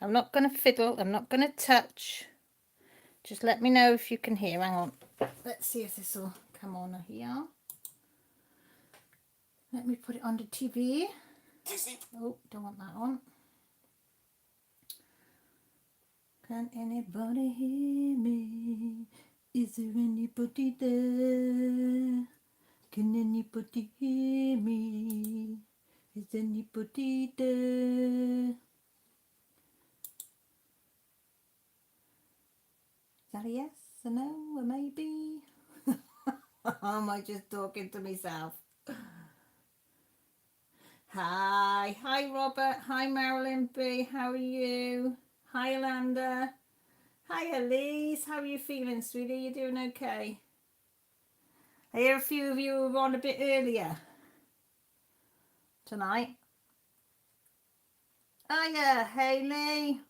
I'm not going to fiddle. I'm not going to touch. Just let me know if you can hear. Hang on. Let's see if this will come on here. Let me put it on the TV. Oh, don't want that on. Can anybody hear me? Is there anybody there? Can anybody hear me? Is anybody there? Is that a yes, a no, a maybe? Or am I just talking to myself? Hi Robert, hi Marilyn B, how are you? Hi Alanda, hi Elise, how are you feeling, sweetie? You doing okay? I hear a few of you were on a bit earlier tonight. Hiya, Hayley.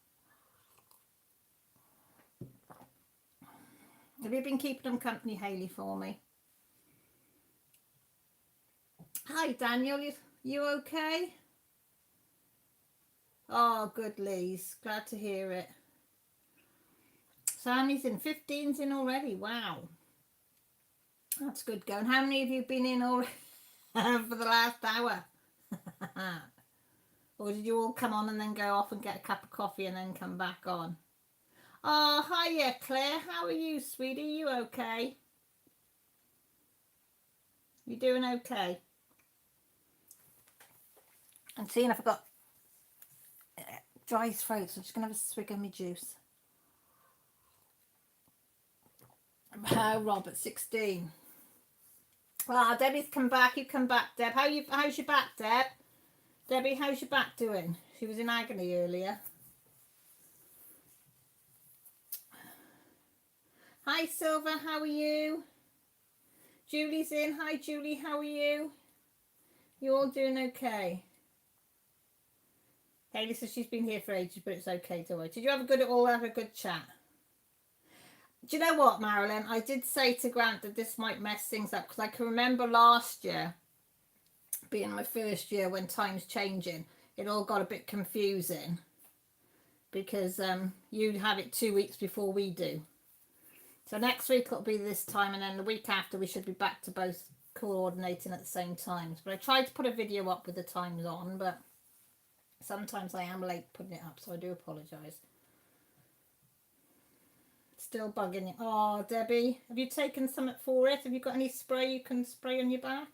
Have you been keeping them company, Hayley, for me? Hi Daniel, you okay? Oh, good, Lise. Glad to hear it. Sammy's in, 15's in already. Wow. That's good going. How many of you been in already for the last hour? Or did you all come on and then go off and get a cup of coffee and then come back on? Oh, hiya, Claire. How are you, sweetie? You okay? You doing okay? I'm seeing if I've got dry throat, so I'm just going to have a swig of my juice. How, Robert, 16. Well, Debbie's come back. You come back, Deb. How's your back, Deb? Debbie, how's your back doing? She was in agony earlier. Hi, Silver. How are you? Julie's in. Hi, Julie. How are you? You all doing okay? Hayley says she's been here for ages, but it's okay, don't worry. Did you have a good chat? Do you know what, Marilyn? I did say to Grant that this might mess things up because I can remember last year being my first year when time's changing. It all got a bit confusing because you have it 2 weeks before we do. So next week it'll be this time, and then the week after we should be back to both coordinating at the same times. But I tried to put a video up with the times on, but sometimes I am late putting it up, so I do apologise. Still bugging you. Oh, Debbie, have you taken something for it? Have you got any spray you can spray on your back?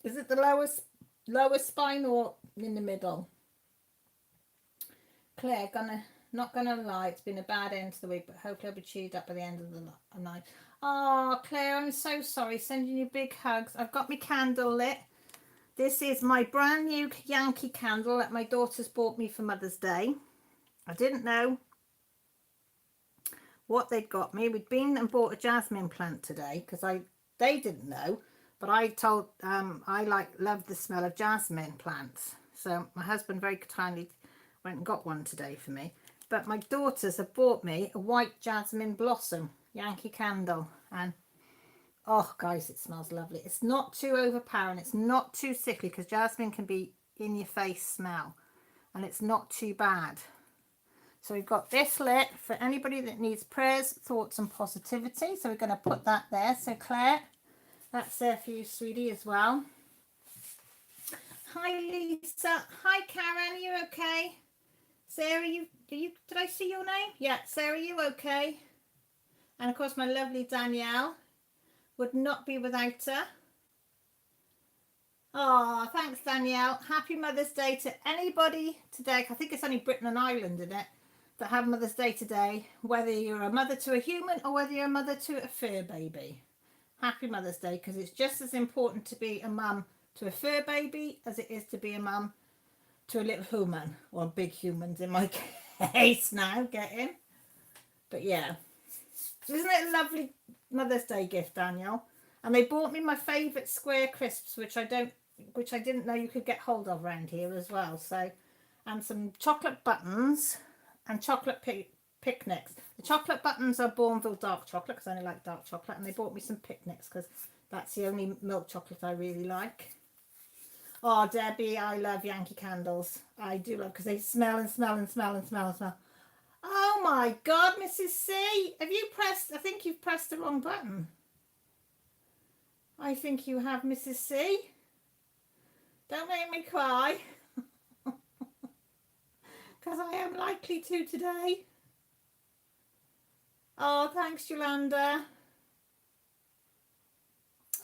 Is it the lower spine or in the middle? Claire, not gonna lie, it's been a bad end to the week, but hopefully I'll be cheered up by the end of the night. Oh, Claire, I'm so sorry. Sending you big hugs. I've got my candle lit. This is my brand new Yankee candle that my daughter's bought me for Mother's Day. I didn't know what they'd got me. We'd been and bought a jasmine plant today because they didn't know, but I told I love the smell of jasmine plants. So my husband very kindly went and got one today for me. But my daughters have bought me a white jasmine blossom Yankee candle, and oh guys, it smells lovely. It's not too overpowering, it's not too sickly, because jasmine can be in your face smell, and it's not too bad. So we've got this lit for anybody that needs prayers, thoughts and positivity. So we're going to put that there. So Claire, that's there for you, sweetie, as well. Hi Lisa. Hi Karen, are you okay? Sarah, did I see your name? Yeah, Sarah, you okay? And of course my lovely Danielle, would not be without her. Oh, thanks Danielle. Happy Mother's Day to anybody today. I think it's only Britain and Ireland, isn't it, that have Mother's Day today, whether you're a mother to a human or whether you're a mother to a fur baby. Happy Mother's Day, because it's just as important to be a mum to a fur baby as it is to be a mum to a little human, or big humans in my case now, get in. But yeah, isn't it a lovely Mother's Day gift, Daniel? And they bought me my favourite square crisps, which I didn't know you could get hold of around here as well. So, and some chocolate buttons and chocolate picnics. The chocolate buttons are Bourneville dark chocolate, because I only like dark chocolate, and they bought me some picnics because that's the only milk chocolate I really like. Oh, Debbie, I love Yankee candles. I do love because they smell and smell and smell and smell and smell. Oh my God, Mrs. C, have you pressed? I think you've pressed the wrong button. I think you have, Mrs. C. Don't make me cry, because I am likely to today. Oh, thanks, Yolanda.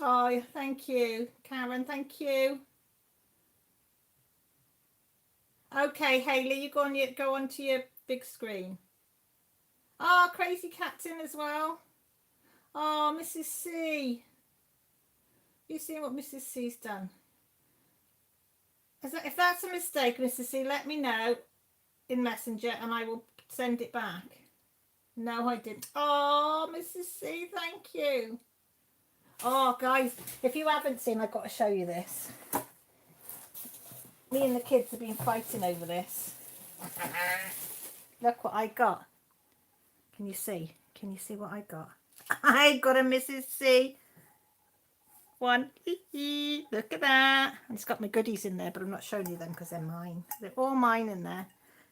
Oh, thank you, Karen. Thank you. Okay, Hayley, you go onto your big screen. Oh, Crazy Cat's in as well. Oh, Mrs. C. You seen what Mrs. C's done? If that's a mistake, Mrs. C, let me know in Messenger and I will send it back. No, I didn't. Oh, Mrs. C, thank you. Oh, guys, if you haven't seen, I've got to show you this. Me and the kids have been fighting over this. Look what I got. Can you see? Can you see what I got? I got a Mrs. C one. Look at that. And it's got my goodies in there, but I'm not showing you them because they're mine. They're all mine in there.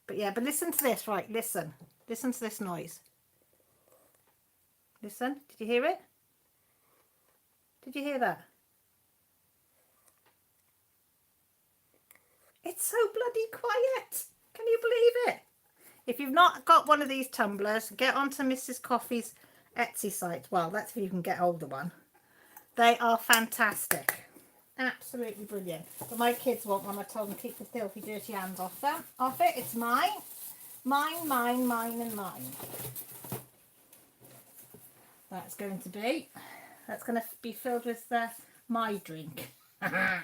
But yeah, but listen to this, right? Listen. Listen to this noise. Listen. Did you hear it? Did you hear that? It's so bloody quiet. Can you believe it? If you've not got one of these tumblers, get onto Mrs. Coffee's Etsy site. Well, that's if you can get hold of one. They are fantastic. Absolutely brilliant. But my kids want one. I told them keep the filthy, dirty hands off them. Off it. It's mine. Mine, mine, mine, and mine. That's going to be. That's going to be filled with my drink. Hi,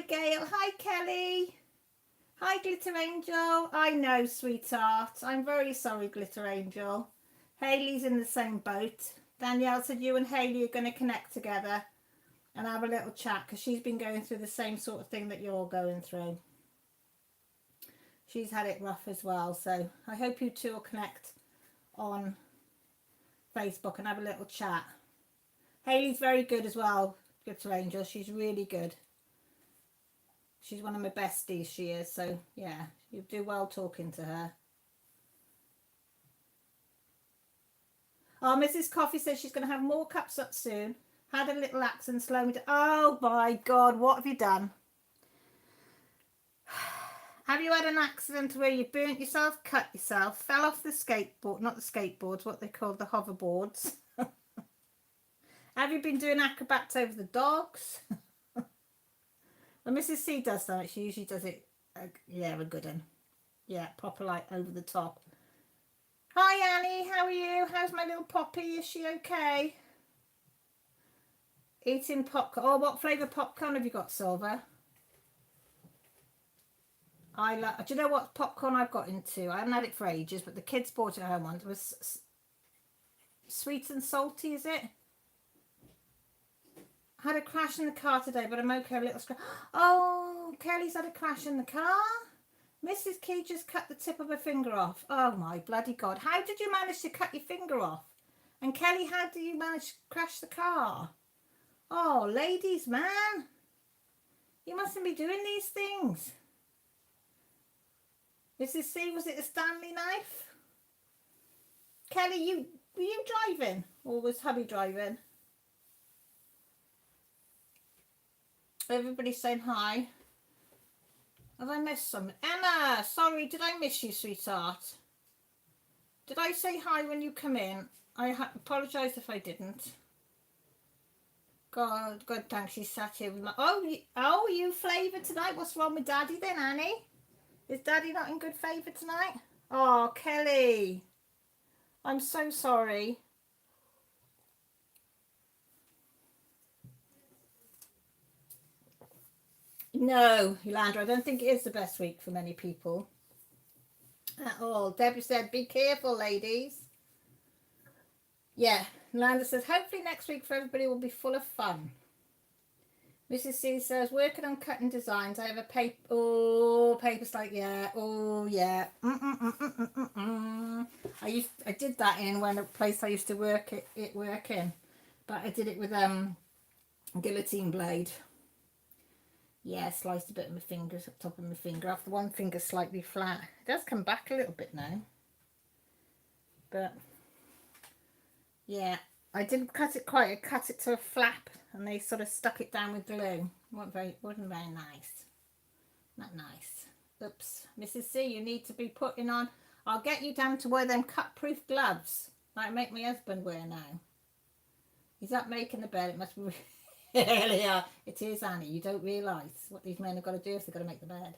Gail. Hi, Kelly. Hi, Glitter Angel. I know, sweetheart. I'm very sorry, Glitter Angel. Hayley's in the same boat. Danielle said you and Hayley are going to connect together and have a little chat because she's been going through the same sort of thing that you're going through. She's had it rough as well. So I hope you two will connect on Facebook and have a little chat. Hayley's very good as well, Glitter Angel. She's really good. She's one of my besties, she is. So, yeah, you do well talking to her. Oh, Mrs. Coffee says she's going to have more cups up soon. Had a little accident, slow me down. Oh, my God, what have you done? Have you had an accident where you burnt yourself, cut yourself, fell off the skateboard, not the skateboards, what they call the hoverboards? Have you been doing acrobats over the dogs? When Mrs. C does that, she usually does it, yeah, a good one. Yeah, proper like over the top. Hi Annie, how are you? How's my little Poppy? Is she okay? Eating popcorn. Oh, what flavour popcorn have you got, Silver? Do you know what popcorn I've got into? I haven't had it for ages, but the kids bought it home once. It was sweet and salty, is it? I had a crash in the car today, but I'm okay. A little scratch. Oh, Kelly's had a crash in the car. Mrs. Key just cut the tip of her finger off. Oh my bloody God. How did you manage to cut your finger off? And Kelly, how did you manage to crash the car? Oh, ladies, man. You mustn't be doing these things. Mrs. C, was it a Stanley knife? Kelly, were you driving? Or was hubby driving? Everybody's saying hi. Have I missed something? Emma, sorry, did I miss you, sweetheart? Did I say hi when you come in? I apologise if I didn't. God, thanks. She sat here with my... Oh, you flavoured tonight? What's wrong with Daddy then, Annie? Is Daddy not in good favour tonight? Oh, Kelly. I'm so sorry. No, Yolanda, I don't think it is the best week for many people at all. Debbie said, be careful, ladies. Yeah, Yolanda says, hopefully next week for everybody will be full of fun. Mrs. C says, working on cutting designs. I have a paper. Oh, paper slate. Yeah. Oh, yeah. I did that in when a place I used to work in, but I did it with guillotine blade. Yeah, sliced a bit of my fingers, up top of my finger off. The one finger's slightly flat. It does come back a little bit now. But yeah, I didn't cut it quite. I cut it to a flap and they sort of stuck it down with glue. Wasn't very nice. Not nice. Oops. Mrs. C, you need to be putting on. I'll get you down to wear them cut-proof gloves like I make my husband wear now. He's up making the bed. It must be really hard. It is, Annie. You don't realise what these men have got to do if they've got to make the bed.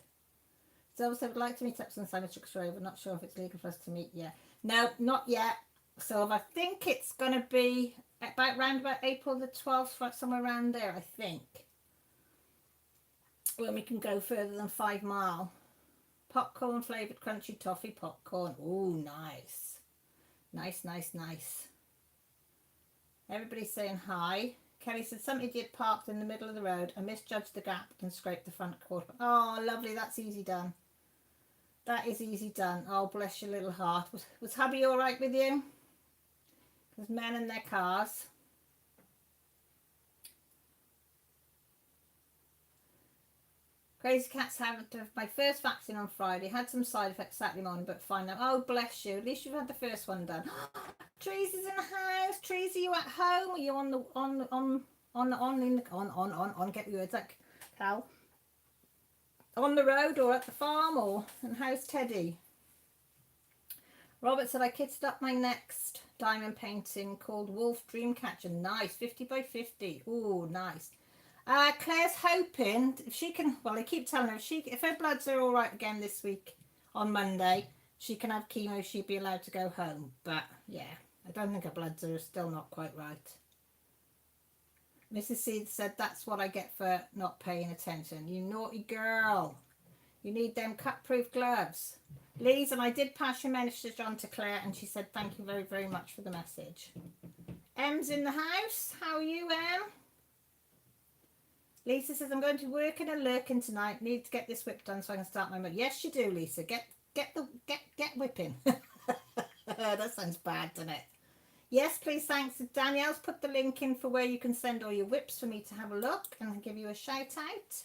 So I would like to meet up sometime at Trick's Road, but not sure if it's legal for us to meet yet. No, not yet. So I think it's going to be round about April the 12th, somewhere around there, I think. When we can go further than 5 Mile. Popcorn flavoured crunchy toffee popcorn. Oh, nice. Nice. Everybody's saying hi. Kelly said some idiot parked in the middle of the road and misjudged the gap and scraped the front quarter. Oh, lovely. That's easy done. That is easy done. Oh, bless your little heart. Was hubby all right with you? Because men and their cars. Crazy Cats had my first vaccine on Friday. Had some side effects Saturday morning, but fine now. Oh, bless you. At least you've had the first one done. Trees is in the house. Trees, are you at home? Are you on get your words like Cal? On the road or at the farm or and how's Teddy? Robert said I kitted up my next diamond painting called Wolf Dreamcatcher. Nice, 50 by 50. Ooh, nice. Claire's hoping if she can. Well, I keep telling her if her bloods are all right again this week on Monday, she can have chemo. She'd be allowed to go home. But yeah, I don't think her bloods are still not quite right. Mrs. Seed said that's what I get for not paying attention. You naughty girl. You need them cut-proof gloves. Lise, and I did pass your message on to Claire, and she said thank you very, very much for the message. Em's in the house. How are you, Em? Lisa says I'm going to work in a lurking tonight. Need to get this whip done so I can start my month. Yes, you do, Lisa. Get whipping. That sounds bad, doesn't it? Yes, please. Thanks. Danielle's put the link in for where you can send all your whips for me to have a look and give you a shout out.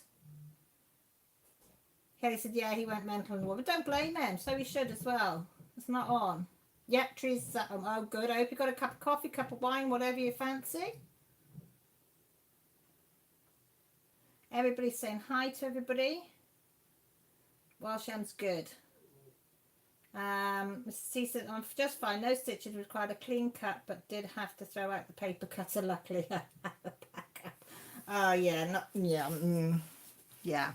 Kelly said, yeah, he went mental in the war, but don't blame him. So he should as well. It's not on. Yep, Trees is at home. Oh, good. I hope you got a cup of coffee, cup of wine, whatever you fancy. Everybody's saying hi to everybody. Walsham's good. Mrs. C said, I'm just fine. No stitches, required a clean cut, but did have to throw out the paper cutter. Luckily, I have a backup. Oh, yeah. Yeah. Yeah.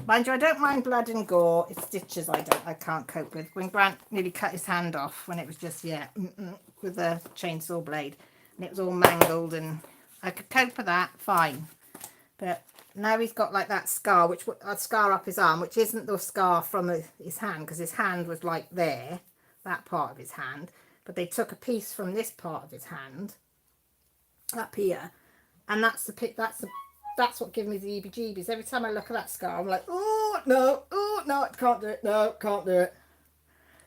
Mind you, I don't mind blood and gore. It's stitches I can't cope with. When Grant nearly cut his hand off when it was just, with a chainsaw blade. And it was all mangled and I could cope with that, fine. But now he's got like that scar, a scar up his arm, which isn't the scar from his hand, because his hand was like there, that part of his hand. But they took a piece from this part of his hand, up here, and that's what gives me the heebie-jeebies. Every time I look at that scar, I'm like, oh no, I can't do it, no, can't do it.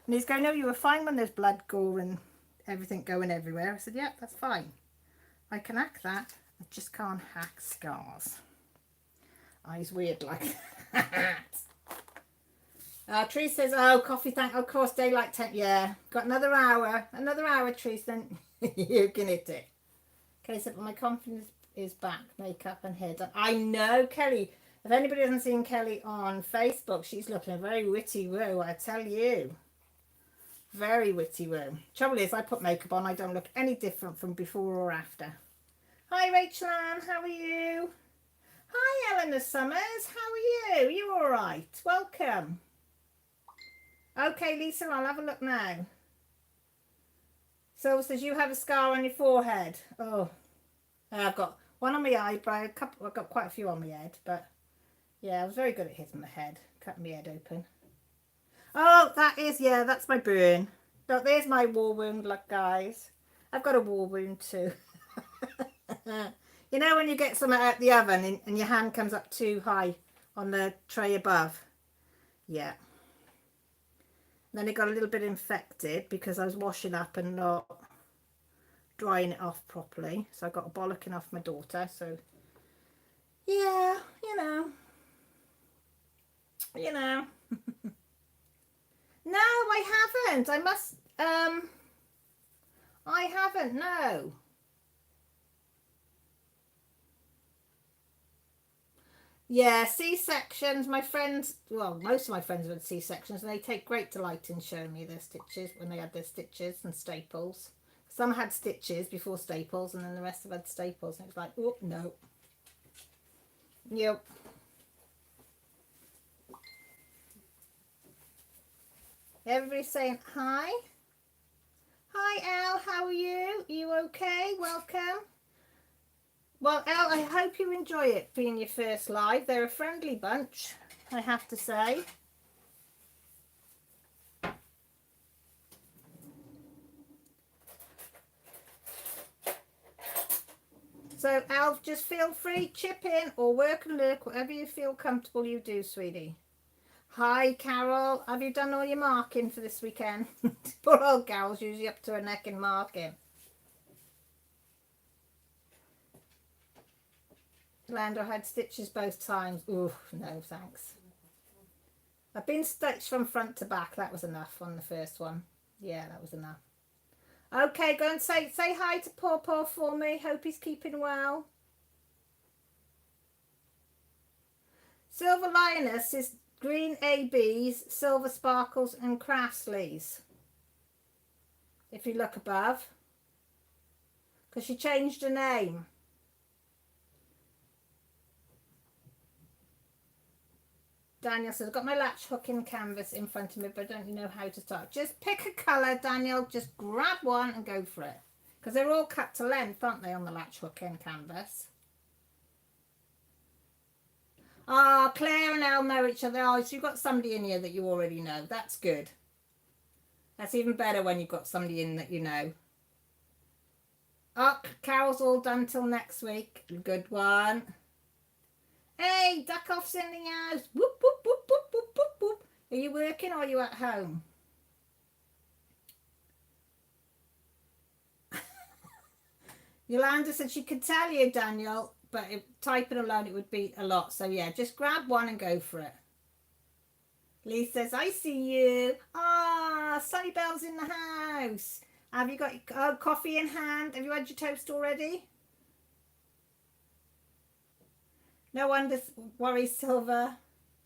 And he's going, no, you were fine when there's blood, gore, and everything going everywhere. I said, yeah, that's fine. I can hack that. I just can't hack scars. He's weird like that. Tree says, oh, coffee, of course, daylight time. Yeah, got another hour, Tree, then you can hit it. Kelly said, well, my confidence is back, makeup and hair done. I know, Kelly. If anybody hasn't seen Kelly on Facebook, she's looking a very witty woo, I tell you. Very witty woo. Trouble is, I put makeup on, I don't look any different from before or after. Hi, Rachel Ann, how are you? Hi, Eleanor Summers, how are you? You all right? Welcome. Okay, Lisa, I'll have a look now. So says you have a scar on your forehead. Oh, I've got one on my eyebrow, I've got quite a few on my head, but yeah, I was very good at hitting my head, cutting my head open. Oh, that's my burn. Look, there's my war wound, look, guys. I've got a war wound too. You know when you get something out the oven and your hand comes up too high on the tray above? Yeah. Then it got a little bit infected because I was washing up and not drying it off properly. So I got a bollocking off my daughter. So yeah, you know. No, I haven't. I must. I haven't. No. Yeah, C-sections. My friends, well, most of my friends have had C-sections, and they take great delight in showing me their stitches when they had their stitches and staples. Some had stitches before staples, and then the rest have had staples. And it was like, oh no. Yep. Everybody's saying hi. Hi, Elle. How are you? Are you okay? Welcome. Well, Elle, I hope you enjoy it being your first live. They're a friendly bunch, I have to say. So, Elle, just feel free, chip in or work and lurk, whatever you feel comfortable you do, sweetie. Hi, Carol. Have you done all your marking for this weekend? Poor old Carol's usually up to her neck in marking. Lando had stitches both times. Ooh, no thanks. I've been stitched from front to back. That was enough on the first one. Yeah, that was enough. Okay, go and say hi to Paw for me. Hope he's keeping well. Silver Lioness is green ABs, silver sparkles and Craftsleys. If you look above. Because she changed her name. Daniel says, I've got my latch hooking canvas in front of me, but I don't know how to start. Just pick a colour, Daniel. Just grab one and go for it. Because they're all cut to length, aren't they, on the latch hooking canvas? Ah, Claire and Elle know each other. Oh, so you've got somebody in here that you already know. That's good. That's even better when you've got somebody in that you know. Oh, Carol's all done till next week. Good one. Hey, duck off's in the house. Whoop, whoop, whoop, whoop, whoop, whoop, whoop. Are you working or are you at home? Yolanda said she could tell you, Daniel, but typing alone it would be a lot. So yeah, just grab one and go for it. Lee says, I see you. Ah, Sunny Bell's in the house. Have you got your coffee in hand? Have you had your toast already? No wonder worries, Silver.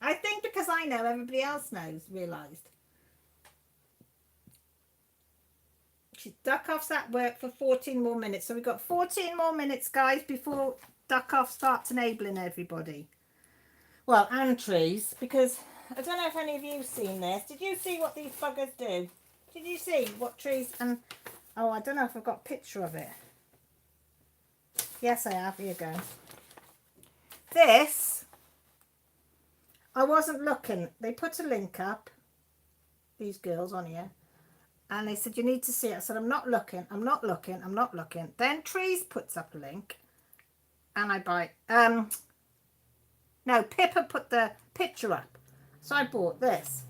I think because I know, everybody else knows, realised. Duck off's at work for 14 more minutes. So we've got 14 more minutes, guys, before duck off starts enabling everybody. Well, and trees, because I don't know if any of you've seen this. Did you see what these buggers do? Did you see what trees and... Oh, I don't know if I've got a picture of it. Yes, I have. Here you go. This, I wasn't looking. They put a link up, these girls on here, and they said, you need to see it. I said, I'm not looking, I'm not looking, I'm not looking. Then Trees puts up a link, and I buy, no, Pippa put the picture up. So I bought this,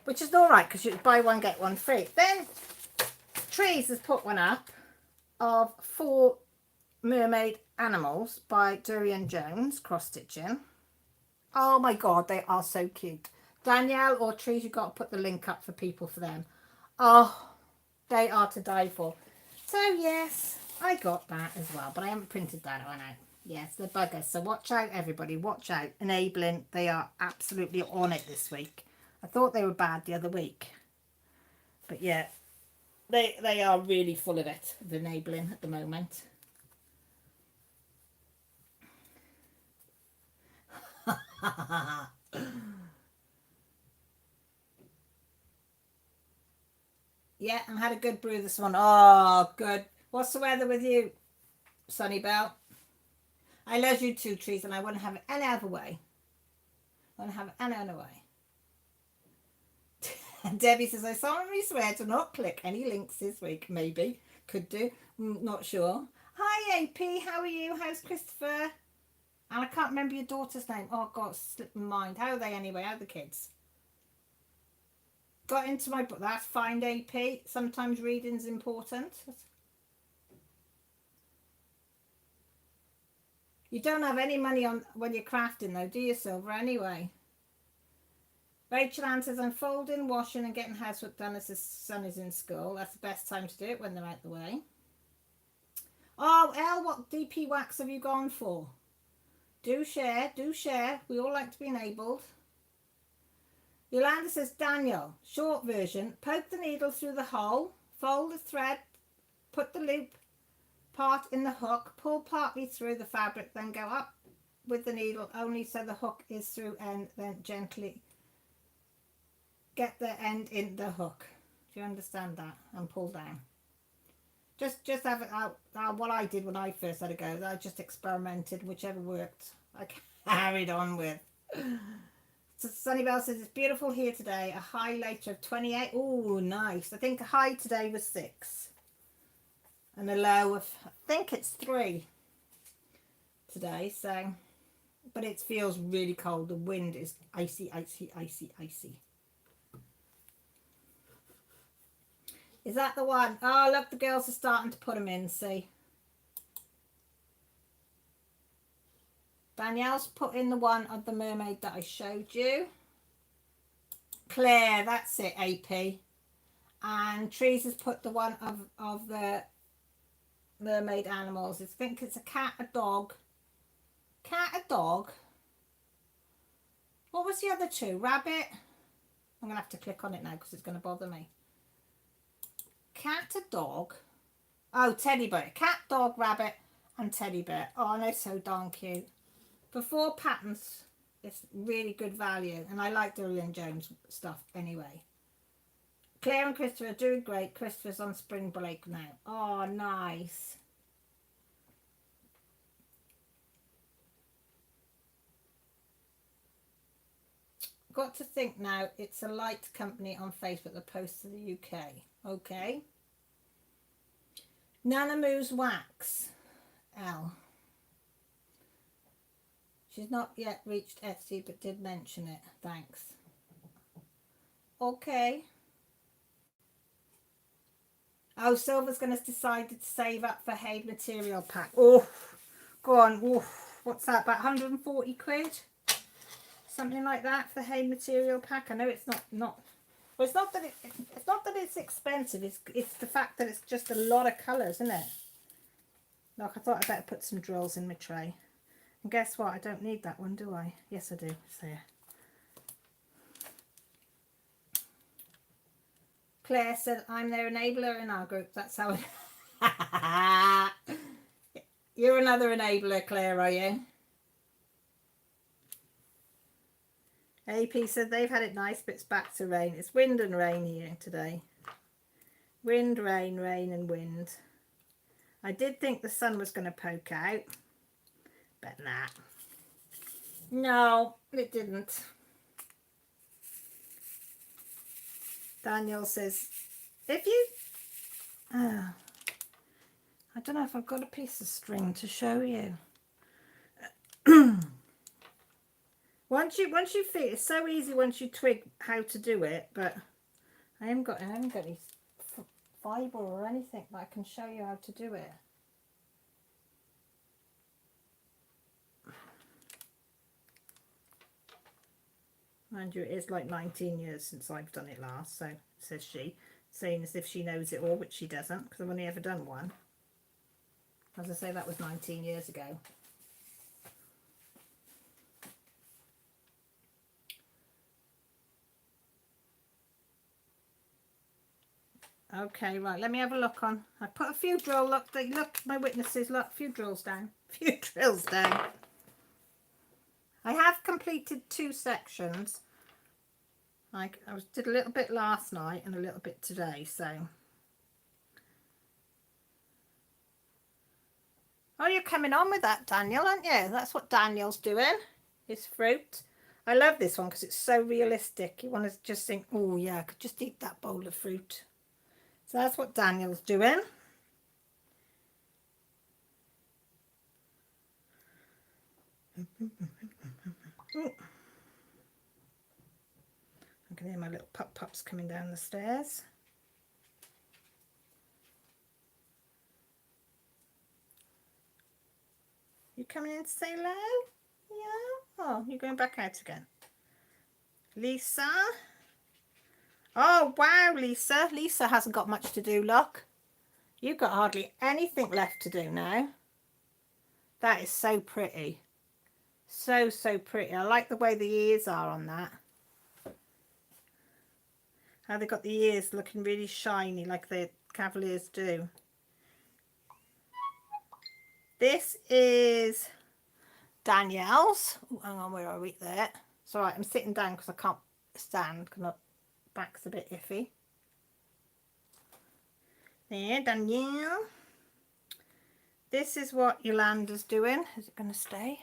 which is all right, because you buy one, get one free. Then Trees has put one up of 4 mermaid animals by Durian Jones, cross-stitching. Oh my god, they are so cute. Danielle or Trees, you've got to put the link up for people for them. Oh, they are to die for. So yes, I got that as well, but I haven't printed that one out. Yes, they're buggers. So watch out, everybody. Watch out. Enabling, they are absolutely on it this week. I thought they were bad the other week. But yeah, they are really full of it, of enabling at the moment. Yeah, I had a good brew this one. Oh, good. What's the weather with you, Sunny Bell? I love you too, Trees, and I want to have it any other way. I want to have it any other way. Debbie says, I solemnly swear to not click any links this week. Maybe. Could do. Not sure. Hi, AP. How are you? How's Christopher? And I can't remember your daughter's name. Oh, God, slipped my mind. How are they anyway? How are the kids? Got into my book. That's fine, AP. Sometimes reading's important. You don't have any money on when you're crafting though, do you, Silver, anyway? Rachel Ann says, I'm folding, washing and getting housework done as the son is in school. That's the best time to do it, when they're out the way. Oh, Elle, what DP wax have you gone for? Do share, do share. We all like to be enabled. Yolanda says, Daniel, short version, poke the needle through the hole, fold the thread, put the loop part in the hook, pull partly through the fabric, then go up with the needle only so the hook is through end, then gently get the end in the hook. Do you understand that? And pull down. Just have it out. What I did when I first had a go, I just experimented, whichever worked, I carried on with. So Sunny Bell says, it's beautiful here today. A high later of 28. Oh, nice. I think a high today was 6. And a low of, I think it's 3 today. So, but it feels really cold. The wind is icy, icy, icy, icy. Is that the one? Oh, look, the girls are starting to put them in, see. Danielle's put in the one of the mermaid that I showed you. Claire, that's it, AP. And Trees has put the one of the mermaid animals. I think it's a cat, a dog. Cat, a dog. What was the other 2? Rabbit. I'm going to have to click on it now because it's going to bother me. Cat, a dog. Oh, teddy bear. Cat, dog, rabbit and teddy bear. Oh, and they're so darn cute. For 4 patterns, it's really good value. And I like Dorian Jones stuff anyway. Claire and Christopher are doing great. Christopher's on spring break now. Oh, nice. Got to think now, it's a light company on Facebook that posts to the UK. Okay. Nana Moo's Wax. L. She's not yet reached Etsy, but did mention it. Thanks. Okay. Oh, Silver's going to decide to save up for Haid material pack. Oh, go on. Oof. What's that? About 140 quid? Something like that for the Haid material pack. I know it's not. Well, it's not that it's expensive. It's the fact that it's just a lot of colours, isn't it? Look, I thought I'd better put some drills in my tray. And guess what? I don't need that one, do I? Yes, I do. It's there. Claire said, I'm their enabler in our group. That's how it... You're another enabler, Claire, are you? AP said they've had it nice, but it's back to rain. It's wind and rain here today. Wind, rain, rain and wind. I did think the sun was going to poke out, but nah. No, it didn't. Daniel says, if you... I don't know if I've got a piece of string to show you. Once you feel, it's so easy once you twig how to do it, but I haven't got any fibre or anything that I can show you how to do it. Mind you, it is like 19 years since I've done it last, so says she, saying as if she knows it all, which she doesn't, because I've only ever done one. As I say, that was 19 years ago. Okay, right, let me have a look on. I put a few drill, look, my witnesses, look, a few drills down. A few drills down. I have completed 2 sections. I did a little bit last night and a little bit today, so. Oh, you're coming on with that, Daniel, aren't you? That's what Daniel's doing, his fruit. I love this one because it's so realistic. You want to just think, oh yeah, I could just eat that bowl of fruit. So that's what Daniel's doing. I can hear my little pups coming down the stairs. You coming in to say hello? Yeah. Oh, you're going back out again. Lisa. Oh, wow, Lisa. Lisa hasn't got much to do, look. You've got hardly anything left to do now. That is so pretty. So, so pretty. I like the way the ears are on that. How they got the ears looking really shiny like the Cavaliers do. This is Danielle's. Oh, hang on, where are we? There. It's alright, I'm sitting down because I can't stand because my back's a bit iffy. There, Danielle. This is what Yolanda's doing. Is it going to stay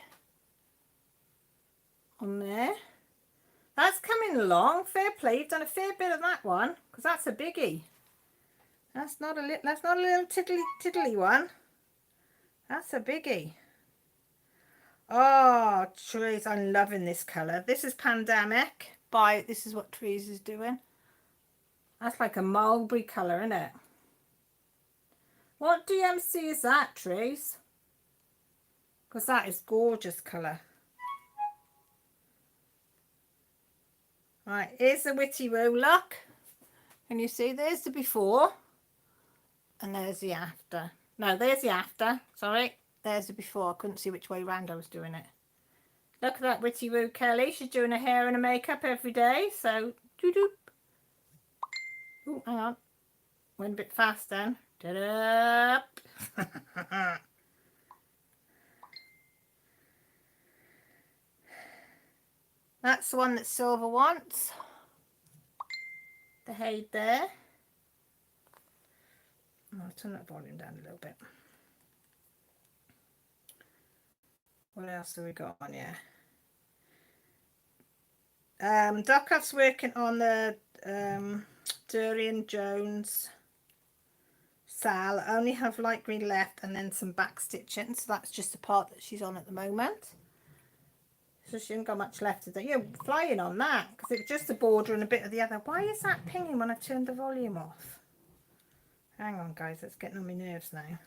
on there? That's coming along. Fair play. You've done a fair bit of that one because that's a biggie. That's not a little tiddly one. That's a biggie. Oh, Therese, I'm loving this colour. This is Pandemic. This is what Therese is doing. That's like a mulberry colour, isn't it? What DMC is that, Therese? Because that is gorgeous colour. Right, here's the Witty Woo look. Can you see? There's the before. And there's the after. No, there's the after. Sorry. There's the before. I couldn't see which way round I was doing it. Look at that Witty Woo Kelly. She's doing her hair and her makeup every day. So, doo-doo. Oh, hang on. Went a bit fast then. Da-da. That's the one that Silver wants. The head there. I'll turn that volume down a little bit. What else have we got on here? Duckup's working on the Durian Jones Sal. I only have light green left and then some back stitching. So that's just the part that she's on at the moment. So she hasn't got much left of that. You're flying on that because it's just the border and a bit of the other. Why is that pinging when I turned the volume off? Hang on, guys. It's getting on my nerves now.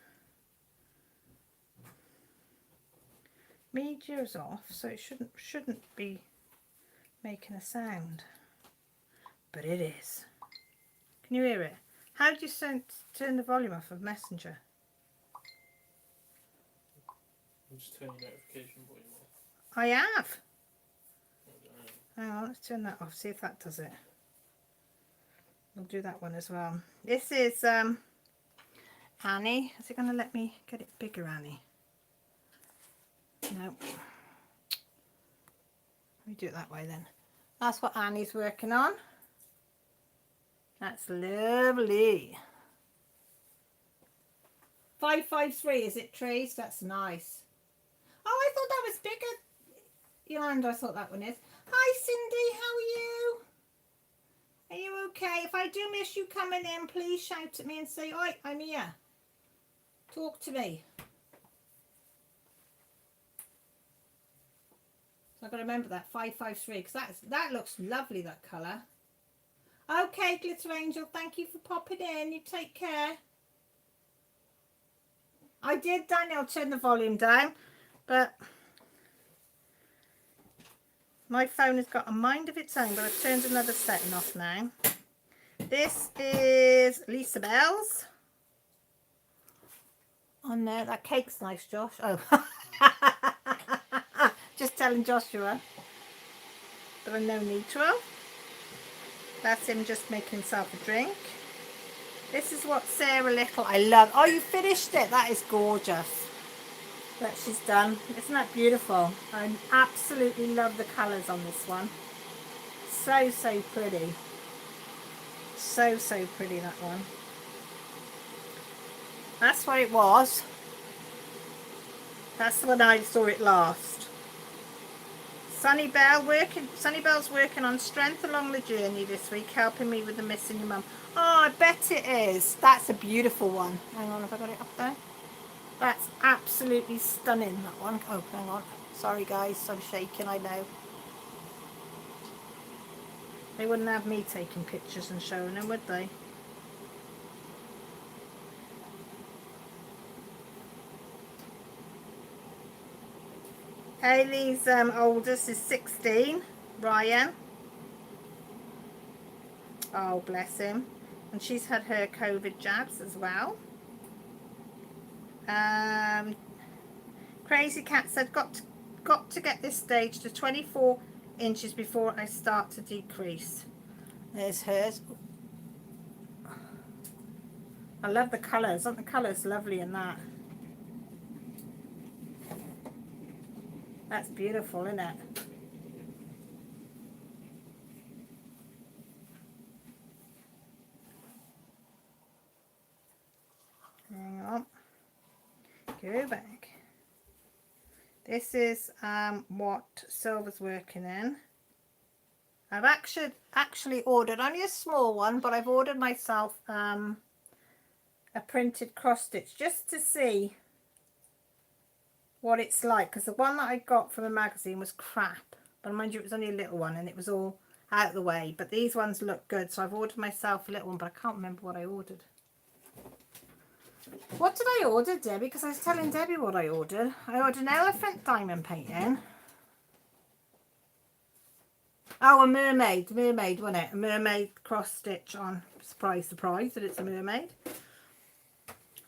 Media's off, so it shouldn't be making a sound. But it is. Can you hear it? How do you turn the volume off of Messenger? I'm just turning notification volume off. I have. Hang on, let's turn that off, see if that does it. We'll do that one as well. This is Annie. Is it going to let me get it bigger, Annie? No. Let me do it that way then. That's what Annie's working on. That's lovely. 553, is it, Trace? That's nice. Oh, I thought that was bigger. Yolanda, I thought that one is. Hi, Cindy. How are you? Are you okay? If I do miss you coming in, please shout at me and say, "Oi, I'm here." Talk to me. So I've got to remember that 553 because that looks lovely, that colour. Okay, Glitter Angel, thank you for popping in. You take care. I did, Daniel, turn the volume down, but my phone has got a mind of its own, but I've turned another setting off now. This is Lisa Bell's. On there, that cake's nice, Josh. Oh, just telling Joshua. But I'm no neutral. That's him just making himself a drink. This is what Sarah Little, I love. Oh, you finished it. That is gorgeous. That she's done. Isn't that beautiful? I absolutely love the colours on this one. So, so pretty. So, so pretty, that one. That's what it was. That's when I saw it last. Sunny Bell's working on Strength Along the Journey this week, helping me with the Missing Your Mum. Oh, I bet it is. That's a beautiful one. Hang on, have I got it up there? That's absolutely stunning, that one. Oh, hang on. Sorry, guys. I'm shaking, I know. They wouldn't have me taking pictures and showing them, would they? Hayley's oldest is 16, Ryan. Oh, bless him. And she's had her COVID jabs as well. Crazy Cat said, got to get this stage to 24 inches before I start to decrease. There's hers. I love the colours. Aren't the colours lovely in that? That's beautiful, isn't it? Hang on. Go back. This is what Silver's working in. I've actually ordered only a small one, but I've ordered myself a printed cross stitch just to see what it's like, because the one that I got from the magazine was crap, but mind you, it was only a little one and it was all out of the way, but these ones look good, so I've ordered myself a little one, but I can't remember what I ordered. What did I order, Debbie? Because I was telling Debbie what I ordered. I ordered an elephant diamond painting. Oh, a mermaid, wasn't it? A mermaid cross stitch on. Surprise, surprise that it's a mermaid.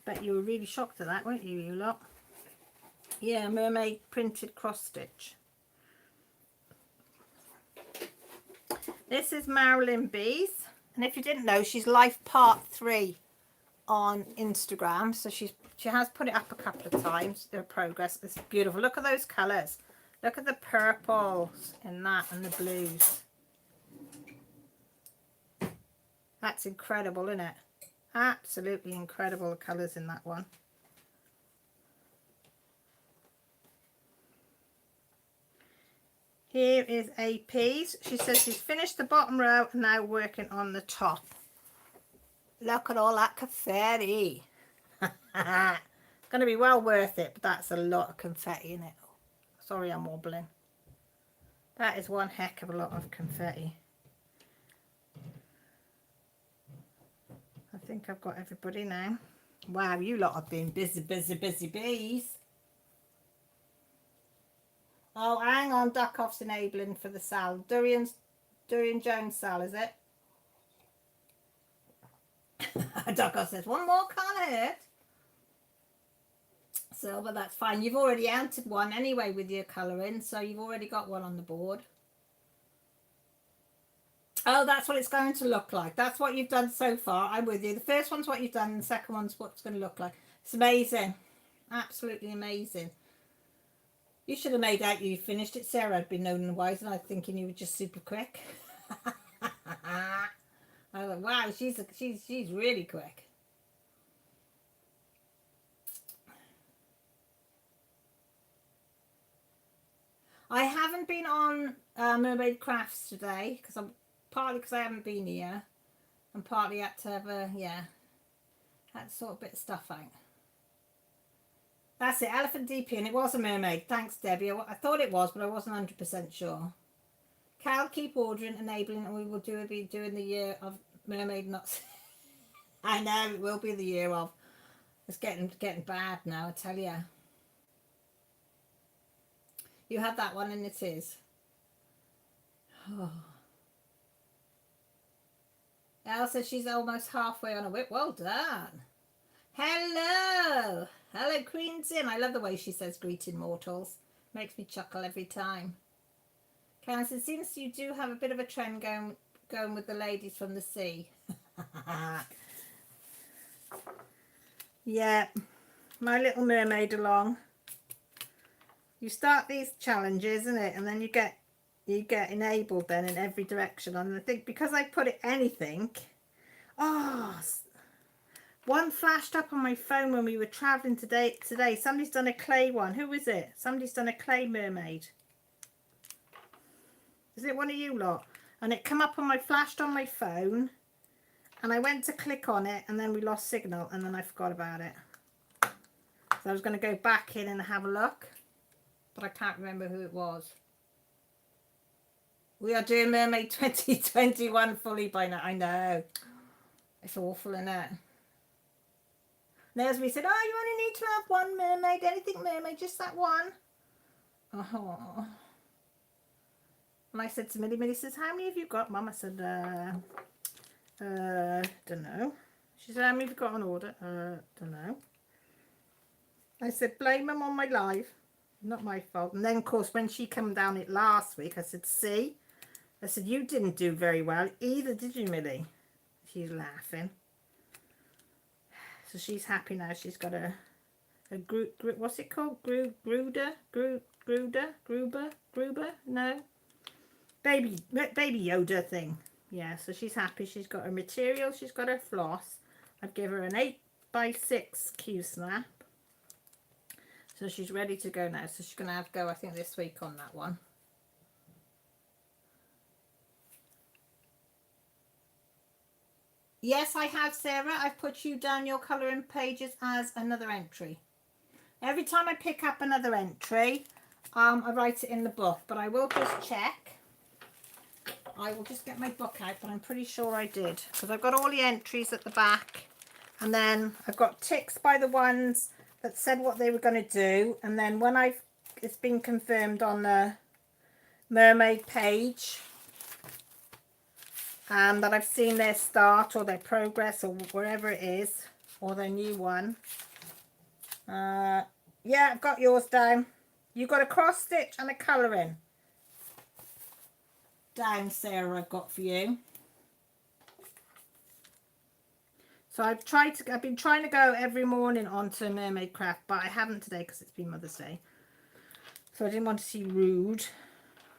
Bet you were really shocked at that, weren't you, you lot? Yeah, mermaid printed cross stitch. This is Marilyn Bees, and if you didn't know, she's life part 3 on Instagram. So she has put it up a couple of times. Their progress. It's beautiful. Look at those colours. Look at the purples in that and the blues. That's incredible, isn't it? Absolutely incredible, the colours in that one. Here is AP's. She says she's finished the bottom row and now working on the top. Look at all that confetti. It's going to be well worth it, but that's a lot of confetti in it. Sorry, I'm wobbling. That is one heck of a lot of confetti. I think I've got everybody now. Wow, you lot have been busy bees. Oh, hang on, Duckoff's enabling for the sal. Durian Jones sal, is it? Duckoff says, one more can't hurt. Silver, that's fine. You've already entered one anyway with your colouring, so you've already got one on the board. Oh, that's what it's going to look like. That's what you've done so far. I'm with you. The first one's what you've done, and the second one's what it's going to look like. It's amazing. Absolutely amazing. You should have made out you finished it, Sarah. I'd been known and wise, and I'm thinking you were just super quick. I thought, wow, she's really quick. I haven't been on Mermaid Crafts today because partly because I haven't been here, and partly had to have had to sort a bit of stuff out. That's it, Elephant DP, and it was a mermaid. Thanks, Debbie. I thought it was, but I wasn't 100% sure. Cal, keep ordering, enabling, and we will be doing the year of mermaid nuts. I know, it will be the year of. It's getting bad now, I tell you. You had that one, and it is. Oh. Elsa, she's almost halfway on a whip. Well done. Hello. Hello, Queen Zim. I love the way she says greeting mortals. Makes me chuckle every time. Candice, it seems you do have a bit of a trend going with the ladies from the sea. Yeah, my little mermaid along. You start these challenges, isn't it? And then you get enabled then in every direction. And I think because I put it anything, one flashed up on my phone when we were traveling today. Somebody's done a clay one. Who is it? Somebody's done a clay mermaid. Is it one of you lot? And it come up on flashed on my phone, and I went to click on it, and then we lost signal, and then I forgot about it. So I was going to go back in and have a look, but I can't remember who it was. We are doing Mermaid 2021 fully by now. I know. It's awful, isn't it? There's we said, oh, you only need to have one mermaid, anything mermaid, just that one. Oh. And I said to Millie, Millie says, how many have you got, Mum? I said, don't know. She said, how many have you got on order? Don't know. I said, blame them on my life. Not my fault. And then, of course, when she came down it last week, I said, see? I said, you didn't do very well either, did you, Millie? She's laughing. So she's happy now. She's got a what's it called? Gruber? No? Baby Yoda thing. Yeah, so she's happy. She's got her material. She's got her floss. I've given her an 8x6 Q-snap. So she's ready to go now. So she's going to have to go, I think, this week on that one. Yes, I have, Sarah. I've put you down your colouring pages as another entry. Every time I pick up another entry, I write it in the book. But I will just check. I will just get my book out, but I'm pretty sure I did. Because I've got all the entries at the back. And then I've got ticks by the ones that said what they were going to do. And then when it's been confirmed on the mermaid page, that I've seen their start or their progress or wherever it is, or their new one. Yeah, I've got yours down. You've got a cross stitch and a colouring down, Sarah. I've got for you. So I've been trying to go every morning onto Mermaid Craft, but I haven't today because it's been Mother's Day. So I didn't want to seem rude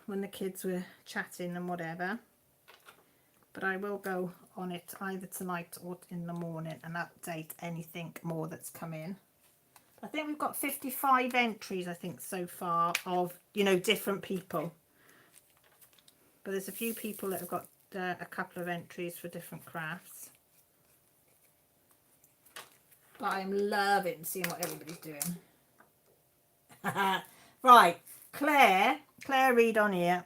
when the kids were chatting and whatever. But I will go on it either tonight or in the morning and update anything more that's come in. I think we've got 55 entries, I think, so far of, you know, different people. But there's a few people that have got a couple of entries for different crafts. But I'm loving seeing what everybody's doing. Right, Claire Reed on here.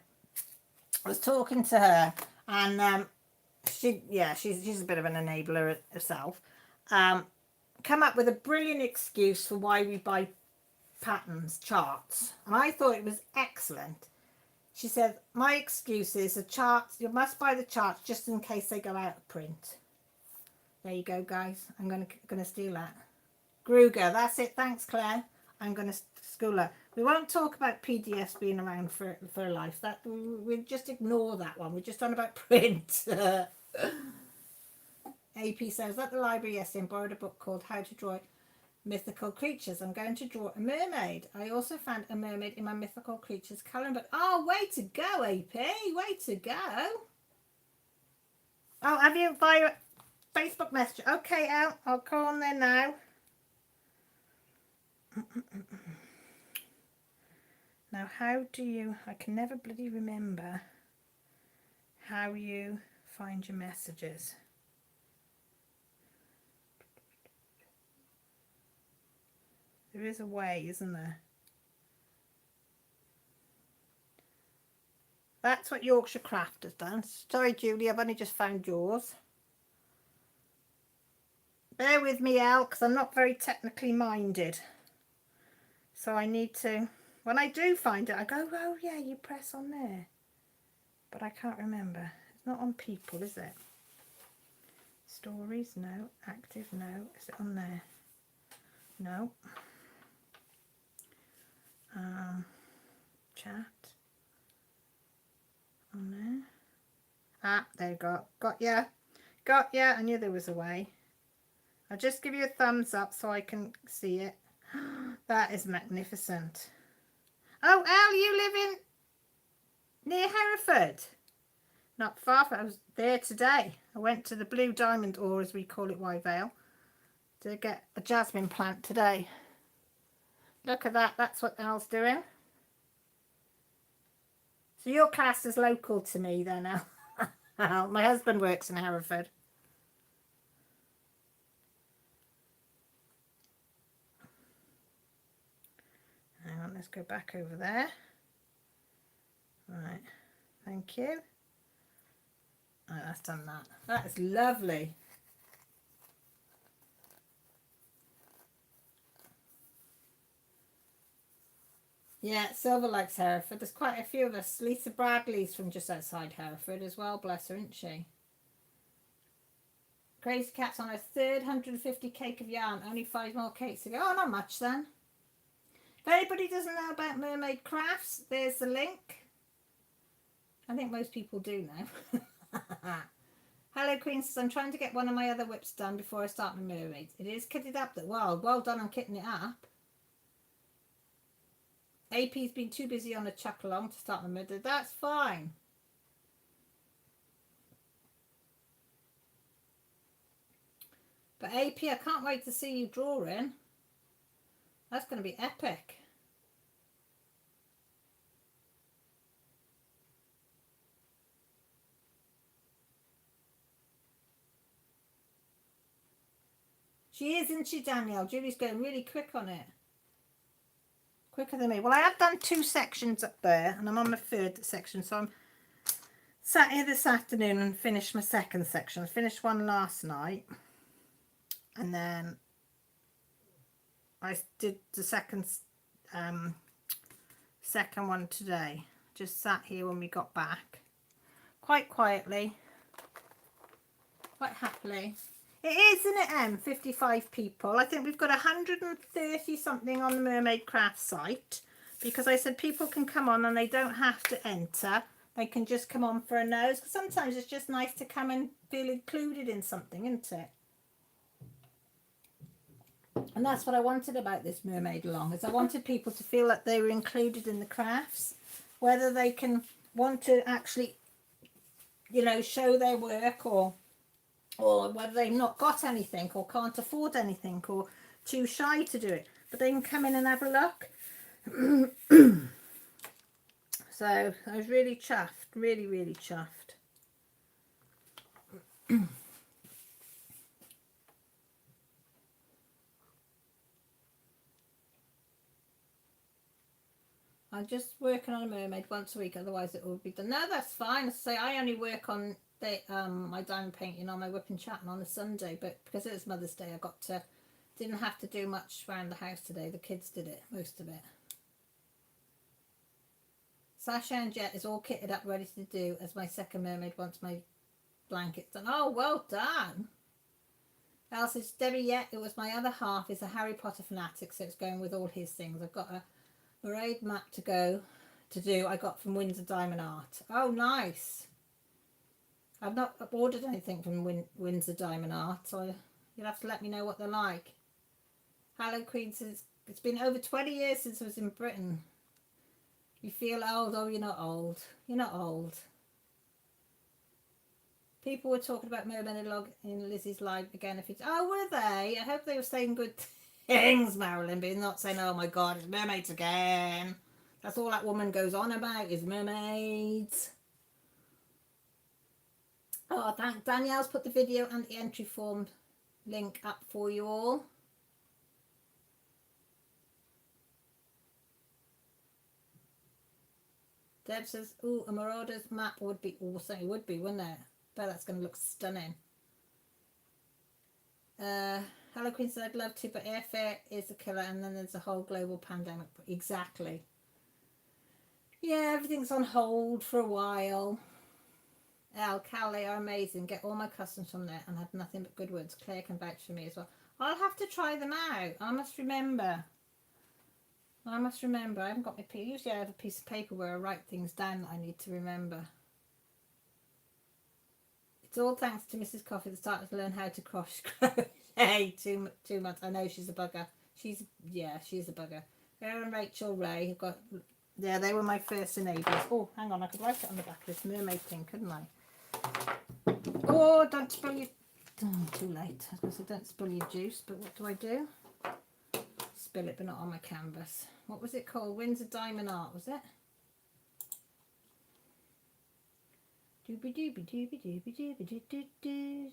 I was talking to her, and she's a bit of an enabler herself. Come up with a brilliant excuse for why we buy patterns, charts, and I thought it was excellent. She said, my excuse is the charts, you must buy the charts just in case they go out of print. There you go, guys. I'm gonna steal that. Gruger, that's it. Thanks, Claire. I'm gonna school her. We won't talk about PDFs being around for life. That we'll just ignore that one. We're just on about print. AP says, at the library yesterday, borrowed a book called How to Draw Mythical Creatures. I'm going to draw a mermaid. I also found a mermaid in my Mythical Creatures colouring book. Oh, way to go, AP. Way to go. Oh, have you via Facebook Messenger? Okay, Al, I'll call on there now. Now, how do you... I can never bloody remember how you find your messages. There is a way, isn't there? That's what Yorkshire Craft has done. Sorry, Julie, I've only just found yours. Bear with me, Al, because I'm not very technically minded. So I need to... When I do find it, I go, oh, yeah, you press on there. But I can't remember. It's not on people, is it? Stories, no. Active, no. Is it on there? No. Chat. On there. Ah, there you go. Got ya. Got ya. I knew there was a way. I'll just give you a thumbs up so I can see it. That is magnificent. Oh, Al, you live in near Hereford? Not far from. I was there today. I went to the Blue Diamond, or as we call it, Wye Vale, to get a jasmine plant today. Look at that. That's what Al's doing. So your class is local to me then, Al. My husband works in Hereford. Hang on, let's go back over there. Right, thank you. Right, that's done that. That is lovely. Yeah, Silver likes Hereford. There's quite a few of us. Lisa Bradley's from just outside Hereford as well, bless her, isn't she? Crazy Cat's on her third 150 cake of yarn. Only 5 more cakes to go. Oh, not much then. If anybody doesn't know about Mermaid Crafts, there's the link. I think most people do know. Hello Queen says, I'm trying to get one of my other whips done before I start my mermaids. It is kitted up. Well done on kitting it up. AP's been too busy on a chuck along to start my mermaid. That's fine. But AP, I can't wait to see you drawing. That's going to be epic. She is, isn't she, Danielle? Julie's going really quick on it. Quicker than me. Well, I have done 2 sections up there, and I'm on my 3rd section, so I'm sat here this afternoon and finished my 2nd section. I finished one last night, and then I did the second one today. Just sat here when we got back, quite quietly, quite happily. It is, isn't it, 55 people. I think we've got 130 something on the Mermaid Craft site, because I said people can come on and they don't have to enter. They can just come on for a nose, because sometimes it's just nice to come and feel included in something, isn't it? And that's what I wanted about this Mermaid Along, is I wanted people to feel that they were included in the crafts, whether they can want to actually, you know, show their work, or whether they've not got anything, or can't afford anything, or too shy to do it, but they can come in and have a look. So I was really chuffed, really chuffed. I'm just working on a mermaid once a week, otherwise it will be done. No, that's fine. Say I only work on the my diamond painting on my whip and chatting on a Sunday, but because it was Mother's Day, I didn't have to do much around the house today. The kids did it, most of it. Sasha and Jet is all kitted up, ready to do as my second mermaid once my blanket's done. Oh, well done. Al says, Debbie, yeah, it was my other half is a Harry Potter fanatic, so it's going with all his things. I've got a parade map to do. I got from Windsor Diamond Art. Oh, nice. I've not ordered anything from Windsor Diamond Art, so you'll have to let me know what they're like. Hello Queen says, it's been over 20 years since I was in Britain. You feel old? Oh, you're not old. You're not old. People were talking about Mermaid Log in Lizzie's live again. Oh, were they? I hope they were saying good things, Marilyn, but not saying, oh my God, it's mermaids again. That's all that woman goes on about, is mermaids. Oh, Danielle's put the video and the entry form link up for you all. Deb says, ooh, a Marauders map would be awesome. It would be, wouldn't it? But that's going to look stunning. Hello Queen said, I'd love to, but airfare is a killer, and then there's a whole global pandemic. Exactly. Yeah, everything's on hold for a while. Calais are amazing. Get all my customs from there and had nothing but good words. Claire can vouch for me as well. I'll have to try them out. I must remember. I haven't got my piece. Usually I have a piece of paper where I write things down that I need to remember. It's all thanks to Mrs. Coffee that started to learn how to crochet 2 months. I know she's a bugger. She's a bugger. Her and Rachel Ray have got, yeah, they were my first enablers. Oh, hang on, I could write it on the back of this mermaid thing, couldn't I? Oh, don't spill your, too late. I was going to say don't spill your juice, but what do? Spill it, but not on my canvas. What was it called? Windsor Diamond Art, was it? Dooby dooby dooby dooby dooby doo doo doo.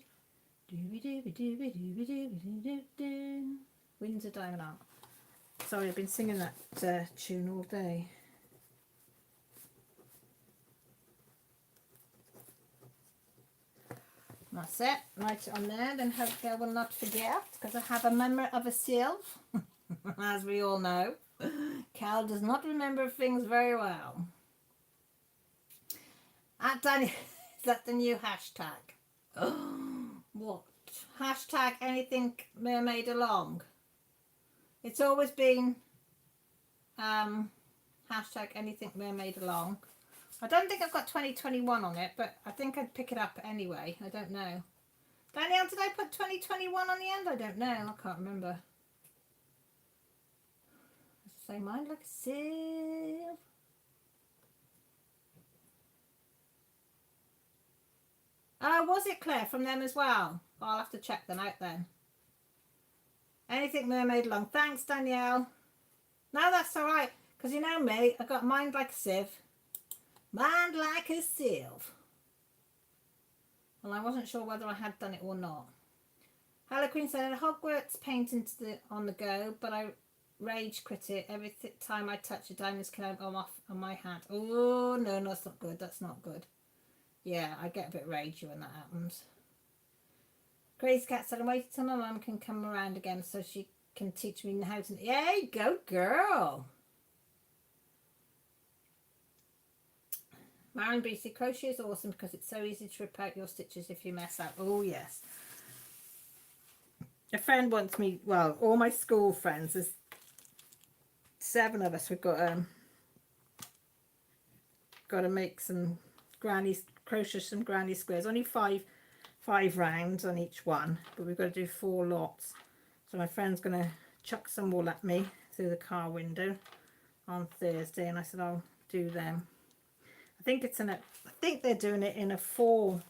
Dooby dooby dooby dooby dooby doo doo. Windsor Diamond Art. Sorry, I've been singing that tune all day. That's it. Write it on there, then hopefully I will not forget, because I have a memory of a sieve, as we all know. Cal does not remember things very well. At Danny, is that the new hashtag? What? Hashtag anything mermaid along. It's always been hashtag anything mermaid along. I don't think I've got 2021 on it, but I think I'd pick it up anyway. I don't know. Danielle, did I put 2021 on the end? I don't know. I can't remember. Say mine like a sieve. Oh, was it Claire from them as well? I'll have to check them out then. Anything mermaid long. Thanks, Danielle. No, that's all right. Because you know me, I got mind like a sieve. Mind like a sieve. Well, I wasn't sure whether I had done it or not. Hello Queen said, Hogwarts painting on the go, but I rage quit it every time I touch a diamonds come off on my hand. Oh, no, that's not good. That's not good. Yeah, I get a bit ragey when that happens. Crazy Cat said, I'm waiting till my mum can come around again so she can teach me how to... Yay, go girl! Maren BC, crochet is awesome because it's so easy to rip out your stitches if you mess up. Oh, yes. A friend wants me... Well, all my school friends, there's 7 of us. We've got to make some crochet some granny squares. Only five rounds on each one, but we've got to do 4 lots. So my friend's going to chuck some wool at me through the car window on Thursday, and I said I'll do them. I think they're doing it in a 4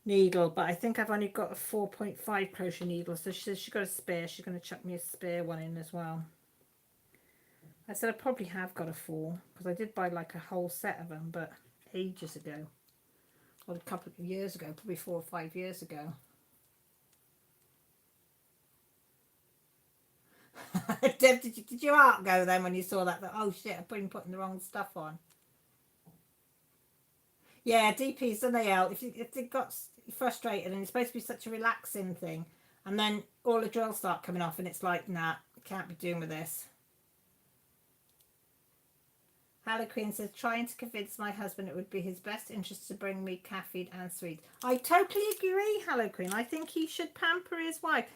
needle, but I think I've only got a 4.5 crochet needle, so she says she's got a spare. She's going to chuck me a spare one in as well. I said I probably have got a 4 because I did buy like a whole set of them, but ages ago, or a couple of years ago, probably 4 or 5 years ago. Deb, did your heart go then when you saw that? Oh shit, I've been putting the wrong stuff on. Yeah, DPs, don't they out? If they got frustrated and it's supposed to be such a relaxing thing, and then all the drills start coming off and it's like, nah, can't be doing with this. Hallow Queen says, trying to convince my husband it would be his best interest to bring me caffeine and sweets. I totally agree, Hallow Queen. I think he should pamper his wife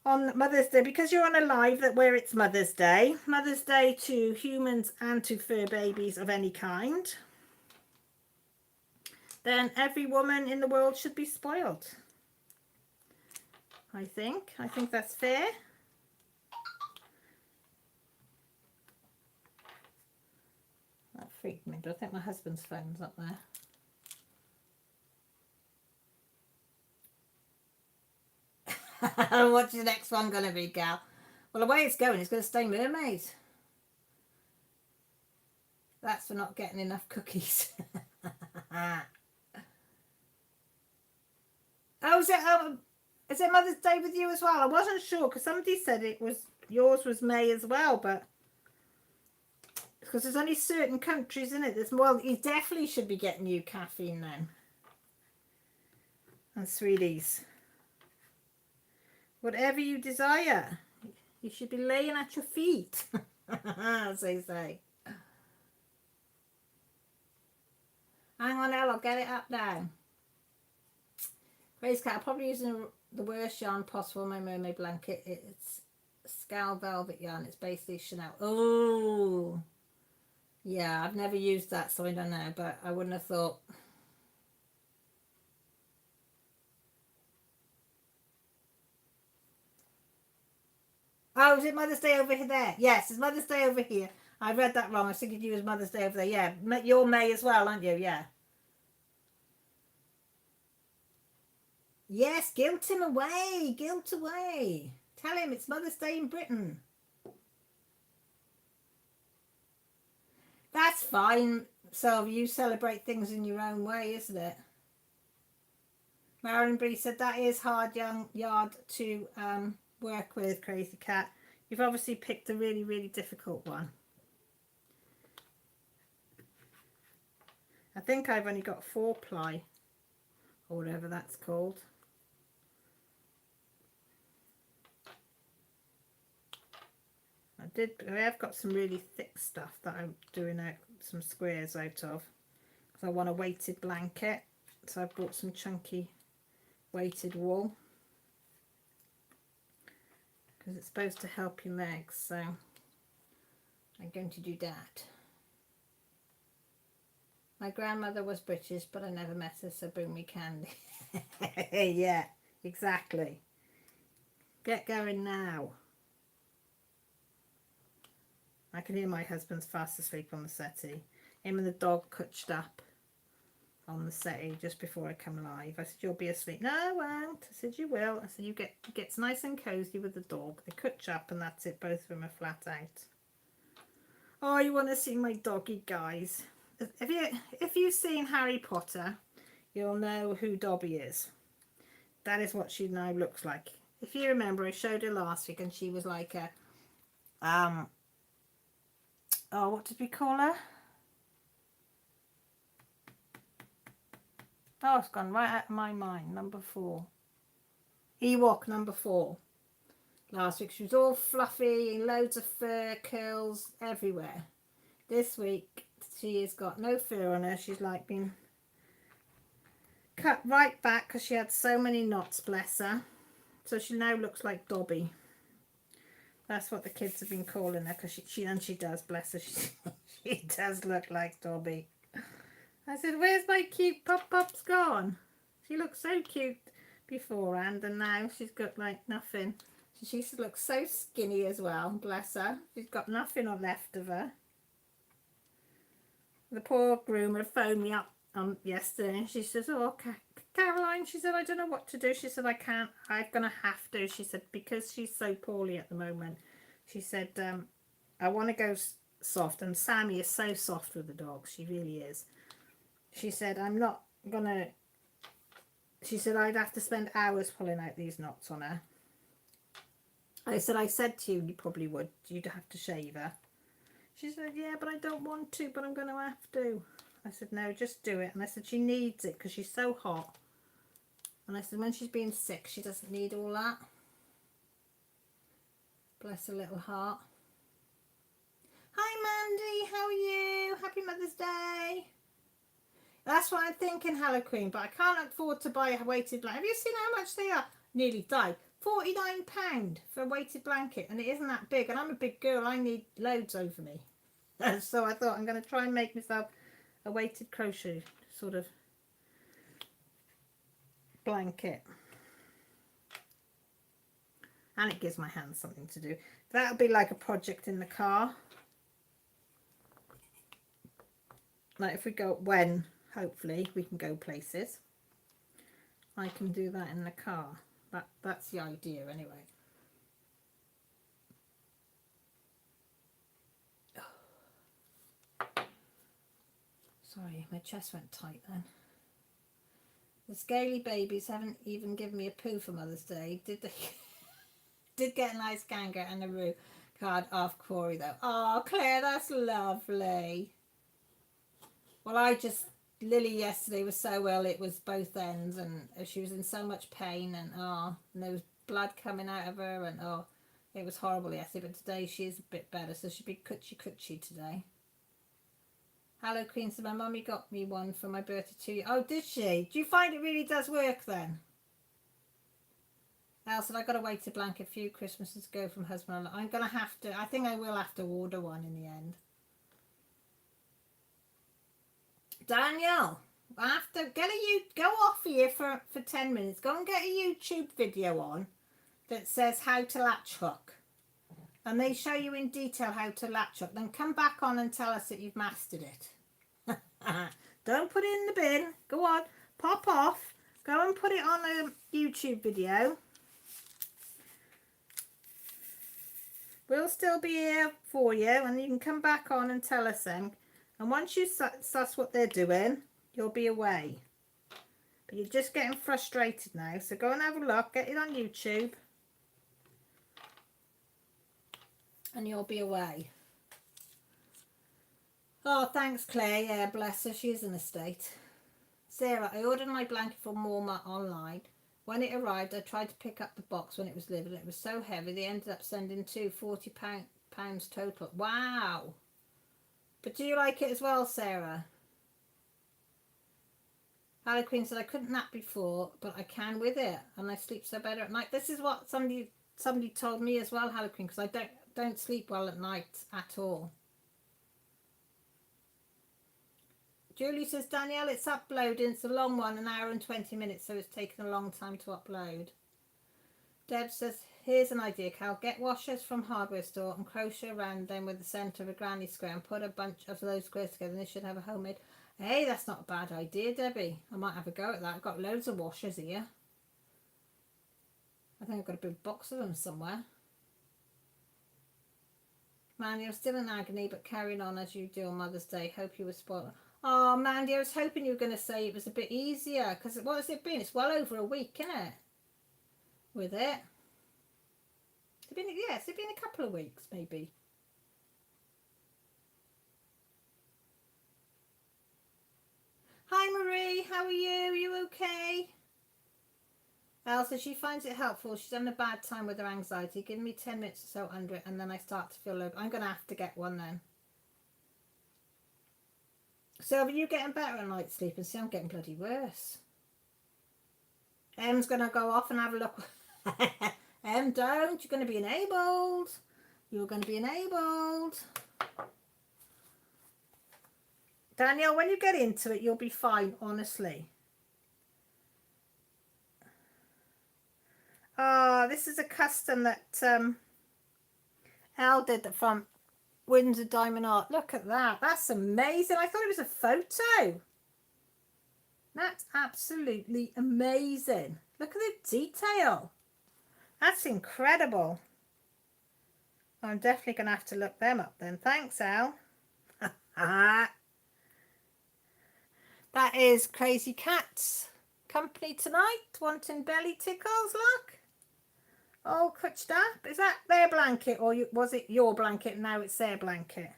on Mother's Day, because you're on a live where it's Mother's Day. Mother's Day to humans and to fur babies of any kind. Then every woman in the world should be spoiled. I think that's fair. That freaked me, but I think my husband's phone's up there. What's your next one going to be, gal? Well, the way it's going to stay mermaid. That's for not getting enough cookies. Oh, is it Mother's Day with you as well? I wasn't sure because somebody said yours was May as well, but because there's only certain countries in it. Well, you definitely should be getting you caffeine then. And sweeties. Whatever you desire. You should be laying at your feet. As they say. Hang on, Elle, I'll get it up now. Grace Cat, I'm probably using the worst yarn possible, my mermaid blanket. It's Scowl Velvet yarn. It's basically Chanel. Oh, yeah, I've never used that, so I don't know, but I wouldn't have thought. Oh, is it Mother's Day over here there? Yes, it's Mother's Day over here. I read that wrong. I was thinking you was Mother's Day over there. Yeah, you're May as well, aren't you? Yeah. Yes, guilt him away. Guilt away. Tell him it's Mother's Day in Britain. That's fine. So you celebrate things in your own way, isn't it? Marilyn Bree said that is hard young yard to work with, Crazy Cat. You've obviously picked a really, really difficult one. I think I've only got 4-ply or whatever that's called. I I have got some really thick stuff that I'm doing out some squares out of. So I want a weighted blanket. So I've bought some chunky weighted wool. Because it's supposed to help your legs. So I'm going to do that. My grandmother was British, but I never met her, so bring me candy. Yeah, exactly. Get going now. I can hear my husband's fast asleep on the settee. Him and the dog cutched up on the settee just before I come live. I said, you'll be asleep. No, I won't. I said, you will. I said, you gets nice and cozy with the dog. They cutch up and that's it. Both of them are flat out. Oh, you want to see my doggy, guys? If you've seen Harry Potter, you'll know who Dobby is. That is what she now looks like. If you remember, I showed her last week and she was like a, oh, what did we call her? Oh, it's gone right out of my mind. Number 4. Ewok number 4. Last week she was all fluffy, loads of fur, curls everywhere. This week she has got no fur on her. She's like been cut right back because she had so many knots, bless her. So she now looks like Dobby. That's what the kids have been calling her because she does, bless her. She does look like Dobby. I said, where's my cute Pop-Pop's gone? She looked so cute beforehand and now she's got like nothing. She looks so skinny as well, bless her. She's got nothing left of her. The poor groomer phoned me up yesterday and she says, oh, Caroline, she said, I don't know what to do. She said, I'm going to have to. She said, because she's so poorly at the moment. She said, I want to go soft. And Sammy is so soft with the dog. She really is. She said, I'm not going to, she said, I'd have to spend hours pulling out these knots on her. I said to you, you probably would. You'd have to shave her. She said, yeah, but I don't want to, but I'm going to have to. I said, no, just do it. And I said, she needs it because she's so hot. And I said, when she's being sick, she doesn't need all that. Bless her little heart. Hi, Mandy. How are you? Happy Mother's Day. That's what I'm thinking, Hello Queen, but I can't afford to buy a weighted blanket. Have you seen how much they are? Nearly died. £49 for a weighted blanket, and it isn't that big. And I'm a big girl. I need loads over me. So I thought I'm going to try and make myself a weighted crochet sort of blanket. And it gives my hands something to do. That'll be like a project in the car. Like if we go, when hopefully we can go places, I can do that in the car. That's the idea anyway. Sorry, my chest went tight then. The scaly babies haven't even given me a poo for Mother's Day, did they? Did get a nice ganger and a roo card off Corey though. Oh, Claire, that's lovely. Well, Lily yesterday was so ill, it was both ends, and she was in so much pain, and there was blood coming out of her, and it was horrible yesterday, but today she is a bit better, so she'll be coochie today. Hello Queen, so my mummy got me one for my birthday too. Oh, did she? Do you find it really does work then? Elsa, I got a weighted blanket a few Christmases ago from husband. I'm going to have to, I think I will have to order one in the end. Daniel, I have to go off here for 10 minutes. Go and get a YouTube video on that says how to latch hook. And they show you in detail how to latch hook. Then come back on and tell us that you've mastered it. Don't put it in the bin. Go on, pop off. Go and put it on a YouTube video. We'll still be here for you, and you can come back on and tell us then. And once you suss what they're doing, you'll be away. But you're just getting frustrated now, so go and have a look. Get it on YouTube. And you'll be away. Oh, thanks, Claire. Yeah, bless her. She is in a state. Sarah, I ordered my blanket from Walmart online. When it arrived, I tried to pick up the box when it was delivered. It was so heavy, they ended up sending two £40 £100 total. Wow. But do you like it as well, Sarah? Harley Quinn said, I couldn't nap before, but I can with it, and I sleep so better at night. This is what somebody told me as well, Harley Quinn, because I don't sleep well at night at all. Julie says, Danielle, it's uploading. It's a long one, 1 hour and 20 minutes, so it's taken a long time to upload. Deb says, here's an idea, Cal. Get washers from hardware store and crochet around them with the centre of a granny square and put a bunch of those squares together and they should have a homemade. Hey, that's not a bad idea, Debbie. I might have a go at that. I've got loads of washers here. I think I've got a big box of them somewhere. Mandy, I'm still in agony, but carrying on as you do on Mother's Day. Hope you were spoiled. Oh, Mandy, I was hoping you were going to say it was a bit easier, because what has it been? It's well over a week, isn't it? With it. It's been a couple of weeks, maybe. Hi, Marie. How are you? Are you okay? Elsa, she finds it helpful. She's having a bad time with her anxiety. Give me 10 minutes or so under it, and then I start to feel low. I'm going to have to get one then. So are you getting better at night sleep? And see, I'm getting bloody worse. Em's going to go off and have a look. Em, don't. You're going to be enabled. You're going to be enabled. Danielle, when you get into it, you'll be fine, honestly. Oh, this is a custom that Elle did from Windsor Diamond Art. Look at that. That's amazing. I thought it was a photo. That's absolutely amazing. Look at the detail. That's incredible. I'm definitely going to have to look them up then. Thanks, Elle. That is Crazy Cat's company tonight. Wanting belly tickles, look. Oh, crutched up. Is that their blanket or was it your blanket and now it's their blanket?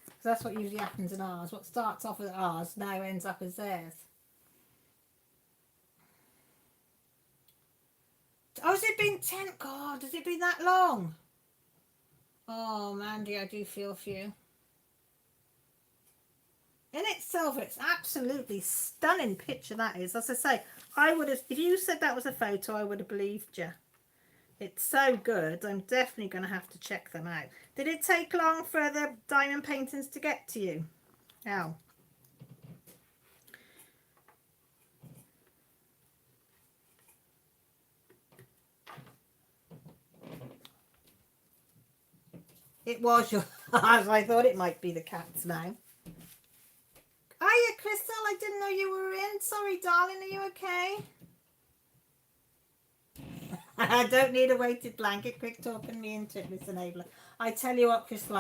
Because that's what usually happens in ours. What starts off as ours now ends up as theirs. Oh, has it been 10? God, has it been that long? Oh, Mandy, I do feel for you. In itself, it's absolutely stunning picture that is. As I say, I would have, if you said that was a photo, I would have believed you. It's so good. I'm definitely going to have to check them out. Did it take long for the diamond paintings to get to you? Oh. It was your I thought it might be the cat's now. Hiya, Crystal. I didn't know you were in. Sorry, darling. Are you okay? I don't need a weighted blanket. Quick talking me into it, Miss Enabler. I tell you what, Crystal,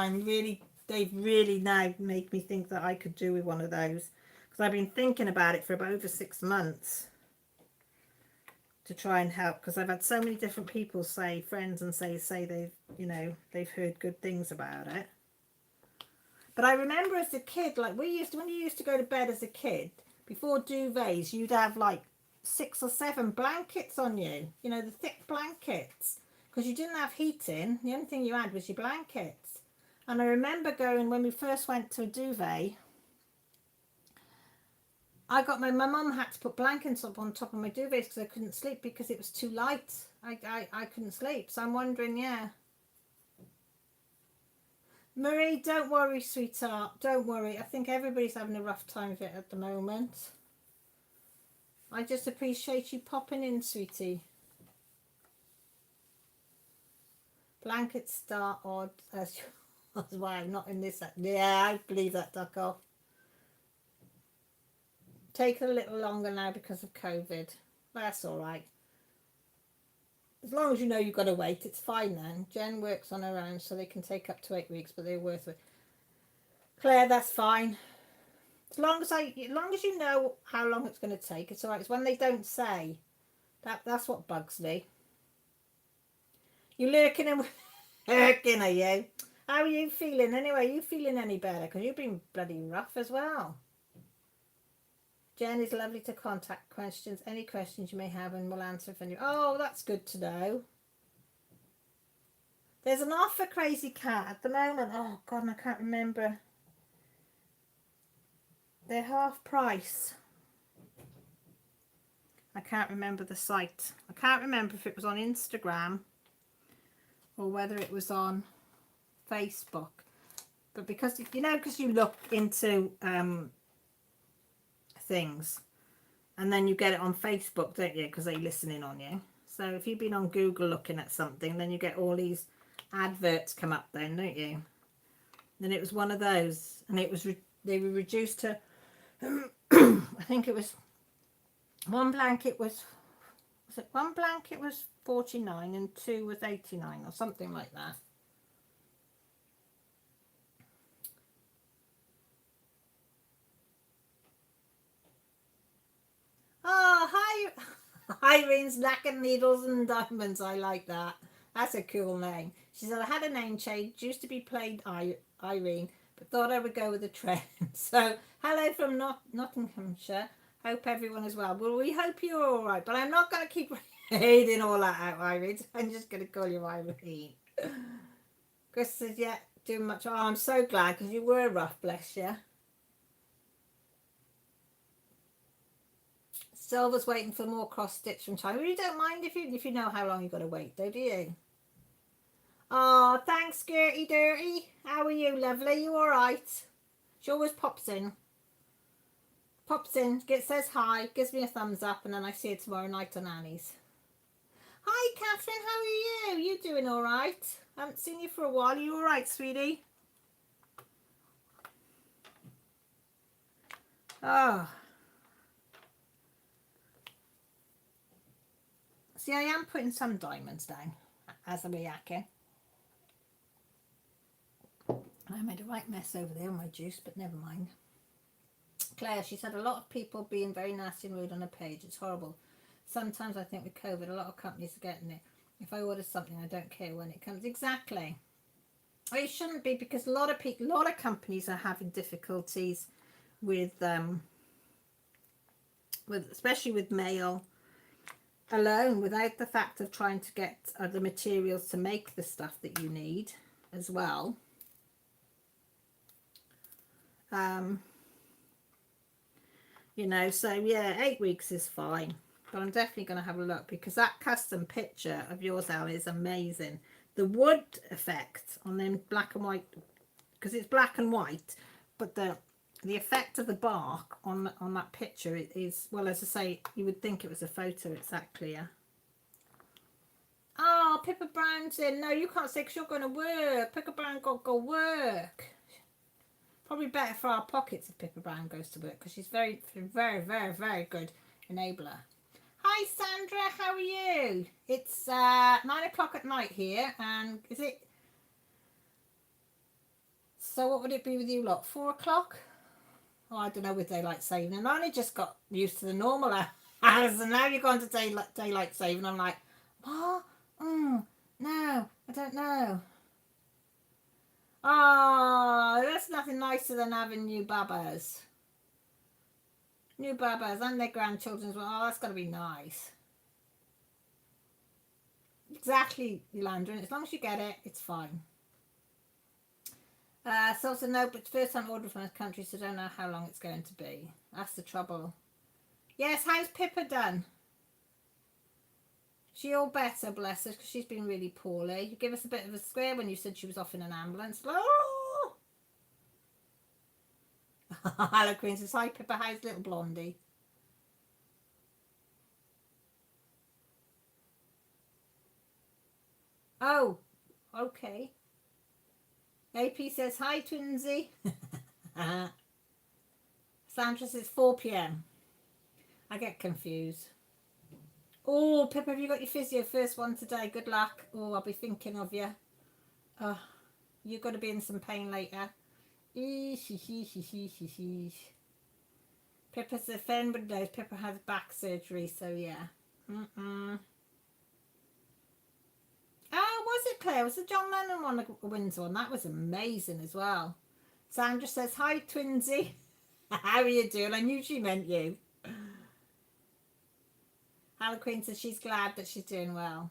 they've really now made me think that I could do with one of those. Because I've been thinking about it for about over 6 months. To try and help. Because I've had so many different people say, friends, and say they've heard good things about it. But I remember as a kid, like when you used to go to bed as a kid, before duvets, you'd have like 6 or 7 blankets on you. You know, the thick blankets. Because you didn't have heating. The only thing you had was your blankets. And I remember going, when we first went to a duvet, my mum had to put blankets up on top of my duvets because I couldn't sleep because it was too light. I couldn't sleep. So I'm wondering, yeah. Marie, don't worry, sweetheart. Don't worry. I think everybody's having a rough time of it at the moment. I just appreciate you popping in, sweetie. Blankets start odd as wow, not in this. Yeah, I believe that, duck off. Taking a little longer now because of COVID. That's all right. As long as you know you've got to wait, it's fine then. Jen works on her own, so they can take up to 8 weeks, but they're worth it. Claire, that's fine. As long as you know how long it's going to take, it's all right. It's when they don't say. That's what bugs me. You lurking and lurking, are you? How are you feeling anyway? Are you feeling any better? Because you've been bloody rough as well. Jen is lovely to contact. Questions, any questions you may have, and we'll answer for you. Oh, that's good to know. There's an offer Crazy Cat at the moment. Oh God, I can't remember. They're half price. I can't remember the site. I can't remember if it was on Instagram or whether it was on Facebook. But because, you know, because you look into things and then you get it on Facebook, don't you? Because they're listening on you. So if you've been on Google looking at something, then you get all these adverts come up then, don't you? Then it was one of those, and it was they were reduced to I think it was one blanket was it one blanket was 49 and two was 89 or something like that. Oh, hi Irene's Lacquer Needles and Diamonds. I like that. That's a cool name. She said, I had a name change. Used to be plain Irene, but thought I would go with the trend. So, hello from Nottinghamshire. Hope everyone is well. Well, we hope you're all right, but I'm not going to keep reading all that out, Irene. I'm just going to call you Irene. Chris says, yeah, doing much. Oh, I'm so glad because you were rough, bless you. Silver's waiting for more cross stitch from China. You don't mind if you know how long you've got to wait, though, do you? Oh, thanks, Gertie Dirty. How are you, lovely? You all right? She always pops in. Says hi, gives me a thumbs up, and then I see her tomorrow night on Annie's. Hi, Catherine. How are you? You doing all right? I haven't seen you for a while. Are you all right, sweetie? Oh. See, I am putting some diamonds down as I'm yakking. I made a right mess over there on my juice, but never mind. Claire, she said a lot of people being very nasty and rude on a page. It's horrible. Sometimes I think with COVID, a lot of companies are getting it. If I order something, I don't care when it comes. Exactly. Well, it shouldn't be, because a lot of companies are having difficulties with especially with mail alone, without the fact of trying to get the materials to make the stuff that you need as well. You know, so yeah, 8 weeks is fine, but I'm definitely going to have a look, because that custom picture of yours, Al, is amazing. The wood effect on them black and white, because it's black and white, but the effect of the bark on that picture is, well, as I say, you would think it was a photo. It's that clear. Oh, Pippa Brown's in. No, you can't say, because you're going to work. Pippa Brown got to go work. Probably better for our pockets if Pippa Brown goes to work, because she's very, very, very, very good enabler. Hi, Sandra. How are you? It's 9 o'clock at night here, and is it? So what would it be with you lot? 4 o'clock? Oh, I don't know with daylight saving. And I only just got used to the normal hours, and now you're going to daylight saving. I'm like, what? No, I don't know. Oh, that's nothing nicer than having new babas. New babas and their grandchildren as well. Oh, that's got to be nice. Exactly, Yolanda. As long as you get it, it's fine. So no, but first time ordering from this country, so don't know how long it's going to be. That's the trouble. Yes, how's Pippa done? She all better, bless her, because she's been really poorly. You give us a bit of a square when you said she was off in an ambulance. Oh! Hello, Queen says, hi, Pippa, how's little blondie? Oh, okay. AP says, hi, Twinsy. Sandra says, 4 p.m. I get confused. Oh, Pippa, have you got your physio first one today? Good luck. Oh, I'll be thinking of you. Oh, you're going to be in some pain later. Pippa says, if anybody knows, Pippa has back surgery, so yeah. Oh, was it, Claire? Was the John Lennon one a Windsor one? That was amazing as well. Sandra says, hi, Twinsy. How are you doing? I knew she meant you. Hannah Queen says she's glad that she's doing well.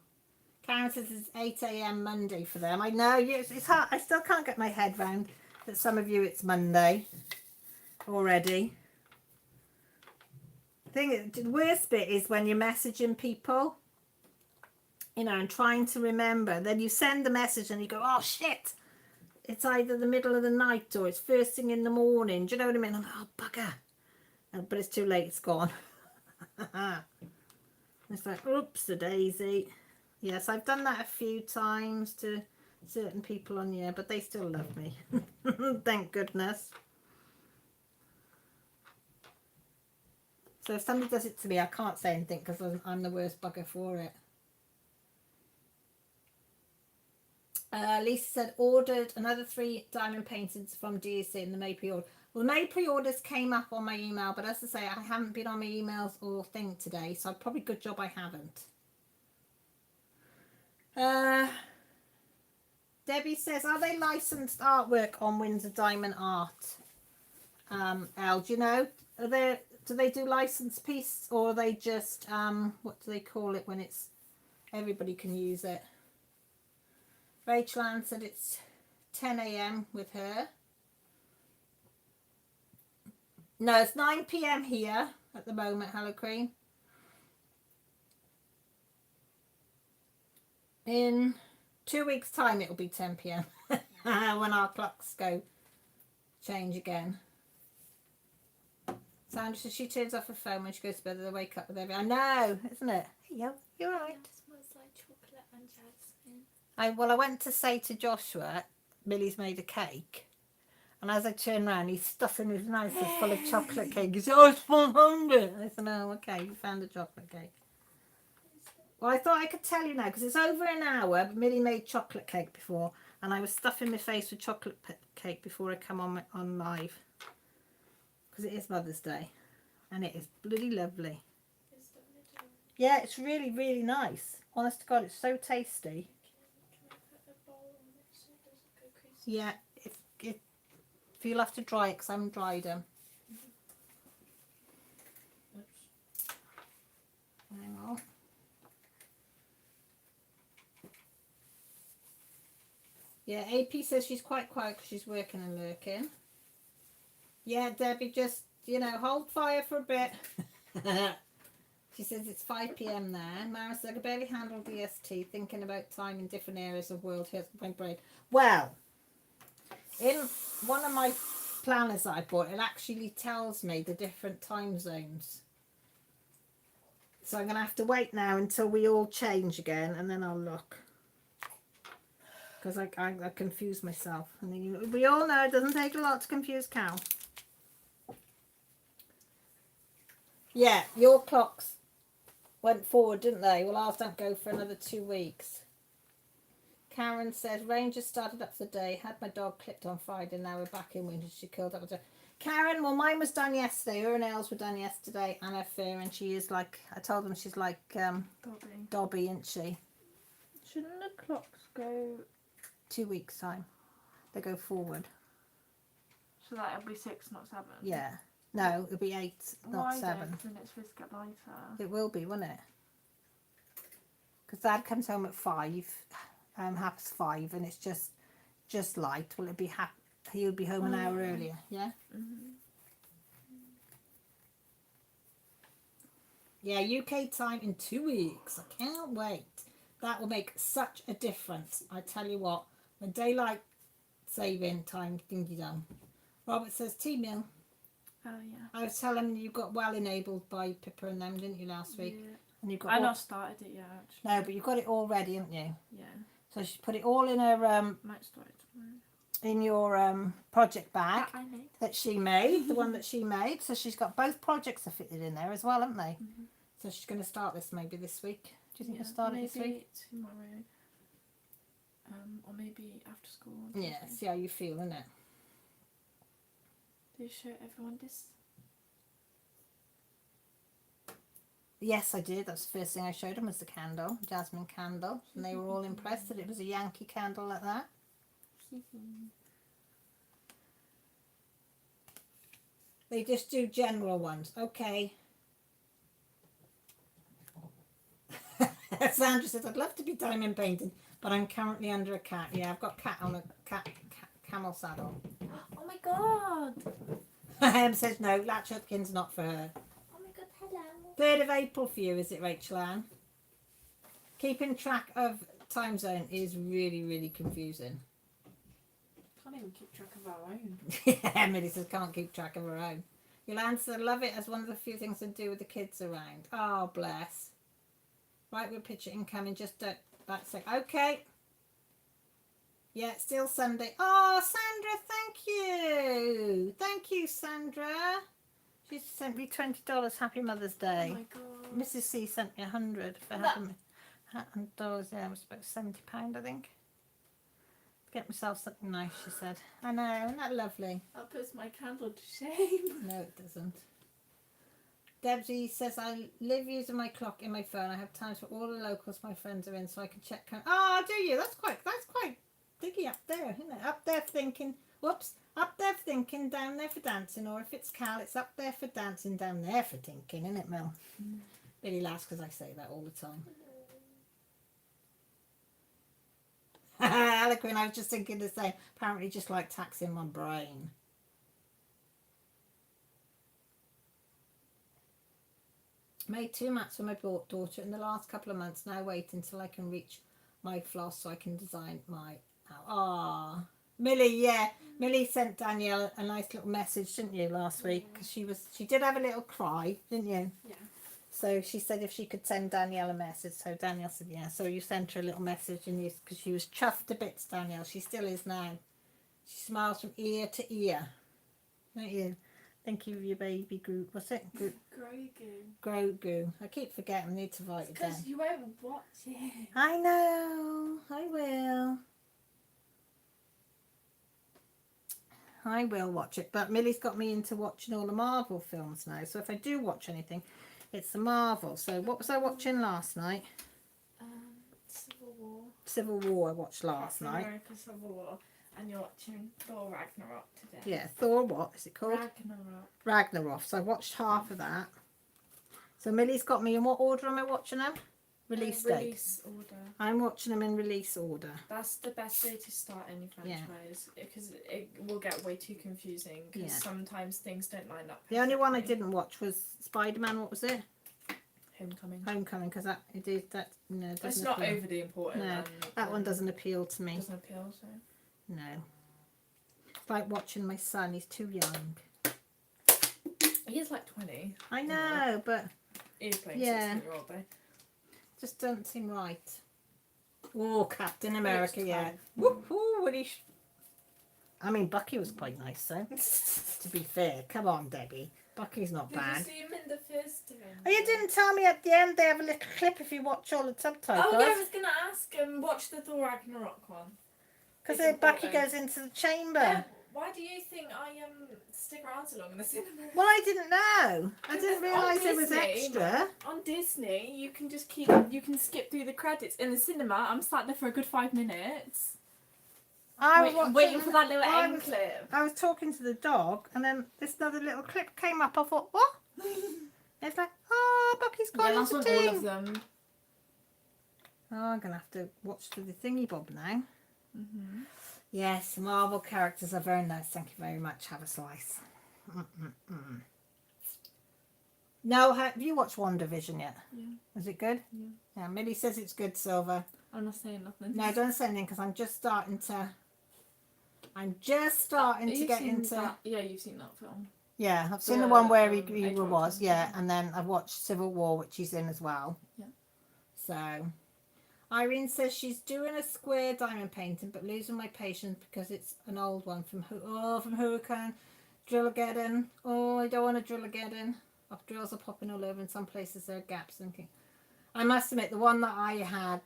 Karen says it's 8 a.m. Monday for them. I know, it's hard. I still can't get my head round that some of you it's Monday already. The worst bit is when you're messaging people, you know, and trying to remember. Then you send the message and you go, oh shit, it's either the middle of the night or it's first thing in the morning. Do you know what I mean? I'm like, oh bugger. But it's too late, it's gone. It's like, oops, a daisy. Yes, I've done that a few times to certain people on here, but they still love me. Thank goodness. So if somebody does it to me, I can't say anything because I'm the worst bugger for it. Lisa said, ordered another 3 diamond paintings from DSC in the May pre-order. Well, the May pre-orders came up on my email, but as I say, I haven't been on my emails or thing today, so probably good job I haven't. Debbie says, are they licensed artwork on Windsor Diamond Art? Elle, do you know? Do they do licensed piece, or are they just, what do they call it when it's, everybody can use it? Rachel Ann said it's 10 a.m. with her. No, it's 9 p.m. here at the moment, Hello Cream. In 2 weeks' time, it'll be 10 p.m. when our clocks go change again. Sandra says she turns off her phone when she goes to bed and they wake up with every. I know, isn't it? Hey, you're right. It smells like chocolate and jasmine. I went to say to Joshua, Millie's made a cake. And as I turn around, he's stuffing his mouth full of chocolate cake. He said, oh, it's 400. I said, oh, okay, you found a chocolate cake. Well, I thought I could tell you now, because it's over an hour, but Millie made chocolate cake before, and I was stuffing my face with chocolate cake before I come on live. Because it is Mother's Day, and it is bloody lovely. Yeah, it's really, really nice. Honest to God, it's so tasty. Yeah, if you'll have to dry it, because I haven't dried them. Hang on. Yeah, AP says she's quite quiet because she's working and lurking. Yeah, Debbie, just, hold fire for a bit. She says it's 5 p.m. there. Mara said, I could barely handle DST, thinking about time in different areas of world hurts my brain. Well, in one of my planners that I bought, it actually tells me the different time zones. So I'm going to have to wait now until we all change again, and then I'll look. Because I confuse myself. And we all know it doesn't take a lot to confuse Cal. Yeah, your clocks went forward, didn't they? Well, ours don't go for another 2 weeks. Karen says, rain just started up for the day. Had my dog clipped on Friday. Now we're back in winter. She curled up. Karen, well, mine was done yesterday. Her nails were done yesterday, and her fur. And she is like, I told them she's like Dobby, isn't she? Shouldn't the clocks go 2 weeks time? They go forward. So that it'll be 6, not 7? Yeah. No, it'll be 8, not Why 7. then it's supposed to get lighter. It will be, won't it? Because Dad comes home at 5, 5:30, and it's just light. Will it be he'll be home an hour earlier, yeah? Mm-hmm. Yeah, UK time in 2 weeks. I can't wait. That will make such a difference. I tell you what, when daylight saving time thingy done. Robert says, T-Mill. Oh, yeah. I was telling you got well enabled by Pippa and them, didn't you, last week? Yeah. And you've got I've not started it yet, actually. No, but you've got it all ready, haven't you? Yeah. So she put it all in her Might start it tomorrow. in your project bag That I made. that she made, the one that she made. So she's got both projects are fitted in there as well, haven't they? Mm-hmm. So she's going to start this maybe this week. Do you think you'll start it this week? Maybe tomorrow. Or maybe after school. Yeah, see how you feel, innit? Do you show everyone this? Yes, I did. That's the first thing I showed them was the candle, jasmine candle. And they were all impressed that it was a Yankee candle like that. They just do general ones. Okay. Sandra says, I'd love to be diamond painted, but I'm currently under a cat. Yeah, I've got cat on a camel saddle. Oh my god. Em says, no, Latch Hopkins not for her. Oh my god, hello. 3rd of April for you, is it, Rachel Ann? Keeping track of time zone is really, really confusing. Can't even keep track of our own. Yeah, Emily says, can't keep track of her own. Yolanda, love it as one of the few things to do with the kids around. Oh, bless. Right, we'll picture incoming. Just that's it. Okay. Yeah, still Sunday. Oh, Sandra, thank you. Thank you, Sandra. She sent me $20. Happy Mother's Day. Oh my god. Mrs. C sent me 100 for having me. $100, yeah, it was about £70, I think. Get myself something nice, she said. I know, isn't that lovely? That puts my candle to shame. No, it doesn't. Debsy says, I live using my clock in my phone. I have times for all the locals my friends are in, so I can check. Oh, do you? That's quite diggy up there, isn't it? Up there thinking, whoops, up there thinking, down there for dancing. Or if it's Cal, it's up there for dancing, down there for thinking, isn't it, Mel? Billy laughs because I say that all the time. Eloquent, I was just thinking the same. Apparently just like taxing my brain. Made 2 mats for my daughter in the last couple of months. Now wait until I can reach my floss so I can design my... Ah, Millie, yeah. Millie sent Danielle a nice little message, didn't you, last week? Because she did have a little cry, didn't you? Yeah. So she said if she could send Danielle a message. So Danielle said, yeah. So you sent her a little message, and because she was chuffed to bits, Danielle. She still is now. She smiles from ear to ear. Don't you? Thank you, your baby group. What's it? Grogu. I keep forgetting. I need to write it down. Because you won't watch it. I know. I will. I will watch it. But Millie's got me into watching all the Marvel films now. So if I do watch anything, it's the Marvel. So what was I watching last night? Civil War. Civil War I watched last Captain night. America Civil War. And you're watching Thor Ragnarok today. Yeah, Thor, what is it called? Ragnarok. So I watched half of that. So Millie's got me in what order am I watching them? Release date. Release order. I'm watching them in release order. That's the best way to start any franchise because it will get way too confusing because sometimes things don't line up. The only one I didn't watch was Spider-Man. What was it? Homecoming, because that it is that no. It it's doesn't not appeal. overly important. No, that one doesn't appeal to me. Doesn't appeal, so. No. It's like watching my son. He's too young. He's like 20. I know, but He's playing 16-year-old though. just doesn't seem right. Oh, Captain America, Next yeah. time. Woohoo! What he I mean, Bucky was quite nice, though. To be fair, come on, Debbie. Bucky's not bad. Did you see him in the first one? Oh, you didn't tell me at the end they have a little clip if you watch all the subtitles. Oh, yeah, I was going to ask him, watch the Thor Ragnarok one. Because It's Bucky important. goes into the chamber. Yeah, why do you think I stick around so long in the cinema? Well, I didn't know. I didn't Because on realise it was Disney- extra. On Disney, you can just you can skip through the credits. In the cinema, I'm sat there for a good 5 minutes. I was Waiting for that little I end was- clip. I was talking to the dog, and then this other little clip came up. I thought, what? It's like, oh, Bucky's gone Yeah, that's into on all team. of them. Oh, I'm going to have to watch through the thingy bob now. Mm-hmm. Yes, Marvel characters are very nice. Thank you very much. Have a slice. No, have you watched WandaVision yet? Yeah. Is it good? Yeah. Yeah, Millie says it's good, Silver. I'm not saying nothing. No, don't say anything because I'm just starting to get into... That? Yeah, you've seen that film. Yeah, I've seen The, the one where he Edward was, Norton. yeah, and then I've watched Civil War, which he's in as well. Yeah. So, Irene says she's doing a square diamond painting, but losing my patience because it's an old one from Hurricane, Drillageddon. Oh, I don't want a Drillageddon. Drills are popping all over, in some places there are gaps. Thinking, I must admit, the one that I had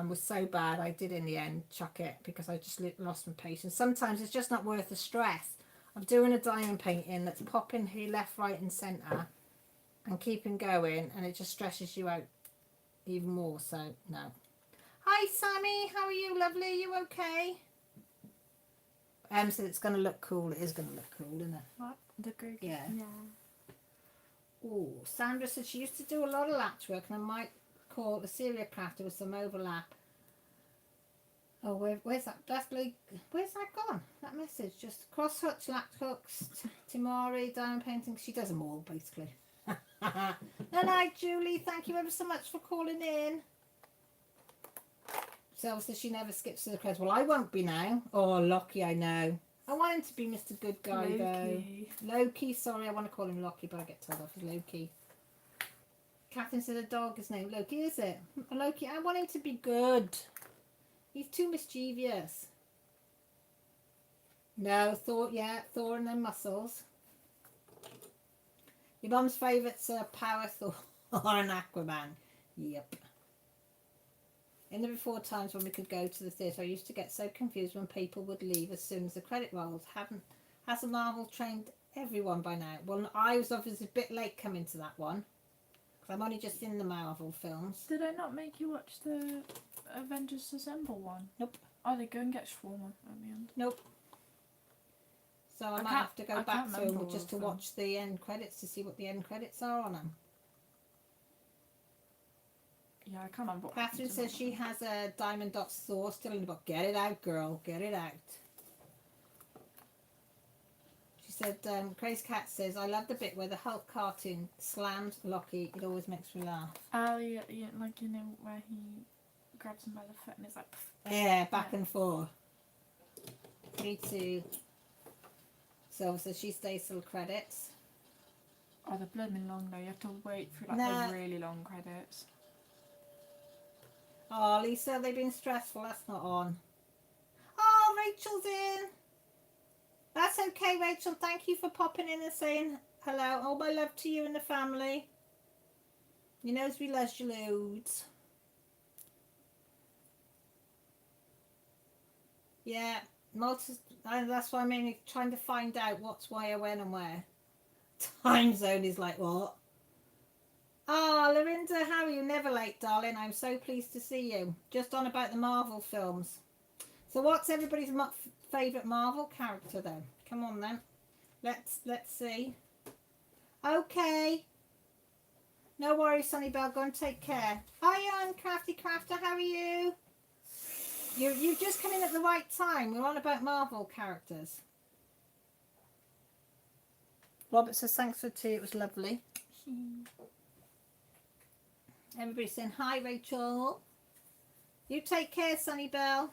was so bad, I did in the end chuck it because I just lost my patience. Sometimes it's just not worth the stress of doing a diamond painting that's popping here left, right and centre and keeping going, and it just stresses you out even more. So no. Hi Sammy, how are you, lovely? You okay? Said it's going to look cool. It is going to look cool, isn't it? What? The Grogu? Yeah. Oh, Sandra said she used to do a lot of latch work, and I might call a serial crafter with some overlap. Oh, where's that? That's like, where's that gone? That message. Just cross hooks, lap hooks, Timari, diamond painting. She does them all, basically. Hello, Julie. Thank you ever so much for calling in. So says she never skips to the credits. Well, I won't be now. Oh, Lockie, I know. I want him to be Mr. Good Guy, Loki. though. Loki, sorry, I want to call him Lockie, but I get told off as Loki. Catherine said a dog is named Loki, is it? Loki, I want him to be good. He's too mischievous. No, Thor, yeah, Thor and then muscles. Your mum's favourites are Power, Thor and Aquaman. Yep. In the before times when we could go to the theatre, I used to get so confused when people would leave as soon as the credit rolled. Hasn't Marvel trained everyone by now? Well, I was obviously a bit late coming to that one. Because I'm only just in the Marvel films. Did I not make you watch the Avengers Assemble one? Nope. Oh, they go and get Shawarma at the end. Nope. So I might have to go back through them just to watch the end credits to see what the end credits are on them. Yeah, I can't remember. Catherine says she has a Diamond Dots Thor still in the book. Get it out, girl. Get it out. She said, Crazy Cat says, I love the bit where the Hulk cartoon slammed Lockie. It always makes me laugh. Oh, yeah, like, you know, where he grabs him by the foot and it's like... Yeah, back and forth. Me too. So she stays till credits. Oh, they're blooming long though. You have to wait for like the really long credits. Oh, Lisa, they've been stressful. That's not on. Oh, Rachel's in. That's okay, Rachel. Thank you for popping in and saying hello. All my love to you and the family. You knows we loves you loads. Yeah, that's why I'm mainly trying to find out what's where, when and where. Time zone is like what? Ah, Lorinda, how are you? Never late, darling. I'm so pleased to see you. Just on about the Marvel films. So what's everybody's favourite Marvel character then? Come on then. Let's see. Okay. No worries, Sunny Bell. Go and take care. Hi, I'm Crafty Crafter. How are you? You just come in at the right time. We're on about Marvel characters. Robert says thanks for tea. It was lovely. Everybody's saying hi, Rachel. You take care, Sunny Bell.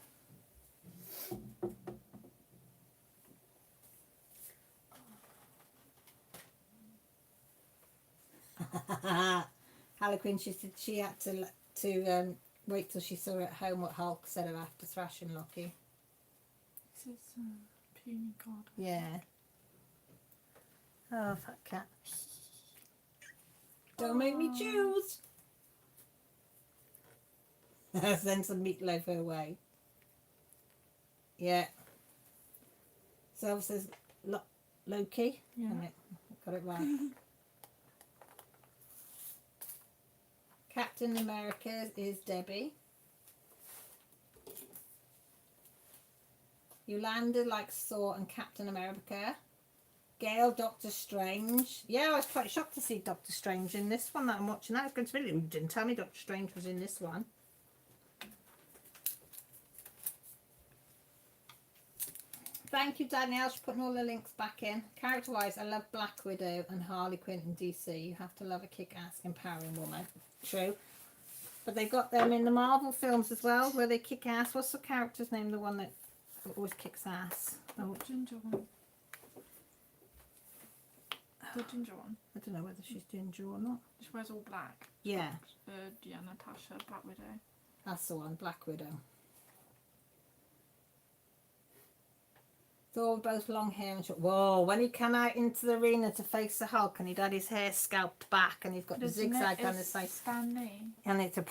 Harlequin, she said she had to wait till she saw at home what Hulk said of after thrashing Lockie. This is puny god. Yeah. Oh, fat cat. Don't make me choose. Send some meatloaf her way. Yeah. So says Loki. Yeah. Got it right. Captain America is Debbie. Yolanda likes Thor and Captain America. Gail, Doctor Strange. Yeah, I was quite shocked to see Doctor Strange in this one that I'm watching. That was going to be. You didn't tell me Doctor Strange was in this one. Thank you, Danielle, for putting all the links back in. Character-wise, I love Black Widow and Harley Quinn in DC. You have to love a kick-ass, empowering woman. True. But they got them in the Marvel films as well, where they kick ass. What's the character's name? The one that always kicks ass. Oh, ginger one. The ginger one. I don't know whether she's ginger or not. She wears all black. Yeah. Yeah, Natasha, Black Widow. That's the one, Black Widow. Thor both long hair and short. Whoa, when he came out into the arena to face the Hulk and he'd had his hair scalped back and he's got the zigzag on his side. Stan Lee. And it's a...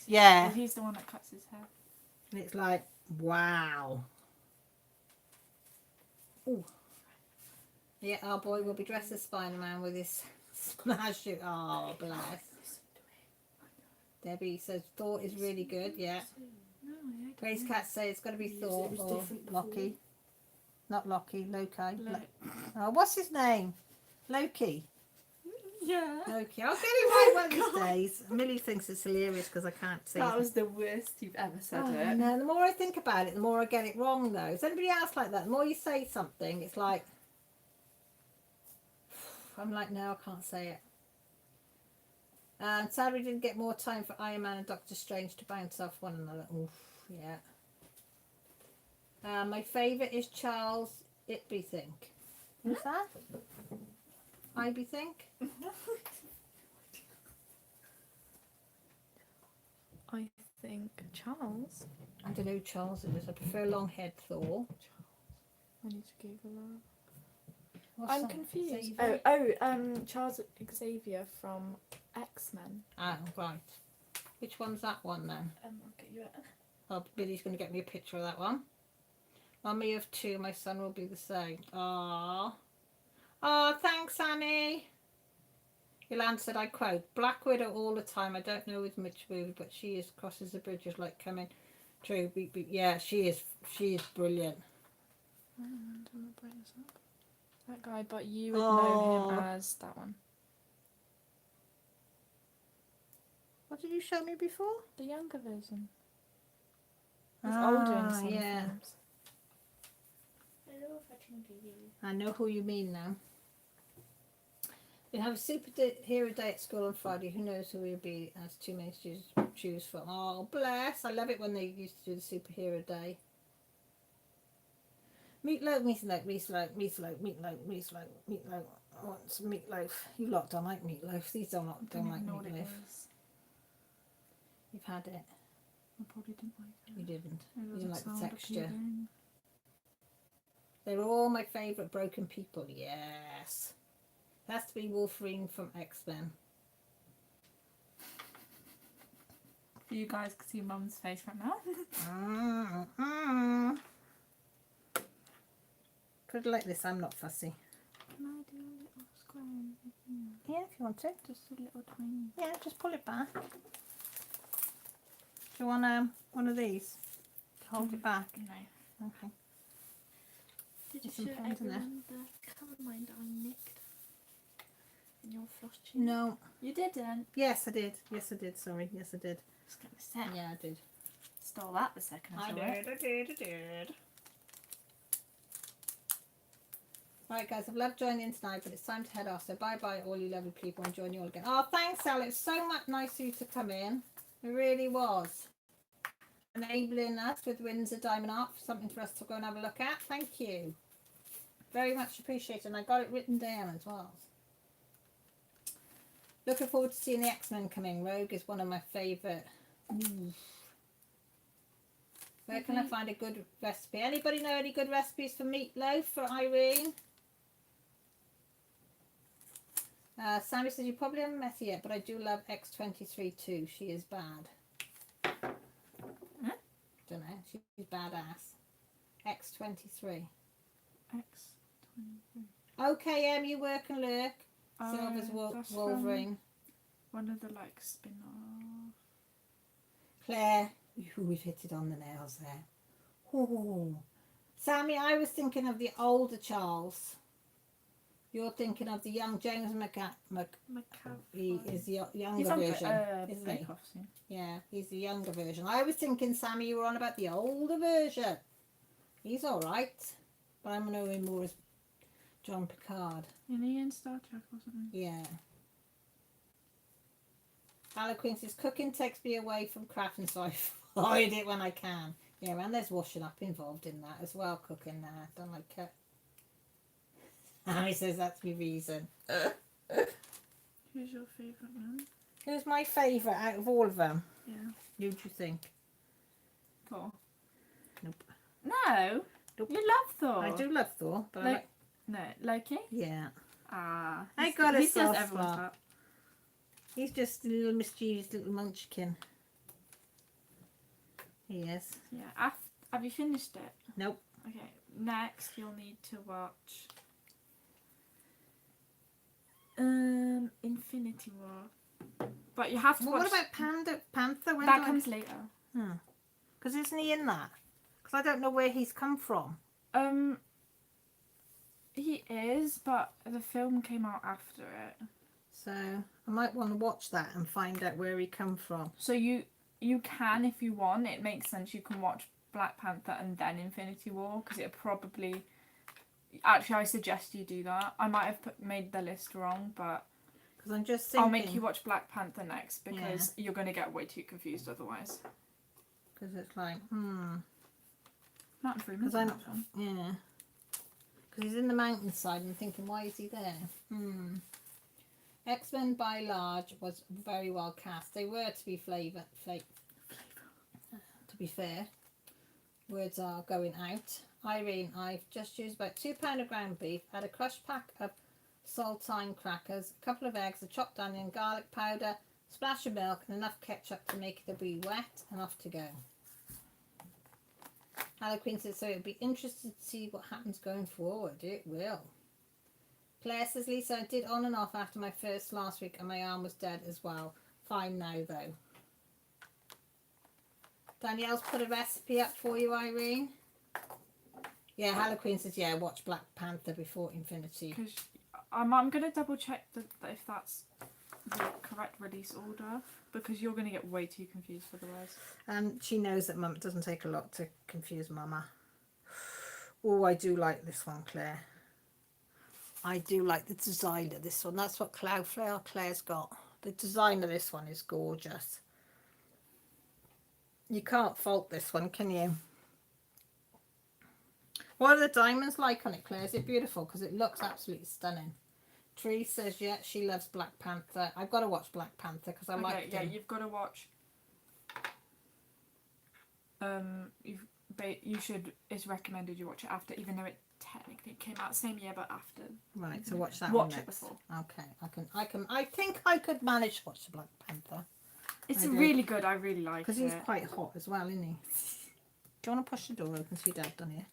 Yeah. Well, he's the one that cuts his hair. And it's like, wow. Ooh. Yeah, our boy will be dressed as Spider-Man with his splash suit. Oh, bless. Debbie says Thor is really good, yeah. Grace Cat says it's got to be Thor or Loki. Not Loki, Loki. Oh, what's his name? Loki. Yeah. Okay, I'll get it right one of these days. Millie thinks it's hilarious because I can't say That it. was the worst you've ever said it. No, the more I think about it, the more I get it wrong though. Is anybody else like that? The more you say something, it's like, I'm like, no, I can't say it. And sadly, didn't get more time for Iron Man and Doctor Strange to bounce off one another. Oof, yeah. My favourite is Charles Itby Think. Who's that? Ivy Think? I think Charles. I don't know who Charles is. I prefer long-haired Thor. I need to Google that. What's I'm that? confused. Xavier? Charles Xavier from X-Men. Oh, right. Which one's that one then? I'll get you it. Oh, Billy's going to get me a picture of that one. Mummy of two, my son will be the same. Aww. Oh, thanks, Annie. Yolanda said, I quote, Black Widow all the time. I don't know with which movie, but she is crosses the bridges like coming true. Yeah, she is brilliant. That guy, but you would know him Oh. as that one. What did you show me before? The younger version. He's older in some yeah. films. Hello, I know who you mean now. We have a superhero day at school on Friday. Who knows who we'll be as too many students to choose from. Oh, bless. I love it when they used to do the superhero day. Meatloaf, meatloaf, meatloaf, meatloaf, meatloaf, meatloaf, meatloaf. I want some meatloaf. You lot don't like meatloaf. These don't like meatloaf. You've had it. I probably didn't like it. You didn't. It You didn't like the sound texture. appealing. They were all my favourite broken people. Yes. It has to be Wolverine from X-Men. You guys can see Mum's face right now. Put it like this. I'm not fussy. Can I do a little square? Yeah, if you want to. Just a little tiny. Yeah, just pull it back. Do you want one of these to hold it back? No. Okay. Did you Some show pens in there. everyone the calamine that I nicked in your floss tube? No. You didn't. Yes, I did. Yes, I did. Sorry. Yes, I did. Just gonna say. Yeah, I did. Stole that the second I saw it. I did. Right, guys, I've loved joining in tonight, but it's time to head off. So bye-bye, all you lovely people, and join you all again. Oh, thanks, Alex. So much nice of you to come in. It really was. Enabling us with Windsor Diamond Art, something for us to go and have a look at. Thank you. Very much appreciated. And I got it written down as well. Looking forward to seeing the X-Men coming. Rogue is one of my favourite. Where can I find a good recipe? Anybody know any good recipes for meatloaf for Irene? Sammy says you probably haven't met her yet, but I do love X23 too. She is bad. Don't know. She's badass. X23. X23. Okay, you work and lurk. Silver's Wolverine. One of the like spin-off. Claire. Ooh, we've hit it on the nails there. Ooh. Sammy, I was thinking of the older Charles. You're thinking of the young James He is the younger version, isn't he? Yeah, he's the younger version. I was thinking, Sammy, you were on about the older version. He's all right, but I'm knowing him more as John Picard. Isn't he in Star Trek or something? Yeah. Queen says, cooking takes me away from crafting, so I avoid it when I can. Yeah, and there's washing up involved in that as well, cooking there. Don't like it. He says that's my reason. Who's your favourite man? Who's my favourite out of all of them? Yeah. Who do you think? Thor. Nope. No. Nope. You love Thor. I do love Thor, but I like... No, Loki? Yeah. Ah. I got a he says soft everyone's spot. heart. He's just a little mischievous little munchkin. He is. Yeah. Have you finished it? Nope. Okay. Next, you'll need to watch Infinity War. But you have to Well, watch... what about Panther? When That comes later. Because isn't he in that? Because I don't know where he's come from. He is, but the film came out after it. So I might want to watch that and find out where he come from. So you can, if you want. It makes sense. You can watch Black Panther and then Infinity War, because it probably. Actually, I suggest you do that. I might have made the list wrong, but Because I'm just thinking. I'll make you watch Black Panther next, because you're going to get way too confused otherwise. Because it's like, Not 3 minutes. Because yeah. Because he's in the mountainside and thinking, why is he there? X-Men by large was very well cast. They were, to be to be fair, words are going out. Irene, I've just used about £2 of ground beef, had a crushed pack of saltine crackers, a couple of eggs, a chopped onion, garlic powder, splash of milk, and enough ketchup to make it a wee wet, and off to go. Hello Queen says, so it'll be interesting to see what happens going forward. It will. Claire says, Lisa, I did on and off after my first last week and my arm was dead as well. Fine now though. Danielle's put a recipe up for you, Irene. Yeah, Hello Queen says, yeah, watch Black Panther before Infinity. Because I'm going to double check if that's the correct release order, because you're going to get way too confused otherwise. She knows that Mum, it doesn't take a lot to confuse Mama. Oh, I do like this one, Claire. I do like the design of this one. That's what Claire's got. The design of this one is gorgeous. You can't fault this one, can you? What are the diamonds like on it, Claire? Is it beautiful? Because it looks absolutely stunning. Tree says, yeah, she loves Black Panther. I've got to watch Black Panther because I like it. Yeah, you've got to watch. You should. It's recommended you watch it after, even though it technically came out same year, but after. Right, so watch that one next. Watch it before. Okay, I think I could manage to watch the Black Panther. It's really good. I really like it. Because he's quite hot as well, isn't he? Do you want to push the door open so your dad done here?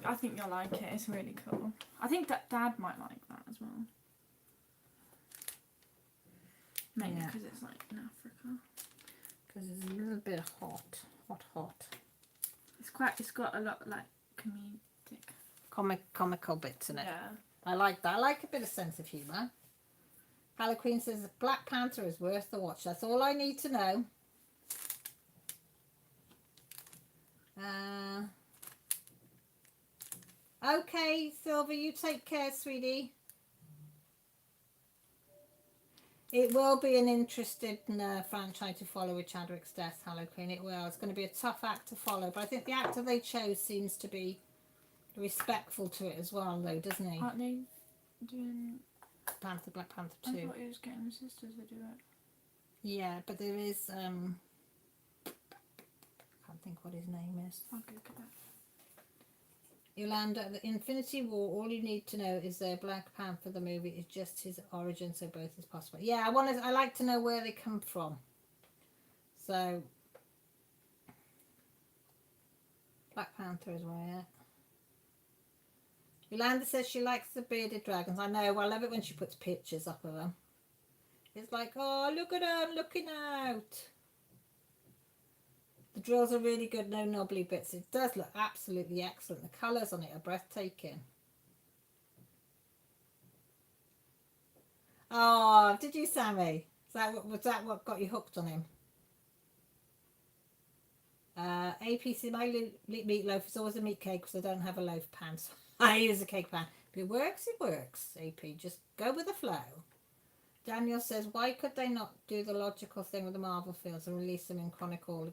I think you'll like it. It's really cool. I think that Dad might like that as well. Maybe because it's like in Africa. Because it's a little bit hot. It's got a lot like comedic. Comical bits in it. Yeah. I like that. I like a bit of sense of humour. Hala Queen says Black Panther is worth the watch. That's all I need to know. Okay, Silver, you take care, sweetie. It will be an interesting franchise to follow with Chadwick's death, Hala Queen. It will. It's going to be a tough act to follow, but I think the actor they chose seems to be respectful to it as well, though, doesn't he? Aren't they doing Black Panther 2. I thought he was getting his sisters to do it. Yeah, but there is I can't think what his name is. I'll Google that. Yolanda, the Infinity War, all you need to know is their Black Panther the movie is just his origin, so both is possible. Yeah, I like to know where they come from. So Black Panther is where I at. Yolanda says she likes the bearded dragons. I know, I love it when she puts pictures up of them. It's like, oh, look at them looking out. The drills are really good, no knobbly bits. It does look absolutely excellent. The colours on it are breathtaking. Oh, did you, Sammy? Was that what got you hooked on him? APC, my meatloaf is always a meat cake because I don't have a loaf pan. So I use a cake pan. If it works, it works, AP. Just go with the flow. Daniel says, why could they not do the logical thing with the Marvel films and release them in chronological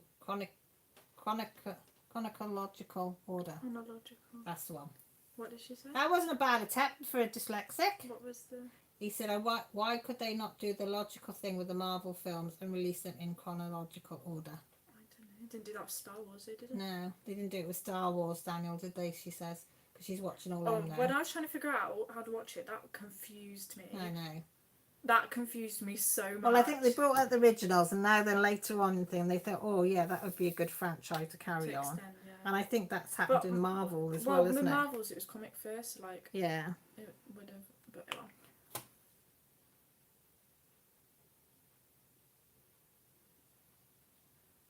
order? Chronological. That's the one. What did she say? That wasn't a bad attempt for a dyslexic. What was the... He said, why could they not do the logical thing with the Marvel films and release them in chronological order? I don't know. Didn't do that with Star Wars, they did it? No, they didn't do it with Star Wars, Daniel, did they? She says, because she's watching all Oh, of them now. when I was trying to figure out how to watch it, that confused me. I know. That confused me so much. Well, I think they brought out the originals, and now then later on in thing, they thought, oh yeah, that would be a good franchise to carry on. Extend, yeah. And I think that's happened But- in Marvel as well, well, isn't with it? Marvels, it was comic first, like, Yeah. it would have, but well.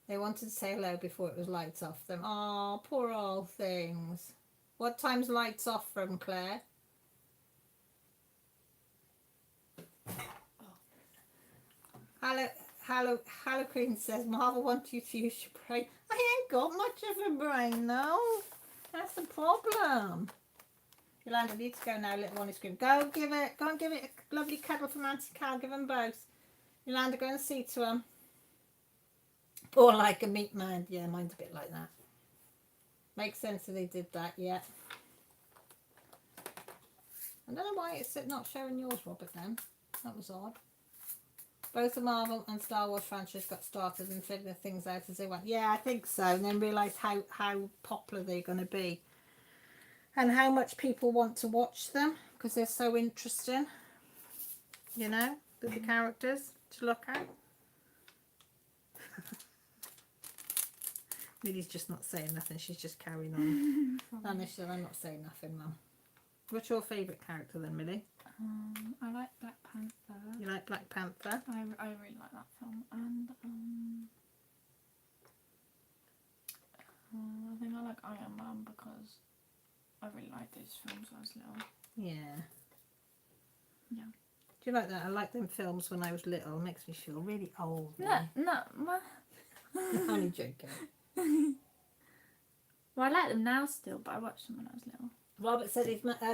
They wanted to say hello before it was lights off them. Oh, poor old things. What time's lights off from, Claire? Hello Queen says Marvel wants you to use your brain. I ain't got much of a brain though. That's the problem. Yolanda needs to go now, little one is screaming. Go and give it a lovely cuddle from Auntie Cal. Give them both. Yolanda, go and see to them. Or like a meat man. Yeah, mine's a bit like that. Makes sense that they did that, yeah. I don't know why it's not showing yours, Robert, then. That was odd. Both the Marvel and Star Wars franchise got started and figured things out as they went. Yeah, I think so. And then realised how popular they're going to be. And how much people want to watch them. Because they're so interesting. You know, with the characters to look at. Lily's just not saying nothing. She's just carrying on. I'm not saying nothing, Mum. What's your favourite character then, Millie? I like Black Panther. You like Black Panther? I really like that film, and I think I like Iron Man because I really like those films when I was little. Yeah. Yeah. Do you like that? I liked them films when I was little. It makes me feel really old. No. I'm only joking. Well, I like them now still, but I watched them when I was little. Robert said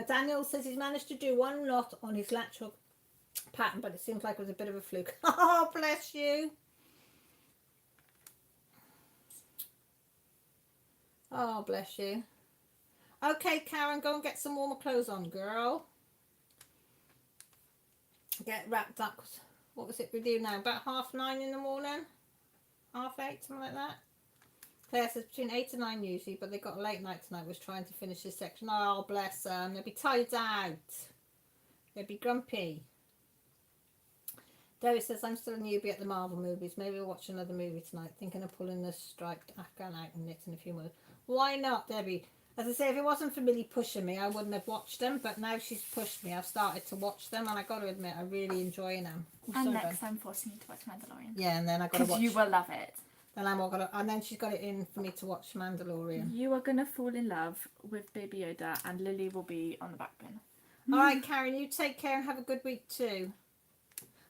Daniel says he's managed to do one knot on his latch hook pattern, but it seems like it was a bit of a fluke. Oh, bless you. Oh, bless you. Okay, Karen, go and get some warmer clothes on, girl. Get wrapped up. What was it we do now? About 9:30 in the morning? 8:30, something like that? Claire says between 8 and 9 usually, but they got a late night tonight. Was trying to finish this section. Oh, bless them. They'll be tired out. They'll be grumpy. Debbie says, I'm still a newbie at the Marvel movies. Maybe we'll watch another movie tonight. Thinking of pulling the striped Afghan out and knit in a few more. Why not, Debbie? As I say, if it wasn't for Millie pushing me, I wouldn't have watched them. But now she's pushed me. I've started to watch them, and I got to admit, I really enjoy them. And next I'm forcing you to watch Mandalorian. Yeah, and then I got to watch. Because you will love it. Then I'm all gonna, and then she's got it in for me to watch Mandalorian. You are gonna fall in love with Baby Yoda, and Lily will be on the back bin. All right, Karen, you take care and have a good week too.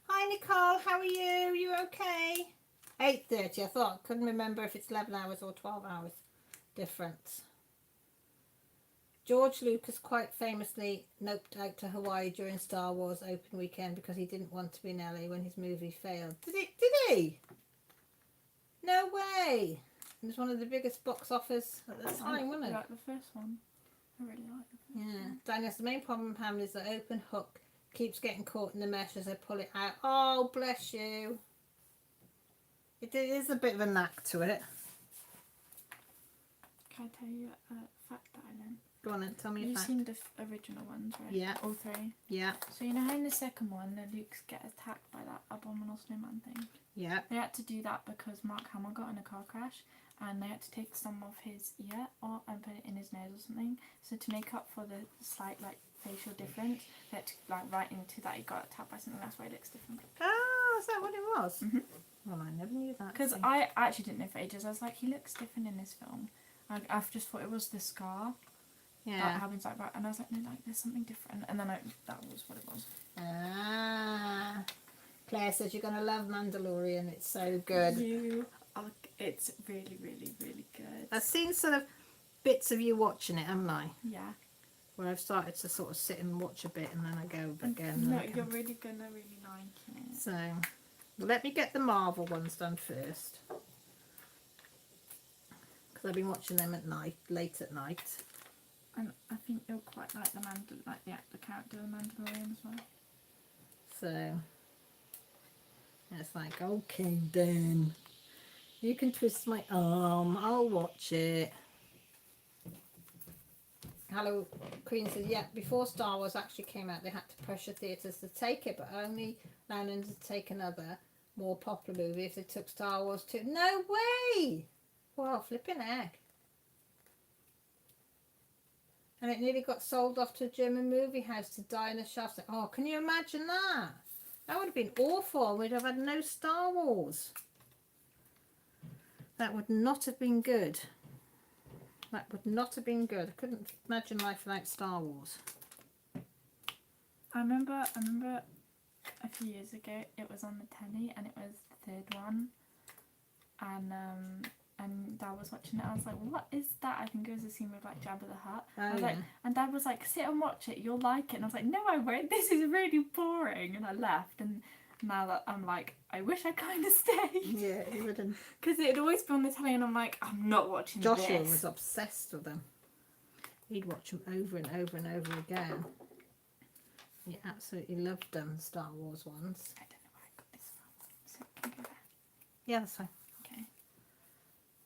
Hi, Nicole. How are you? You okay? 8:30. I thought. Couldn't remember if it's 11 hours or 12 hours difference. George Lucas quite famously noped out to Hawaii during Star Wars open weekend because he didn't want to be in LA when his movie failed. Did he? No way! It was one of the biggest box offers at the time, wasn't it? I like the first one. I really like the first one. Daniel's the main problem with Hamlet is the open hook keeps getting caught in the mesh as they pull it out. Oh, bless you. It is a bit of a knack to it. Can I tell you a fact that I learned? Go on then, tell me a You've fact. seen the original ones, right? Yeah. All three? Yeah. So you know how in the second one, the Luke's get attacked by that abominable snowman thing? Yeah. They had to do that because Mark Hamill got in a car crash and they had to take some of his ear and put it in his nose or something. So to make up for the slight facial difference, they had to write into that he got attacked by something. That's why he looks different. Oh, is that what it was? Mm-hmm. Well, I never knew that. Because I actually didn't know for ages. I was like, he looks different in this film. I've just thought it was the scar. Yeah. That happens right, and I was like, no, there's something different. And then that was what it was. Ah. Claire says you're going to love Mandalorian. It's so good. It's really, really, really good. I've seen sort of bits of you watching it, haven't I? Yeah. Where I've started to sort of sit and watch a bit and then I go again. No, you're really going to really like it. So, let me get the Marvel ones done first. Because I've been watching them at night, late at night. And I think you'll quite like the character of the Mandalorian as well. So, it's like, okay then. You can twist my arm, I'll watch it. Hello, Queen says, yeah, before Star Wars actually came out, they had to pressure theatres to take it, but only allowing them to take another more popular movie if they took Star Wars too. No way! Well, flipping heck. And it nearly got sold off to a German movie house to die in a shaft. Oh, can you imagine that? That would have been awful. We'd have had no Star Wars. That would not have been good. That would not have been good. I couldn't imagine life without Star Wars. I remember a few years ago. It was on the telly, and it was the third one. And Dad was watching it. I was like, "What is that?" I think it was a scene with like Jabba the Hutt. I was like, and Dad was like, "Sit and watch it. You'll like it." And I was like, "No, I won't. This is really boring." And I left. And now that I'm like, I wish I kind of stayed. Yeah, he wouldn't. Because it'd always be on the telly, and I'm like, I'm not watching Joshua this. was obsessed with them. He'd watch them over and over and over again. He absolutely loved them, Star Wars ones. I don't know where I got this from. So can you go there? Yeah, that's fine. Okay.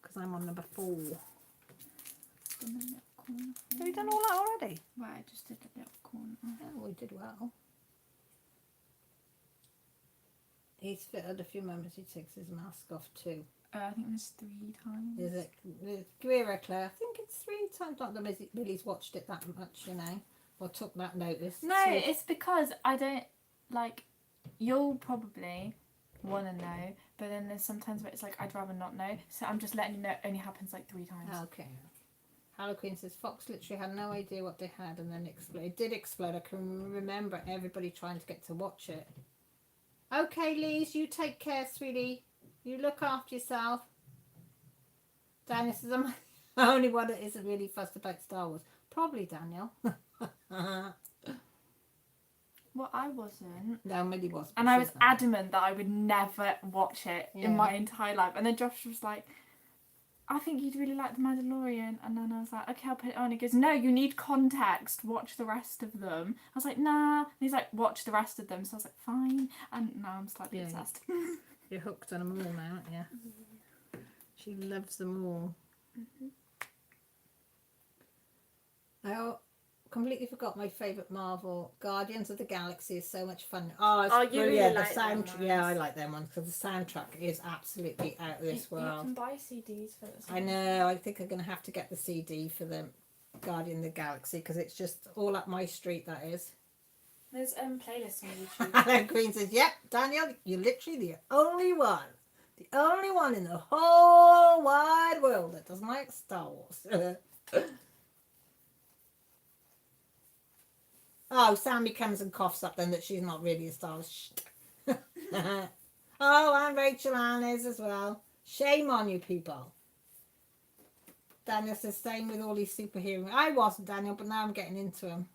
Because I'm on number 4. In the little corner. Have we done all that already? Well, I just did a little corner. Oh, we did well. He's fitted a few moments. He takes his mask off too. I think there's 3 times. Is it? Guerrero Claire. I think it's 3 times. Not that Billy's watched it that much, you know, or took that notice. No, So- it's because I don't like. You'll probably want to know, but then there's sometimes where it's like I'd rather not know. So I'm just letting you know. It only happens like 3 times. Okay. Harlequin says Fox literally had no idea what they had, and then exploded. It did explode. I can remember everybody trying to get to watch it. Okay, Lise, you take care, sweetie. You look after yourself. Daniel says I'm the only one that isn't really fussed about Star Wars. Probably Daniel. Well, I wasn't. No, Millie was. And I was adamant that I would never watch it in my entire life. And then Josh was like, I think you'd really like The Mandalorian. And then I was like, okay, I'll put it on. He goes, no, you need context. Watch the rest of them. I was like, nah. And he's like, watch the rest of them. So I was like, fine. And now I'm slightly obsessed. You're hooked on them all now, aren't you? She loves them all. I completely forgot my favourite Marvel. Guardians of the Galaxy is so much fun. Oh, it's you really brilliant. like The them soundtrack. ones. Yeah, I like them ones because the soundtrack is absolutely out of this You world. can buy CDs for this. I know. I think I'm going to have to get the CD for the Guardian of the Galaxy because it's just all up my street, that is. There's playlists on YouTube. Alan Queen says, yep, Daniel, you're literally the only one. The only one in the whole wide world that doesn't like Star Wars. Oh, Sammy comes and coughs up then that she's not really a Star Wars. Oh, and Rachel Ann is as well. Shame on you people. Daniel says, same with all these superheroes. I wasn't, Daniel, but now I'm getting into them.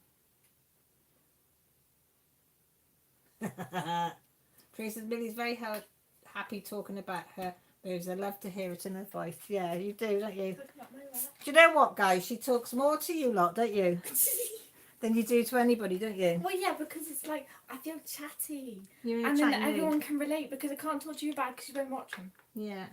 Teresa Millie's very happy talking about her moves. I love to hear it in her voice. Yeah, you do, don't you? Do you know what, guys? She talks more to you lot, don't you? Than you do to anybody, don't you? Well, yeah, because it's like I feel chatty, You're in a and then chatty mood. everyone can relate because I can't talk to you about because you don't watch them. Yeah.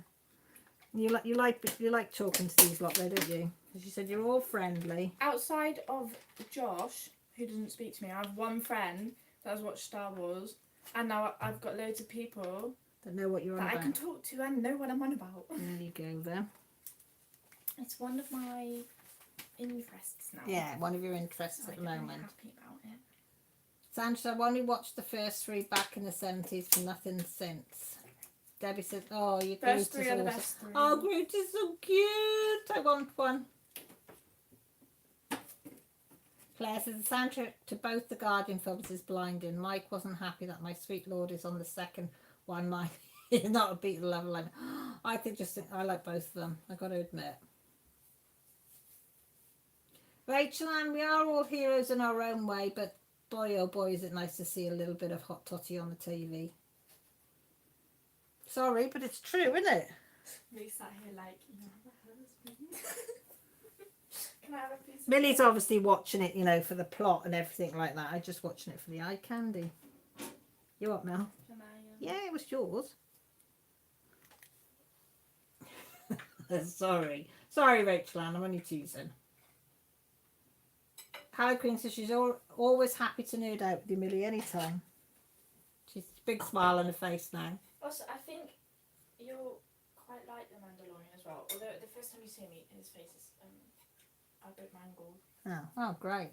You like talking to these lot, though, don't you? As you said, you're all friendly. Outside of Josh, who doesn't speak to me, I have one friend that has watched Star Wars, and now I've got loads of people That know what you're on that about. I can talk to and know what I'm on about. There you go, then. It's one of my interests now. Yeah, one of your interests So at I'm the really moment. happy about it. Sancho, I've only watched the first 3 back in the 70s for nothing since. Debbie says, oh, your Groot First 3 is are the awesome. best 3. Oh, Groot is so cute. I want one. Claire says the soundtrack to both the Guardian films is blinding. Mike wasn't happy that My Sweet Lord is on the second one. Mike is not a Beatle level line. I I like both of them. I got to admit. Rachel Ann, we are all heroes in our own way, but boy oh boy is it nice to see a little bit of hot toddy on the TV. Sorry, but it's true, isn't it? We sat here like, you have a husband. Can I have a piece of Millie's obviously watching it, you know, for the plot and everything like that. I'm just watching it for the eye candy. You what, Mel? Yeah, it was yours. Sorry, Rachel Ann, I'm only teasing. Harley Quinn says she's always happy to nerd out with you, Millie, anytime. She's a big smile on her face now. Also, I think you'll quite like the Mandalorian as well. Although the first time you see me, his face is a bit mangled. Oh, great.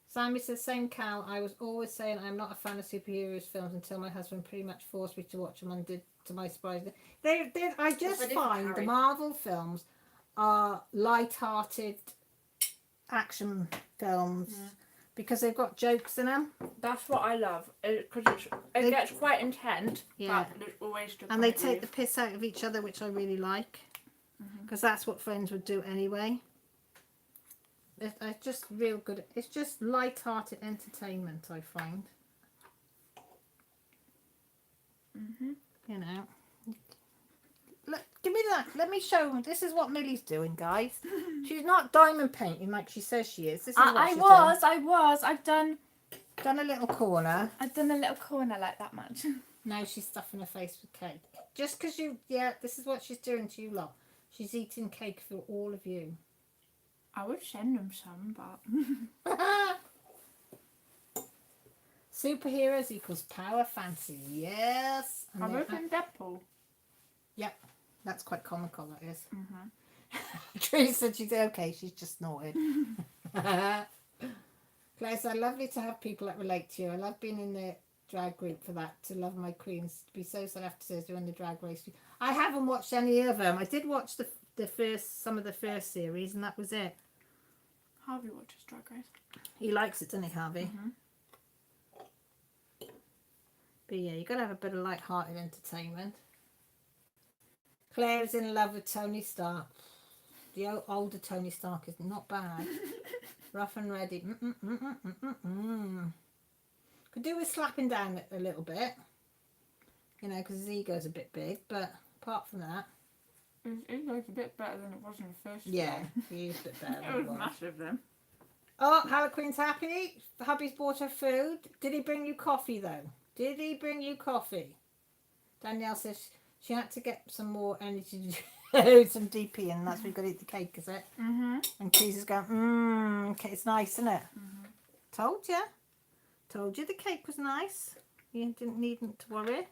Sammy says, same Cal, I was always saying I'm not a fan of superheroes films until my husband pretty much forced me to watch them and did, to my surprise. I just find the Marvel films are light-hearted action films. because they've got jokes in them. That's what I love. Because it gets quite intense. Yeah. But there's always just And they take the piss out of each other, which I really like. Because that's what Friends would do anyway. It's just real good. It's just light-hearted entertainment, I find. You know. Look, give me that. Let me show. This is what Millie's doing, guys. She's not diamond painting like she says she is. This is what she's doing. I've done Done a little corner. a little corner like that much. Now she's stuffing her face with cake. Just because you, yeah, this is what she's doing to you lot. She's eating cake for all of you. I would send them some, but Superheroes equals power fancy. Yes. And I'm they're open Deadpool. Yep. That's quite comical, that is. Teresa said she's okay. She's just snorted. Claire said, lovely to have people that relate to you. I love being in the drag group for that. To love my queens. To be so sad after doing the drag race. I haven't watched any of them. I did watch some of the first series, and that was it. Harvey watches Drag Race. He likes it, doesn't he, Harvey? But yeah, you got to have a bit of light-hearted entertainment. Claire's in love with Tony Stark. The older Tony Stark is not bad. Rough and ready. Could do with slapping down a little bit. You know, because his ego's a bit big. But apart from that. His ego's a bit better than it was in the first Yeah, one. he is a bit better. It was massive then. Oh, Harlequin's happy. Hubby's bought her food. Did he bring you coffee, though? Did he bring you coffee? Danielle says she had to get some more energy to do some DP, and that's why you've got to eat the cake, is it? And Keys is going, okay, it's nice, isn't it? Told you. Told you the cake was nice. You didn't need to worry.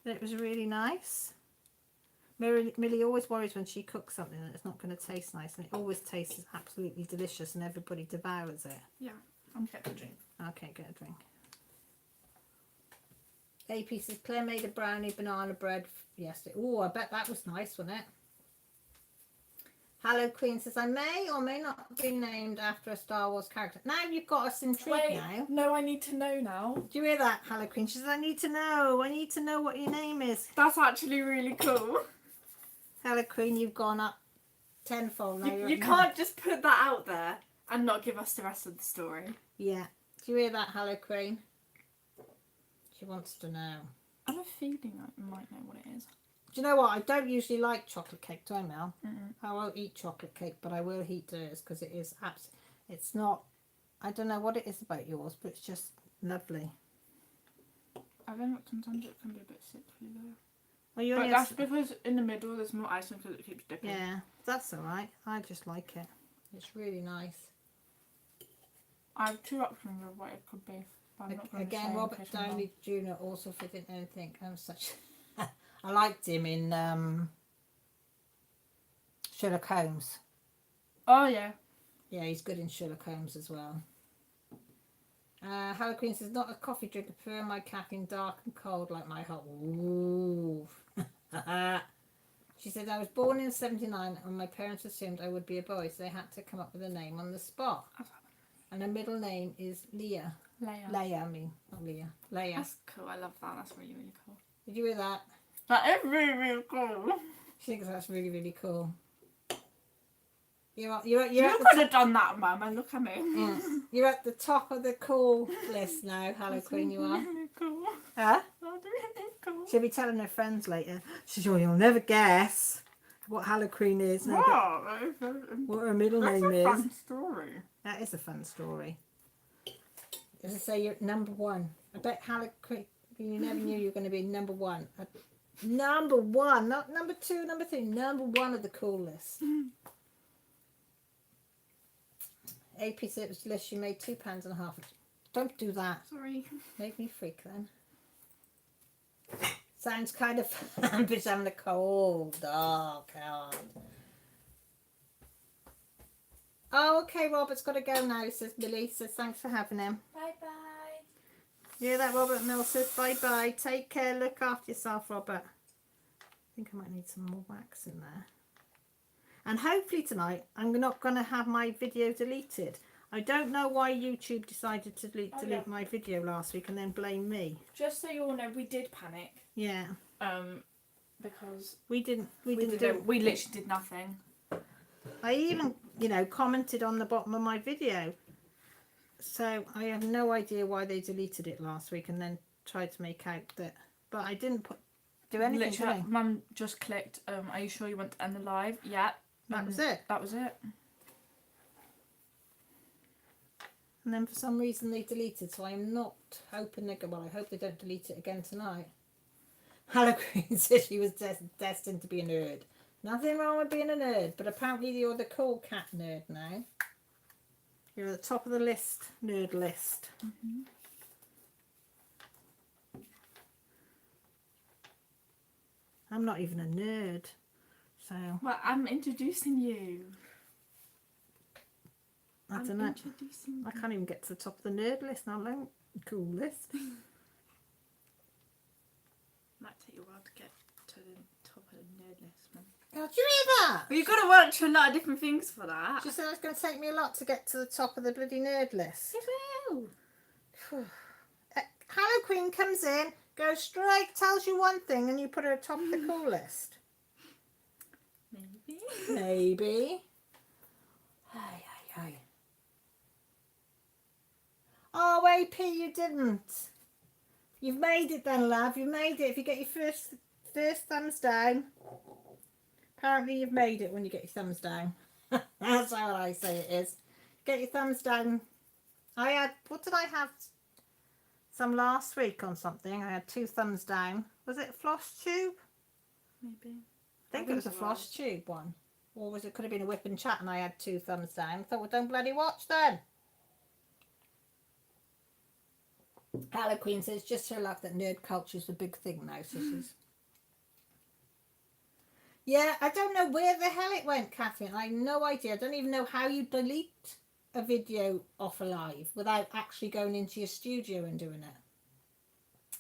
It was really nice. Millie always worries when she cooks something that it's not going to taste nice, and it always tastes absolutely delicious, and everybody devours it. Yeah, I'm getting a drink. Okay, get a drink. AP says Claire made a brownie banana bread yesterday. Oh, I bet that was nice, wasn't it? Hello Queen says I may or may not be named after a Star Wars character. Now you've got us intrigued. Now. No, I need to know now. Do you hear that, Hello Queen? She says I need to know. I need to know what your name is. That's actually really cool. Hello Queen, you've gone up tenfold now. You can't just put that out there and not give us the rest of the story. Yeah. Do you hear that, Hello Queen? She wants to know. I have a feeling I might know what it is. Do you know what? I don't usually like chocolate cake, do I, Mel? I won't eat chocolate cake, but I will eat hers because it is it's not, I don't know what it is about yours, but it's just lovely. I think sometimes it can be a bit sickly though. Well, you But only that's because in the middle there's more icing because it keeps dipping. yeah, that's alright. I just like it. It's really nice. I have two options of what it could be. But I'm not going to say Again, in Robert case I'm wrong. Downey Jr. also fit in anything. I'm such. I liked him in Sherlock Holmes. Oh yeah. Yeah, he's good in Sherlock Holmes as well. Hello Queen says, not a coffee drinker, prefer my caffeine dark and cold like my hot. Ooh. She said, I was born in 79 and my parents assumed I would be a boy, so they had to come up with a name on the spot. And her middle name is Leah. Leia, I mean, not Leah. Leia. That's cool. I love that. That's really, really cool. Did you hear that? That is really, really cool. She thinks that's really, really cool. You could have done that, Mum, and look at me. Yeah. You're at the top of the cool list now, Hello Queen, you are. Really cool. Huh? That's really cool. She'll be telling her friends later. She's sure you'll never guess what Hello Queen is. Wow, What her middle that's name a is. fun story. That is a fun story. As I say, you're number one. I bet Hello Queen, you never knew you were going to be number one. Number one, not number two, number three. Number one of the cool list. AP said it was delicious. You made £2.50. Don't do that. Sorry. Make me freak then. Sounds kind of fun, but having a cold. Oh, God. Oh, okay, Robert's got to go now, says Millie. Says thanks for having him. Bye-bye. Yeah, that Robert Mill says bye-bye. Take care. Look after yourself, Robert. I think I might need some more wax in there. And hopefully tonight, I'm not going to have my video deleted. I don't know why YouTube decided to delete Oh, yeah. my video last week and then blame me. Just so you all know, we did panic. Yeah. Because We didn't We literally did nothing. I even, you know, commented on the bottom of my video. So I have no idea why they deleted it last week and then tried to make out that. But I didn't do anything, Literally, did I? Mum just clicked, are you sure you want to end the live? Yeah. That was it. That was it. And then for some reason they deleted. So I'm not hoping they go. Well, I hope they don't delete it again tonight. Halloween said she was destined to be a nerd. Nothing wrong with being a nerd, but apparently you're the cool cat nerd now. You're at the top of the list, nerd list. Mm-hmm. I'm not even a nerd, so Well, I'm introducing you. I I'm don't know. introducing I can't even get to the top of the nerd list, not alone cool list. Might take you a while to get to the top of the nerd list, man. Oh, do you hear that? Well, you've got to watch a lot of different things for that. She said it's going to take me a lot to get to the top of the bloody nerd list. It will. Hello Queen comes in, goes straight, tells you one thing, and you put her top of the cool list. Maybe. Maybe. Aye, aye, aye. Oh, AP, you didn't. You've made it then, love. You've made it. If you get your first thumbs down, apparently you've made it when you get your thumbs down. That's how I say it is. Get your thumbs down. I had, what did I have? Some last week on something. I had 2 thumbs down. Was it a floss tube? Maybe. I think it was a floss tube one. Or was it, could have been a whip and chat and I had 2 thumbs down. I thought, well, don't bloody watch then. Hala Queen says, just her luck that nerd culture is the big thing now, sisters. Yeah, I don't know where the hell it went, Catherine. I have no idea. I don't even know how you delete a video off a live without actually going into your studio and doing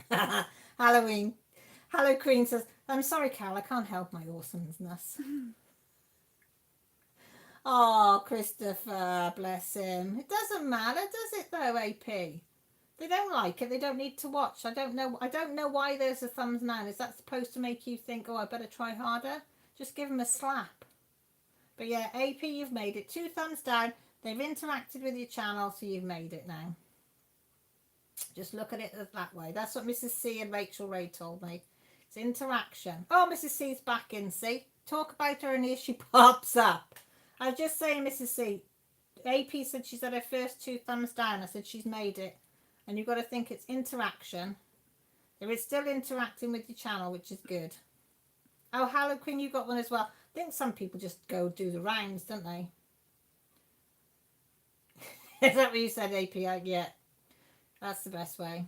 it. Hello Queen says, I'm sorry, Cal, I can't help my awesomeness. Oh, Christopher, bless him. It doesn't matter, does it though, AP? They don't like it, they don't need to watch. I don't know why there's a thumbs down. Is that supposed to make you think, oh, I better try harder? Just give them a slap. But yeah, AP, you've made it. 2 thumbs down. They've interacted with your channel, so you've made it now. Just look at it that way. That's what Mrs. C and Rachel Ray told me. It's interaction. Oh, Mrs. C's back in, see? Talk about her and here she pops up. I was just saying, Mrs. C, AP said she's had her first 2 thumbs down. I said she's made it. And you've got to think it's interaction. There is still interacting with your channel, which is good. Oh, Hello Queen, you got one as well. I think some people just go do the rounds, don't they? Is that what you said, AP? Yeah. That's the best way.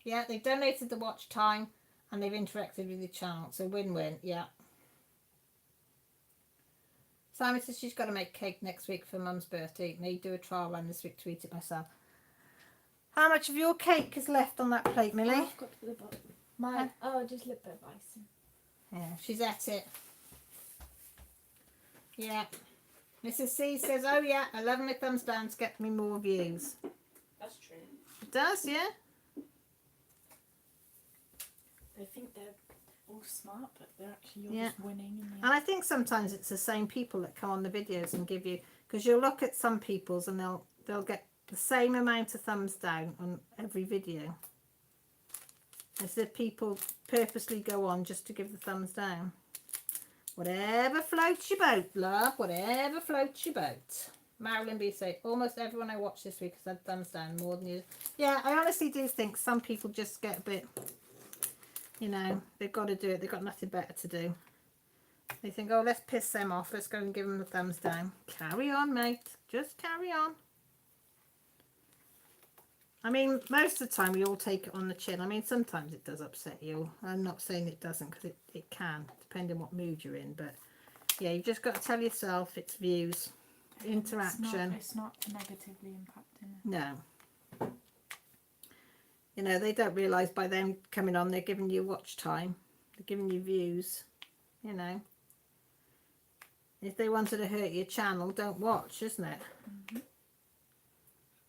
Yeah, they've donated the watch time and they've interacted with your channel. So win-win, yeah. Simon says she's got to make cake next week for Mum's birthday. May do a trial run this week to eat it myself. How much of your cake is left on that plate, Millie? I've got to the bottom. Mine. Oh, just a little bit of icing. Yeah, she's at it. Yeah. Mrs. C says, oh yeah, I love my thumbs down to get me more views. That's true. It does, yeah. They think they're all smart, but they're actually Yeah. just winning. In the And I think sometimes it's the same people that come on the videos and give you, because you'll look at some people's and they'll get the same amount of thumbs down on every video. As if people purposely go on just to give the thumbs down. Whatever floats your boat, love. Whatever floats your boat. Marilyn B say, almost everyone I watched this week has had thumbs down more than you. Yeah, I honestly do think some people just get a bit, you know, they've got to do it. They've got nothing better to do. They think, oh, let's piss them off. Let's go and give them the thumbs down. Carry on, mate. Just carry on. I mean, most of the time we all take it on the chin. I mean, sometimes it does upset you. I'm not saying it doesn't, because it can, depending what mood you're in. But yeah, you've just got to tell yourself it's views, interaction. It's not negatively impacting. No. You know, they don't realise by them coming on, they're giving you watch time. They're giving you views, you know. If they wanted to hurt your channel, don't watch, isn't it? Mm-hmm.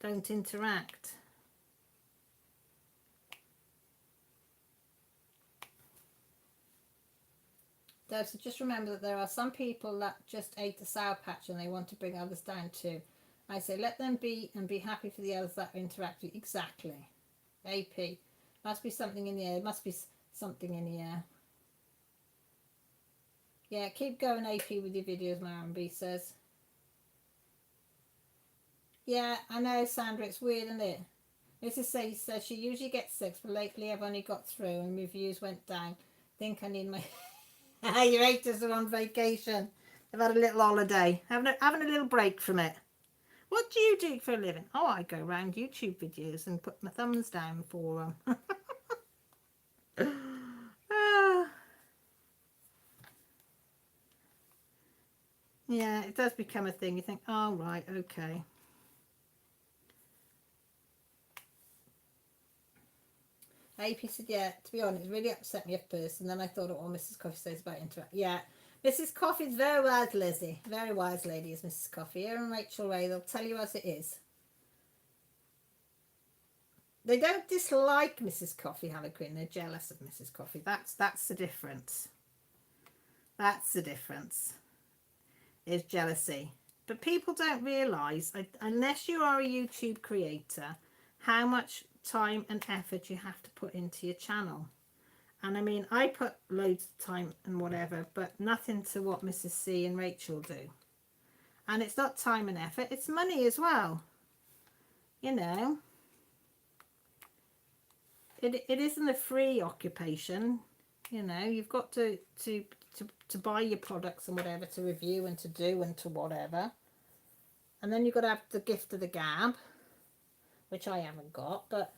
Don't interact. Deb, so just remember that there are some people that just ate the Sour Patch and they want to bring others down too. I say let them be and be happy for the others that interact with you. Exactly. AP. Must be something in the air. Must be something in the air. Yeah, keep going, AP, with your videos, Marambi says. Yeah, I know, Sandra, it's weird, isn't it? Mrs. C says she usually gets 6, but lately I've only got through and reviews went down. Think I need my... Your haters are on vacation. They've had a little holiday. Having a little break from it. What do you do for a living? Oh, I go around YouTube videos and put my thumbs down for them. Yeah, it does become a thing. You think, oh, right, okay. AP said, yeah, to be honest, it really upset me at first. And then I thought, oh, Mrs. Coffee says about interact. Yeah, Mrs. Coffee's very wise, Lizzie. Very wise lady is Mrs. Coffee. Here and Rachel Ray, they'll tell you as it is. They don't dislike Mrs. Coffee, Harlequin. They're jealous of Mrs. Coffee. That's the difference. That's the difference. Is jealousy. But people don't realise, unless you are a YouTube creator, how much time and effort you have to put into your channel. And I mean, I put loads of time and whatever, but nothing to what Mrs. C and Rachel do. And it's not time and effort, it's money as well. You know, it isn't a free occupation. You know, you've got to buy your products and whatever, to review and to do and to whatever. And then you've got to have the gift of the gab, which I haven't got, but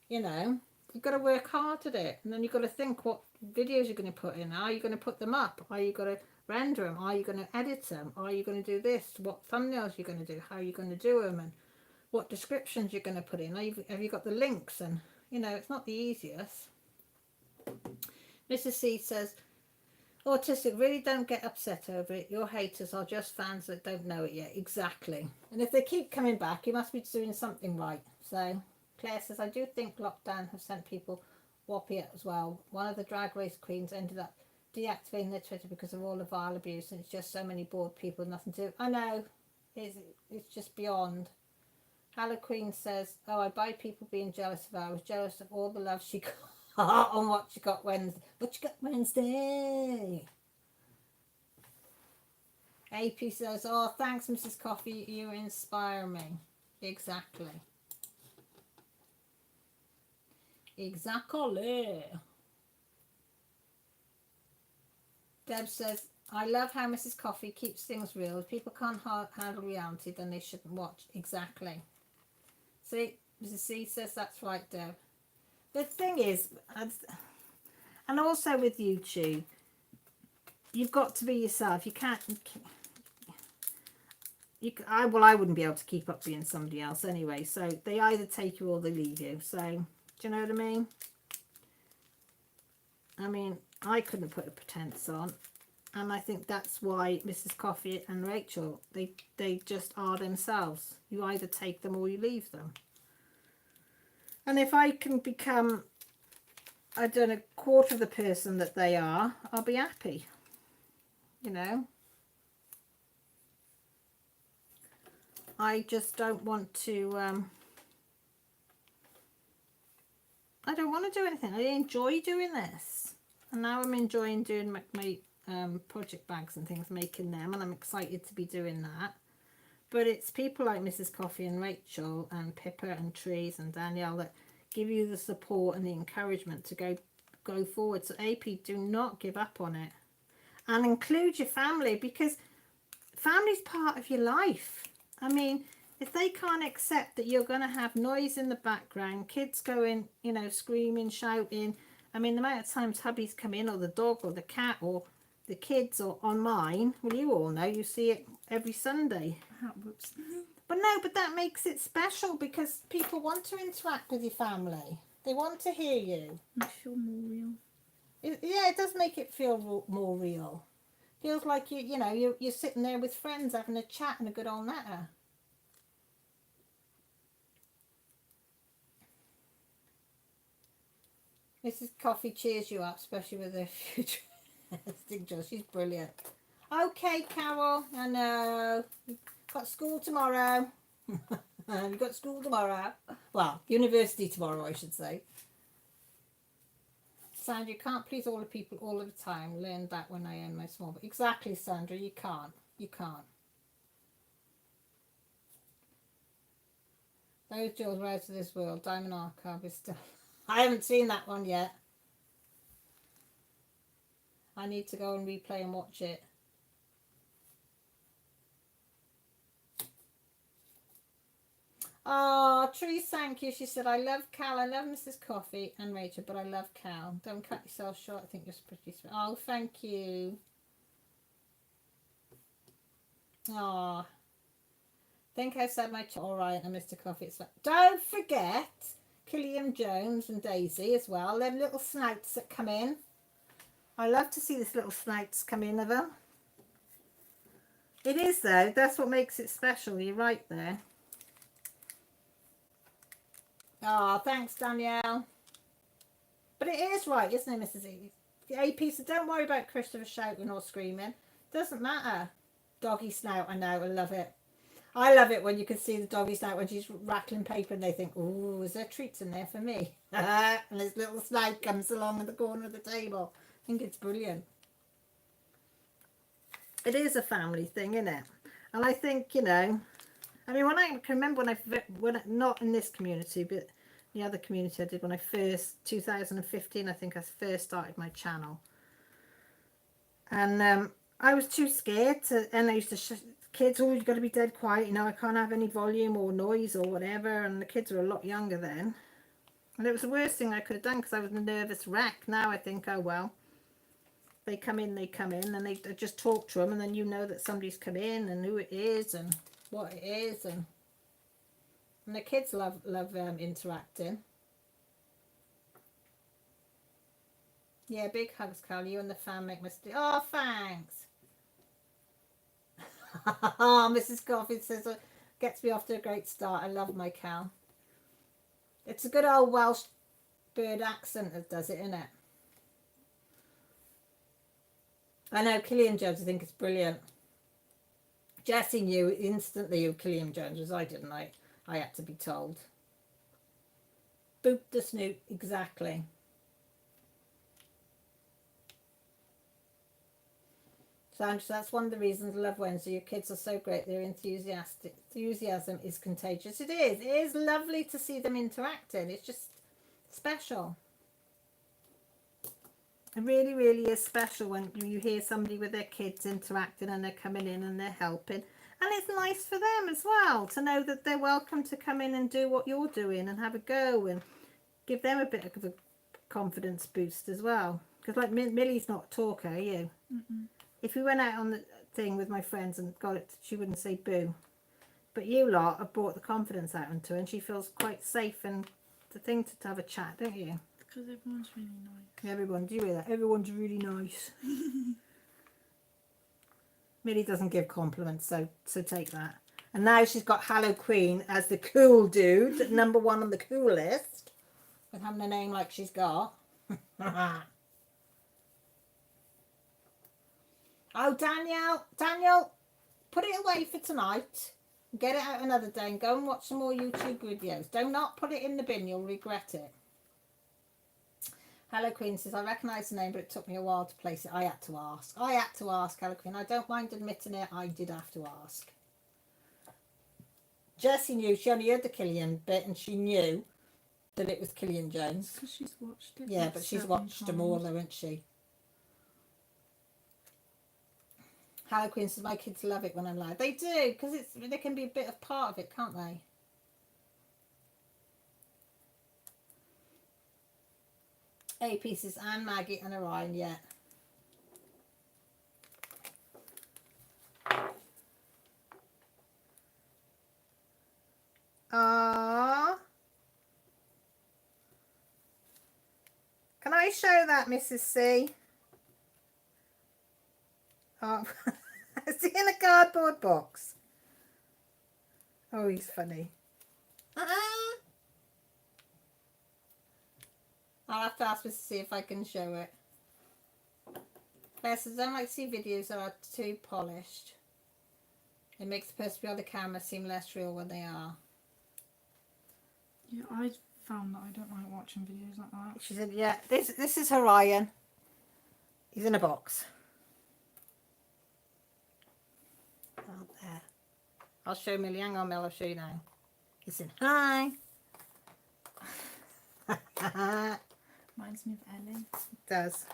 you know, you've got to work hard at it. And then you've got to think what videos you're going to put in. Are you going to put them up? Are you going to render them? Are you going to edit them? Are you going to do this? What thumbnails you're going to do? How are you going to do them? And what descriptions you're going to put in? Have you got the links? And you know, it's not the easiest. Mrs. C says, autistic, really don't get upset over it. Your haters are just fans that don't know it yet. Exactly. And if they keep coming back, you must be doing something right. So Claire says, I do think lockdown has sent people whoppy as well. One of the drag race queens ended up deactivating their Twitter because of all the vile abuse, and it's just so many bored people, nothing to do. I know. It's just beyond. Halla Queen says, oh, I buy people being jealous of her. I was jealous of all the love she got on what she got Wednesday. What you got Wednesday? AP says, oh, thanks, Mrs. Coffee. You inspire me. Exactly. Exactly. Deb says, I love how Mrs. Coffee keeps things real. If people can't handle reality, then they shouldn't watch. Exactly. See, Mrs. C says that's right, Deb. The thing is, and also with YouTube, you've got to be yourself. You can't. I wouldn't be able to keep up being somebody else anyway. So they either take you or they leave you. So do you know what I mean? I mean, I couldn't put a pretense on, and I think that's why Mrs. Coffee and Rachel, they just are themselves. You either take them or you leave them. And if I can become, I don't know, a quarter of the person that they are, I'll be happy. You know? I just don't want to, I don't want to do anything. I enjoy doing this. And now I'm enjoying doing my project bags and things, making them. And I'm excited to be doing that. But it's people like Mrs. Coffee and Rachel and Pippa and Trees and Danielle that give you the support and the encouragement to go forward. So AP, do not give up on it. And include your family, because family's part of your life. I mean, if they can't accept that you're going to have noise in the background, kids going, you know, screaming, shouting. I mean, the amount of times hubby's come in, or the dog or the cat or the kids, or on mine, well, you all know, you see it every Sunday. Oh, whoops. But that makes it special, because people want to interact with your family. They want to hear you. I feel more real. Yeah, it does make it feel more real. Feels like you're sitting there with friends having a chat and a good old natter. Mrs. Coffee cheers you up, especially with her future. She's brilliant. Okay, Carol, I know. You've got school tomorrow. You've got school tomorrow. Well, university tomorrow, I should say. Sandra, you can't please all the people all of the time. Learned that when I earned my small. Exactly, Sandra, you can't. You can't. Those jewels were out of this world. Diamond Archive is still... I haven't seen that one yet. I need to go and replay and watch it. Oh, Therese, thank you. She said, I love Cal, I love Mrs. Coffee and Rachel, but I love Cal. Don't cut yourself short. I think you're pretty sweet. Oh, thank you. Oh, think I said my all right, and Mr. Coffee. It's like, don't forget Killian Jones and Daisy as well. Them little snouts that come in. I love to see this little snouts come in of them. It is though. That's what makes it special. You're right there. Oh, thanks, Danielle. But it is right, isn't it, Mrs. E? AP, so don't worry about Christopher shouting or screaming. Doesn't matter. Doggy snout, I know, I love it. I love it when you can see the doggy snout when she's rattling paper and they think, oh, is there treats in there for me? And this little snout comes along in the corner of the table. I think it's brilliant. It is a family thing, isn't it? And I think, I mean, I can remember when not in this community, but the other community I did when I first, 2015, I think I first started my channel. And I was too scared to, and I used to, kids, oh, you've got to be dead quiet, I can't have any volume or noise or whatever. And the kids were a lot younger then. And it was the worst thing I could have done because I was a nervous wreck. Now I think, oh, well, they come in, and they just talk to them, and then you know that somebody's come in and who it is and what it is, and the kids love interacting. Yeah, big hugs, Carl. You and the fam make mistake. Oh, thanks. Oh, Mrs. Coffee says gets me off to a great start. I love my Cal. It's a good old Welsh bird accent that does it, isn't it? I know Killian Jones, I think it's brilliant. Jessie knew instantly who Killian Jones was. I didn't. I had to be told. Boop the snoot, exactly. Sandra, that's one of the reasons I love Wednesday. Your kids are so great. Their enthusiasm is contagious. It is. It is lovely to see them interacting. It's just special. It really, really is special when you hear somebody with their kids interacting and they're coming in and they're helping. And it's nice for them as well to know that they're welcome to come in and do what you're doing and have a go and give them a bit of a confidence boost as well. Because like Millie's not a talker, are you? Mm-mm. If we went out on the thing with my friends and got it, she wouldn't say boo. But you lot have brought the confidence out into her and she feels quite safe and the thing to have a chat, don't you? Because everyone's really nice. Everyone, do you hear that? Everyone's really nice. Millie doesn't give compliments, so take that. And now she's got Hallow Queen as the cool dude, #1 on the cool list, with having a name like she's got. Oh, Daniel, put it away for tonight. Get it out another day and go and watch some more YouTube videos. Do not put it in the bin, you'll regret it. Hello Queen says, I recognise the name, but it took me a while to place it. I had to ask, Hello Queen. I don't mind admitting it. I did have to ask. Jessie knew. She only heard the Killian bit and she knew that it was Killian Jones. Because she's watched it. Yeah, but she's watched them all, though, hasn't she? Hello Queen says, my kids love it when I'm live. They do, because they can be a bit of part of it, can't they? A pieces and Maggie and Orion, yeah. Can I show that, Mrs. C? Oh, is he in a cardboard box? Oh, he's funny. I'll have to ask her to see if I can show it. Claire says, I don't like to see videos that are too polished. It makes the person behind the camera seem less real when they are. Yeah, I found that I don't like watching videos like that. She said, yeah, this is Orion. He's in a box. Out there. I'll show Millie. Hang on, Mel, I'll show you now. He's in. Hi. Reminds me of Ellie. Does.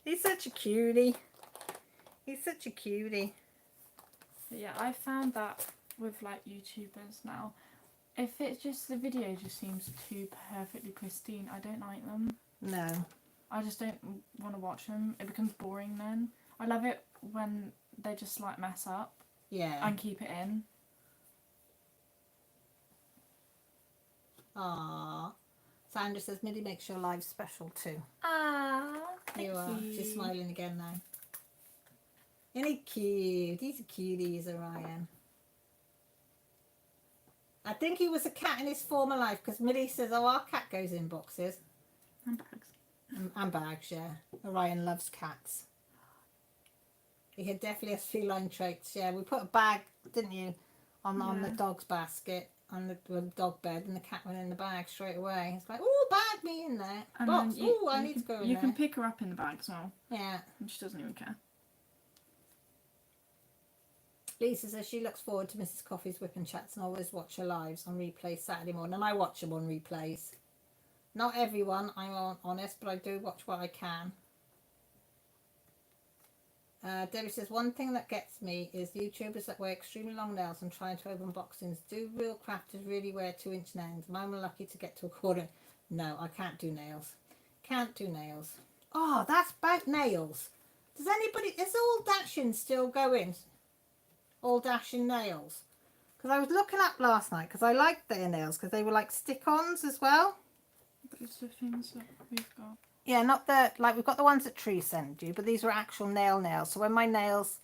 He's such a cutie. He's such a cutie. But yeah, I found that with like YouTubers now, if it's just the video just seems too perfectly pristine, I don't like them. No. I just don't want to watch them. It becomes boring then. I love it when they just like mess up Yeah. and keep it in. Aww. Sandra says, Millie makes your life special too. Ah, You are. She's smiling again now. Isn't he cute? He's a cutie, he's Orion. I think he was a cat in his former life because Millie says, oh, our cat goes in boxes. And bags. And bags, yeah. Orion loves cats. He had definitely has feline traits, yeah. We put a bag, didn't you, on the dog's basket, on the dog bed, and the cat went in the bag straight away. It's like, oh, bag me in there. And Box, then oh, I need to go in there. You can pick her up in the bag as well. Yeah. And she doesn't even care. Lisa says she looks forward to Mrs. Coffee's Whip and Chats and always watch her lives on replays Saturday morning. And I watch them on replays. Not everyone, I'm honest, but I do watch what I can. Debbie says, one thing that gets me is YouTubers that wear extremely long nails and trying to open boxings. Do real crafters really wear 2-inch nails? I'm lucky to get to a quarter. No, I can't do nails. Can't do nails. Oh, that's about nails. Does anybody, is All Dashing still going? All Dashing nails? Because I was looking up last night because I liked their nails because they were like stick-ons as well. Those are things that we've got. Yeah, not the, like we've got the ones that Tree sent you, but these were actual nails. So when my nails,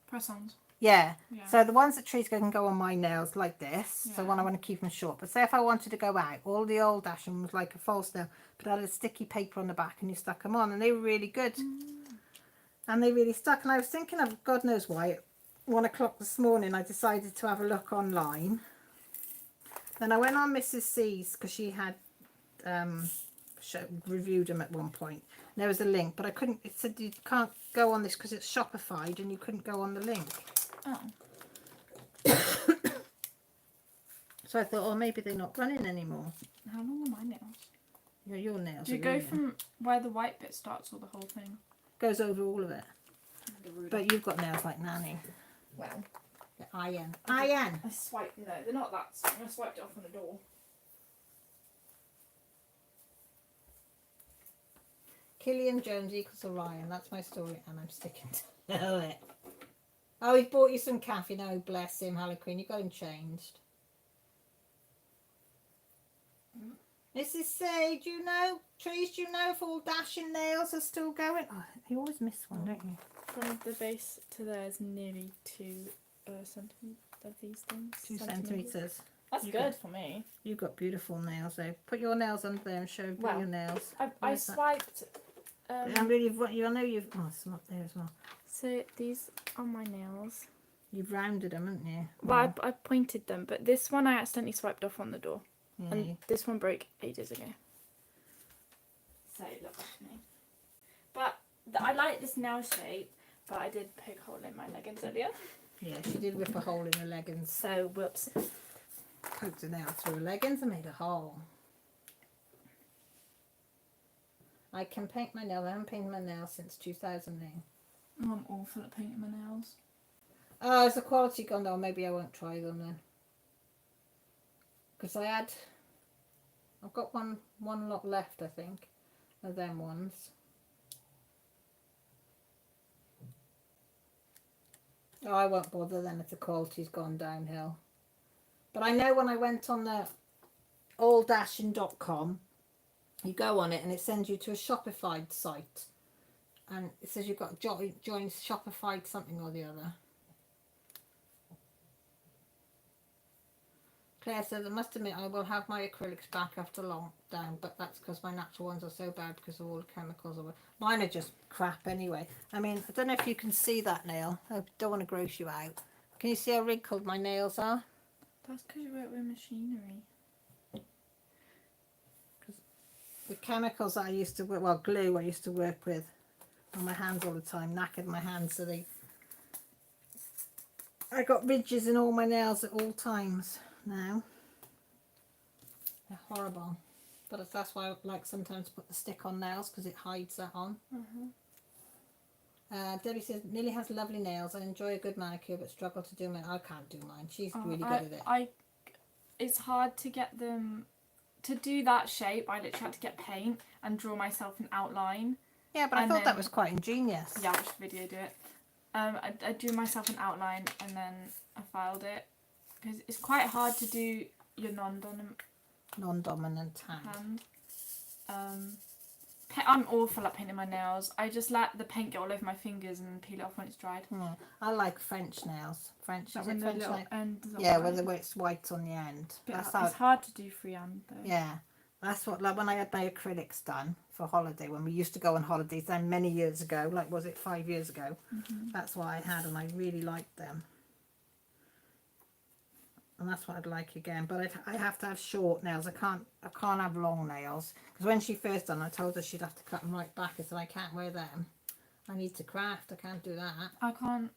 Press-ons. yeah. Yeah. So the ones that Tree's can go on my nails like this. So when I Yeah. want to keep them short. But say if I wanted to go out, all the Old Dashing was like a false nail, but I had a sticky paper on the back and you stuck them on and they were really good. And they really stuck. And I was thinking of, God knows why, at 1 o'clock this morning I decided to have a look online. Then I went on Mrs. C's because she had reviewed them at one point. There was a link, but I couldn't. It said you can't go on this because it's Shopified, and you couldn't go on the link. Oh. So I thought, oh, maybe they're not running anymore. How long are my nails? Your nails. Do you are go running. from where the white bit starts or the whole thing? Goes over all of it. But you've got nails like Nanny. Well, Ian. I swiped. No, they're not that strong. I swiped it off on the door. Killian Jones equals Orion. That's my story, and I'm sticking to it. Oh, he bought you some caffeine. Oh, bless him, Harlequin. You got him changed. Mrs. Say, do you know, Trees, do you know if All Dashing nails are still going? Oh, you always miss one, don't you? From the base to there is nearly 2 centimetres of these things. 2 centimetres. That's You good got- for me. You've got beautiful nails, though. Put your nails under there and show Well, your nails. I Where's that? swiped. I really, I know you've. Oh, it's not there as well. So these are my nails. You've rounded them, haven't you? Well, I pointed them, but this one I accidentally swiped off on the door. Yeah. And this one broke ages ago. So look at me. But I like this nail shape, but I did poke a hole in my leggings earlier. Yeah, she did rip a hole in her leggings. So whoops. Poked a nail through her leggings and made a hole. I can paint my nails. I haven't painted my nails since 2009. Oh, I'm awful at painting my nails. Oh, has the quality gone down? Maybe I won't try them then. Because I've got one lot left, I think, of them ones. Oh, I won't bother then if the quality's gone downhill. But I know when I went on the alldashing.com, you go on it and it sends you to a Shopify site. and it says you've got join Shopify something or the other. Claire says, I must admit I will have my acrylics back after lockdown, but that's because my natural ones are so bad because of all the chemicals. Mine are just crap anyway. I mean, I don't know if you can see that nail. I don't want to gross you out. Can you see how wrinkled my nails are? That's because you work with machinery. The chemicals that I used to work, well, glue I used to work with on my hands all the time, knackered my hands, so I got ridges in all my nails at all times now. They're horrible, but that's why I like sometimes to put the stick on nails because it hides that on. Debbie says Millie has lovely nails. I enjoy a good manicure but struggle to do mine. I can't do mine. She's really good at it. It's hard to get them to do that shape. I literally had to get paint and draw myself an outline. Yeah, but I thought that was quite ingenious. Yeah, I just videoed it. I drew myself an outline and then I filed it because it's quite hard to do your non-dominant hand. I'm awful at painting my nails. I just let the paint get all over my fingers and peel it off when it's dried. I like French nails. French, that is it French nail? Yeah, where it's white on the end. It's hard to do freehand though. Yeah, that's what, like when I had my acrylics done for holiday, when we used to go on holidays then many years ago, like was it 5 years ago? That's what I had and I really liked them. And that's what I'd like again, but I have to have short nails. I can't have long nails because when she first done, I told her she'd have to cut them right back. I said I can't wear them. I need to craft. I can't do that. I can't.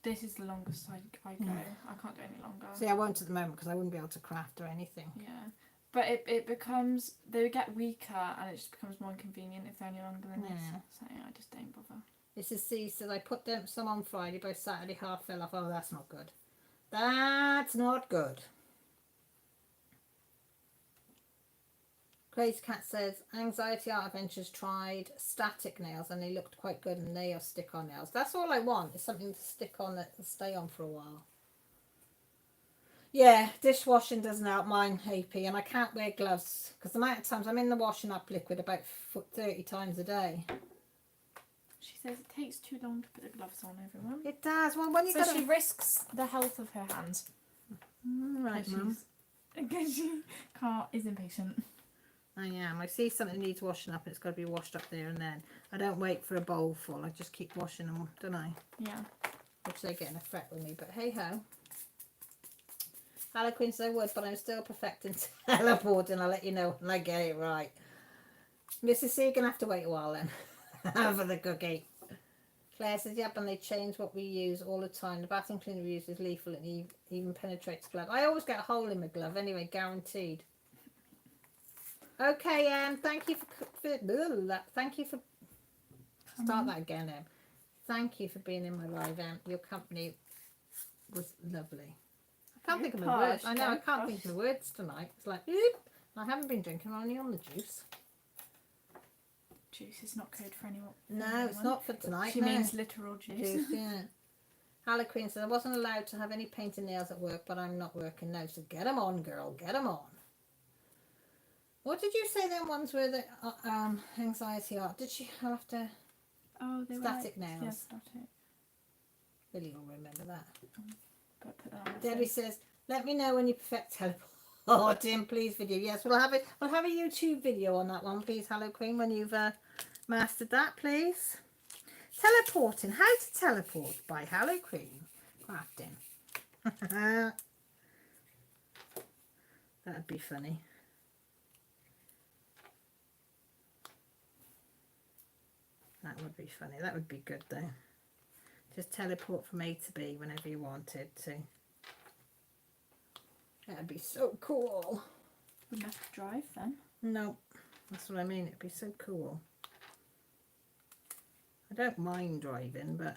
This is the longest I go. I can't do any longer. See, I won't at the moment because I wouldn't be able to craft or anything. Yeah, but it becomes, they get weaker and it just becomes more inconvenient if they're any longer than this. So yeah, I just don't bother. This is C says I put them some on Friday. By Saturday half fell off. Oh, that's not good. That's not good. Crazy Cat says Anxiety Art Adventures tried static nails and they looked quite good and they are stick-on nails. That's all I want is something to stick on that will stay on for a while. Yeah, dishwashing doesn't help mine, AP, and I can't wear gloves because the amount of times I'm in the washing up liquid about 30 times a day. She says it takes too long to put the gloves on, everyone. It does. Well, when you so she risks the health of her hands. Right, Mum. Because she is impatient. I am. I see something needs washing up and it's got to be washed up there and then. I don't wait for a bowl full. I just keep washing them, don't I? Yeah. Which they get in a fret with me, but hey ho. Hello, Queen, I would, but I'm still perfecting teleporting. I'll let you know when I get it right. Mrs. C, you're going to have to wait a while then. For the cookie. Claire says, yep, and they change what we use all the time. The bathroom cleaner we use is lethal and even penetrates glove. I always get a hole in my glove anyway, guaranteed. Okay, thank you for thank you for start that again, Em. Thank you for being in my live, Your company was lovely. I can't think of the words. I know I can't think of the words tonight. It's like, oop. I haven't been drinking, I'm only on the juice. Juice is not code for anyone. No, it's not for tonight. She means literal juice. Yeah. Harlequin said, I wasn't allowed to have any painting nails at work, but I'm not working now. So get them on, girl. Get them on. What did you say then ones were the anxiety art? Did she have to... Oh, they static were nails. Yes, static. Really will remember that. But put that on Debbie says, let me know when you perfect teleporting, please, video. Yes, we'll have a YouTube video on that one, please, Hello Queen, when you've mastered that, please. Teleporting, how to teleport by Hello Queen. Crafting. That'd be funny. That would be funny. That would be good though. Just teleport from A to B whenever you wanted to. That'd be so cool. Wouldn't have to drive then. No, that's what I mean. It'd be so cool. I don't mind driving, but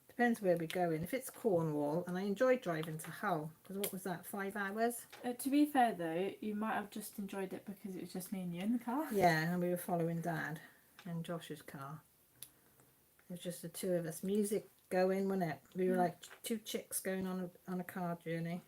depends where we're going. If it's Cornwall, and I enjoy driving to Hull, because what was that, 5 hours? To be fair though, you might have just enjoyed it because it was just me and you in the car. Yeah, and we were following Dad in Josh's car. It was just the two of us. Music going, wasn't it? We were like two chicks going on a car journey.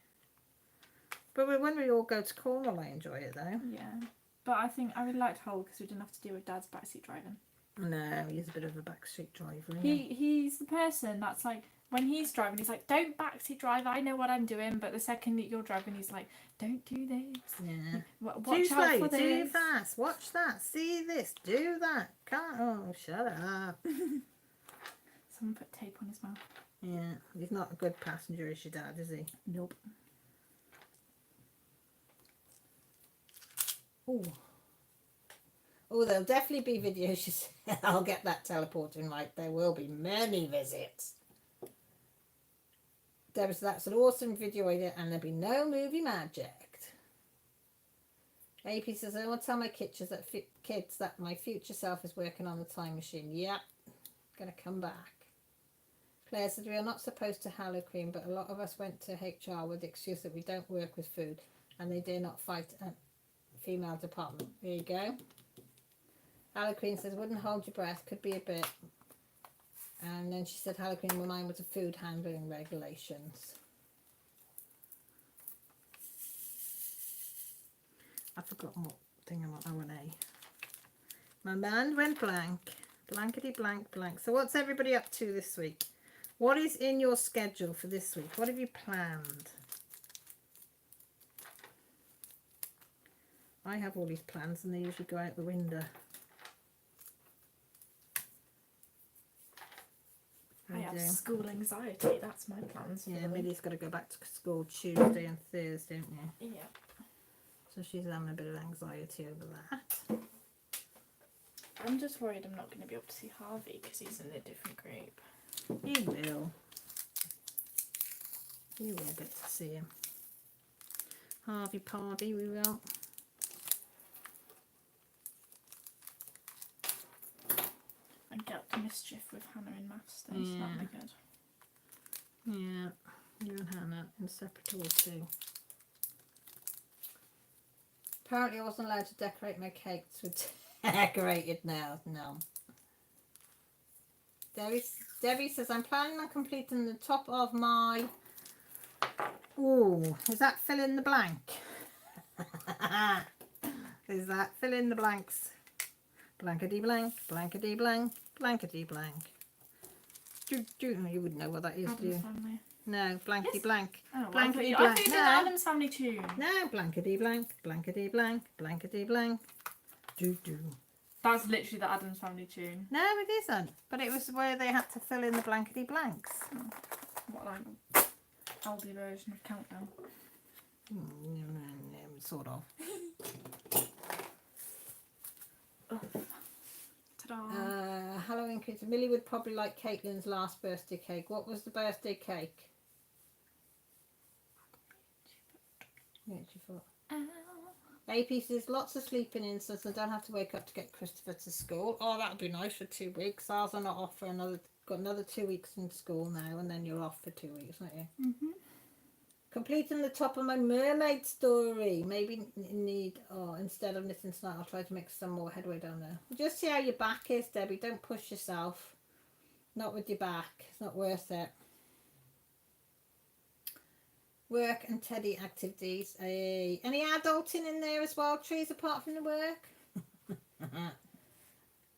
But when we all go to Cornwall, I enjoy it though. Yeah, but I think I really liked Hull because we didn't have to deal with Dad's backseat driving. No, he's a bit of a backstreet driver. Isn't He's the person that's like, when he's driving, he's like, don't backseat drive, I know what I'm doing. But the second that you're driving, he's like, don't do this. Yeah. Watch Too out slow, for too this. fast. Watch that. See this. Do that. Can't. Oh, shut up. Someone put tape on his mouth. Yeah, he's not a good passenger, is your dad, is he? Nope. Oh. Oh, there'll definitely be videos. She said, I'll get that teleporting right. There will be many visits. That's an awesome video idea, and there'll be no movie magic. AP says, I want to tell my kids that my future self is working on the time machine. Yep, gonna come back. Claire said, we are not supposed to hallow cream, but a lot of us went to HR with the excuse that we don't work with food, and they dare not fight a female department. There you go. Hallow cream says, wouldn't hold your breath, could be a bit. And then she said Hallow cream, well, mine was a food handling regulations. I've forgotten what thing I'm on. Oh, an A. My mind went blank. Blankety blank blank. So what's everybody up to this week? What is in your schedule for this week? What have you planned? I have all these plans and they usually go out the window. I have school anxiety. That's my plans. Yeah, Millie's got to go back to school Tuesday and Thursday, don't you? Yeah. So she's having a bit of anxiety over that. I'm just worried I'm not going to be able to see Harvey because he's in a different group. You will. You will get to see him. Harvey Party, we will. And get up to mischief with Hannah in maths day, so that'd be good. Yeah, you and Hannah inseparable too. Apparently I wasn't allowed to decorate my cakes with decorated nails. No. Debbie says, I'm planning on completing the top of my... Ooh, is that fill in the blank? Is that fill in the blanks? Blankety blank, blankety blank, blankety blank. You wouldn't know what that is, do you? Family. No, blankety Yes. blank. Oh, Blankety I blank. think it's No. an Adam's Family tune. No, blankety blank, blankety blank, blankety blank. Do do. That's literally the Adam's Family tune. No, it isn't. But it was where they had to fill in the blankety blanks. What, like Aldi version of Countdown? Sort of. Ta-da. Halloween cake. Millie would probably like Caitlin's last birthday cake. What was the birthday cake? Yeah, she thought. AP says lots of sleeping in, so I don't have to wake up to get Christopher to school. Oh, that would be nice for 2 weeks. Ours are not off for got another 2 weeks in school now, and then you're off for 2 weeks, aren't you? Mm-hmm. Completing the top of my mermaid story. Maybe instead of knitting tonight, I'll try to make some more headway down there. Just see how your back is, Debbie. Don't push yourself. Not with your back. It's not worth it. Work and Teddy activities. Any adulting in there as well, Trees, apart from the work?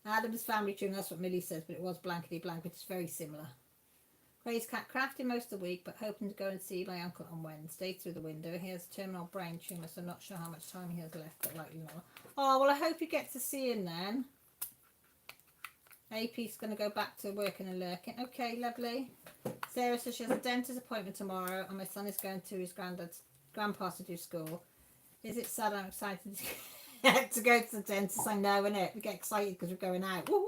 Adam's Family tune, that's what Millie says, but it was blankety blank, which is very similar. Crazy Cat crafting most of the week, but hoping to go and see my uncle on Wednesday through the window. He has terminal brain tumour, so I'm not sure how much time he has left, but likely not. Oh, well, I hope you get to see him then. AP's going to go back to working and lurking. Okay, lovely. Sarah says she has a dentist appointment tomorrow, and my son is going to his grandpa's to do school. Is it sad? I'm excited to go to the dentist. I know, innit? We get excited because we're going out. Woo!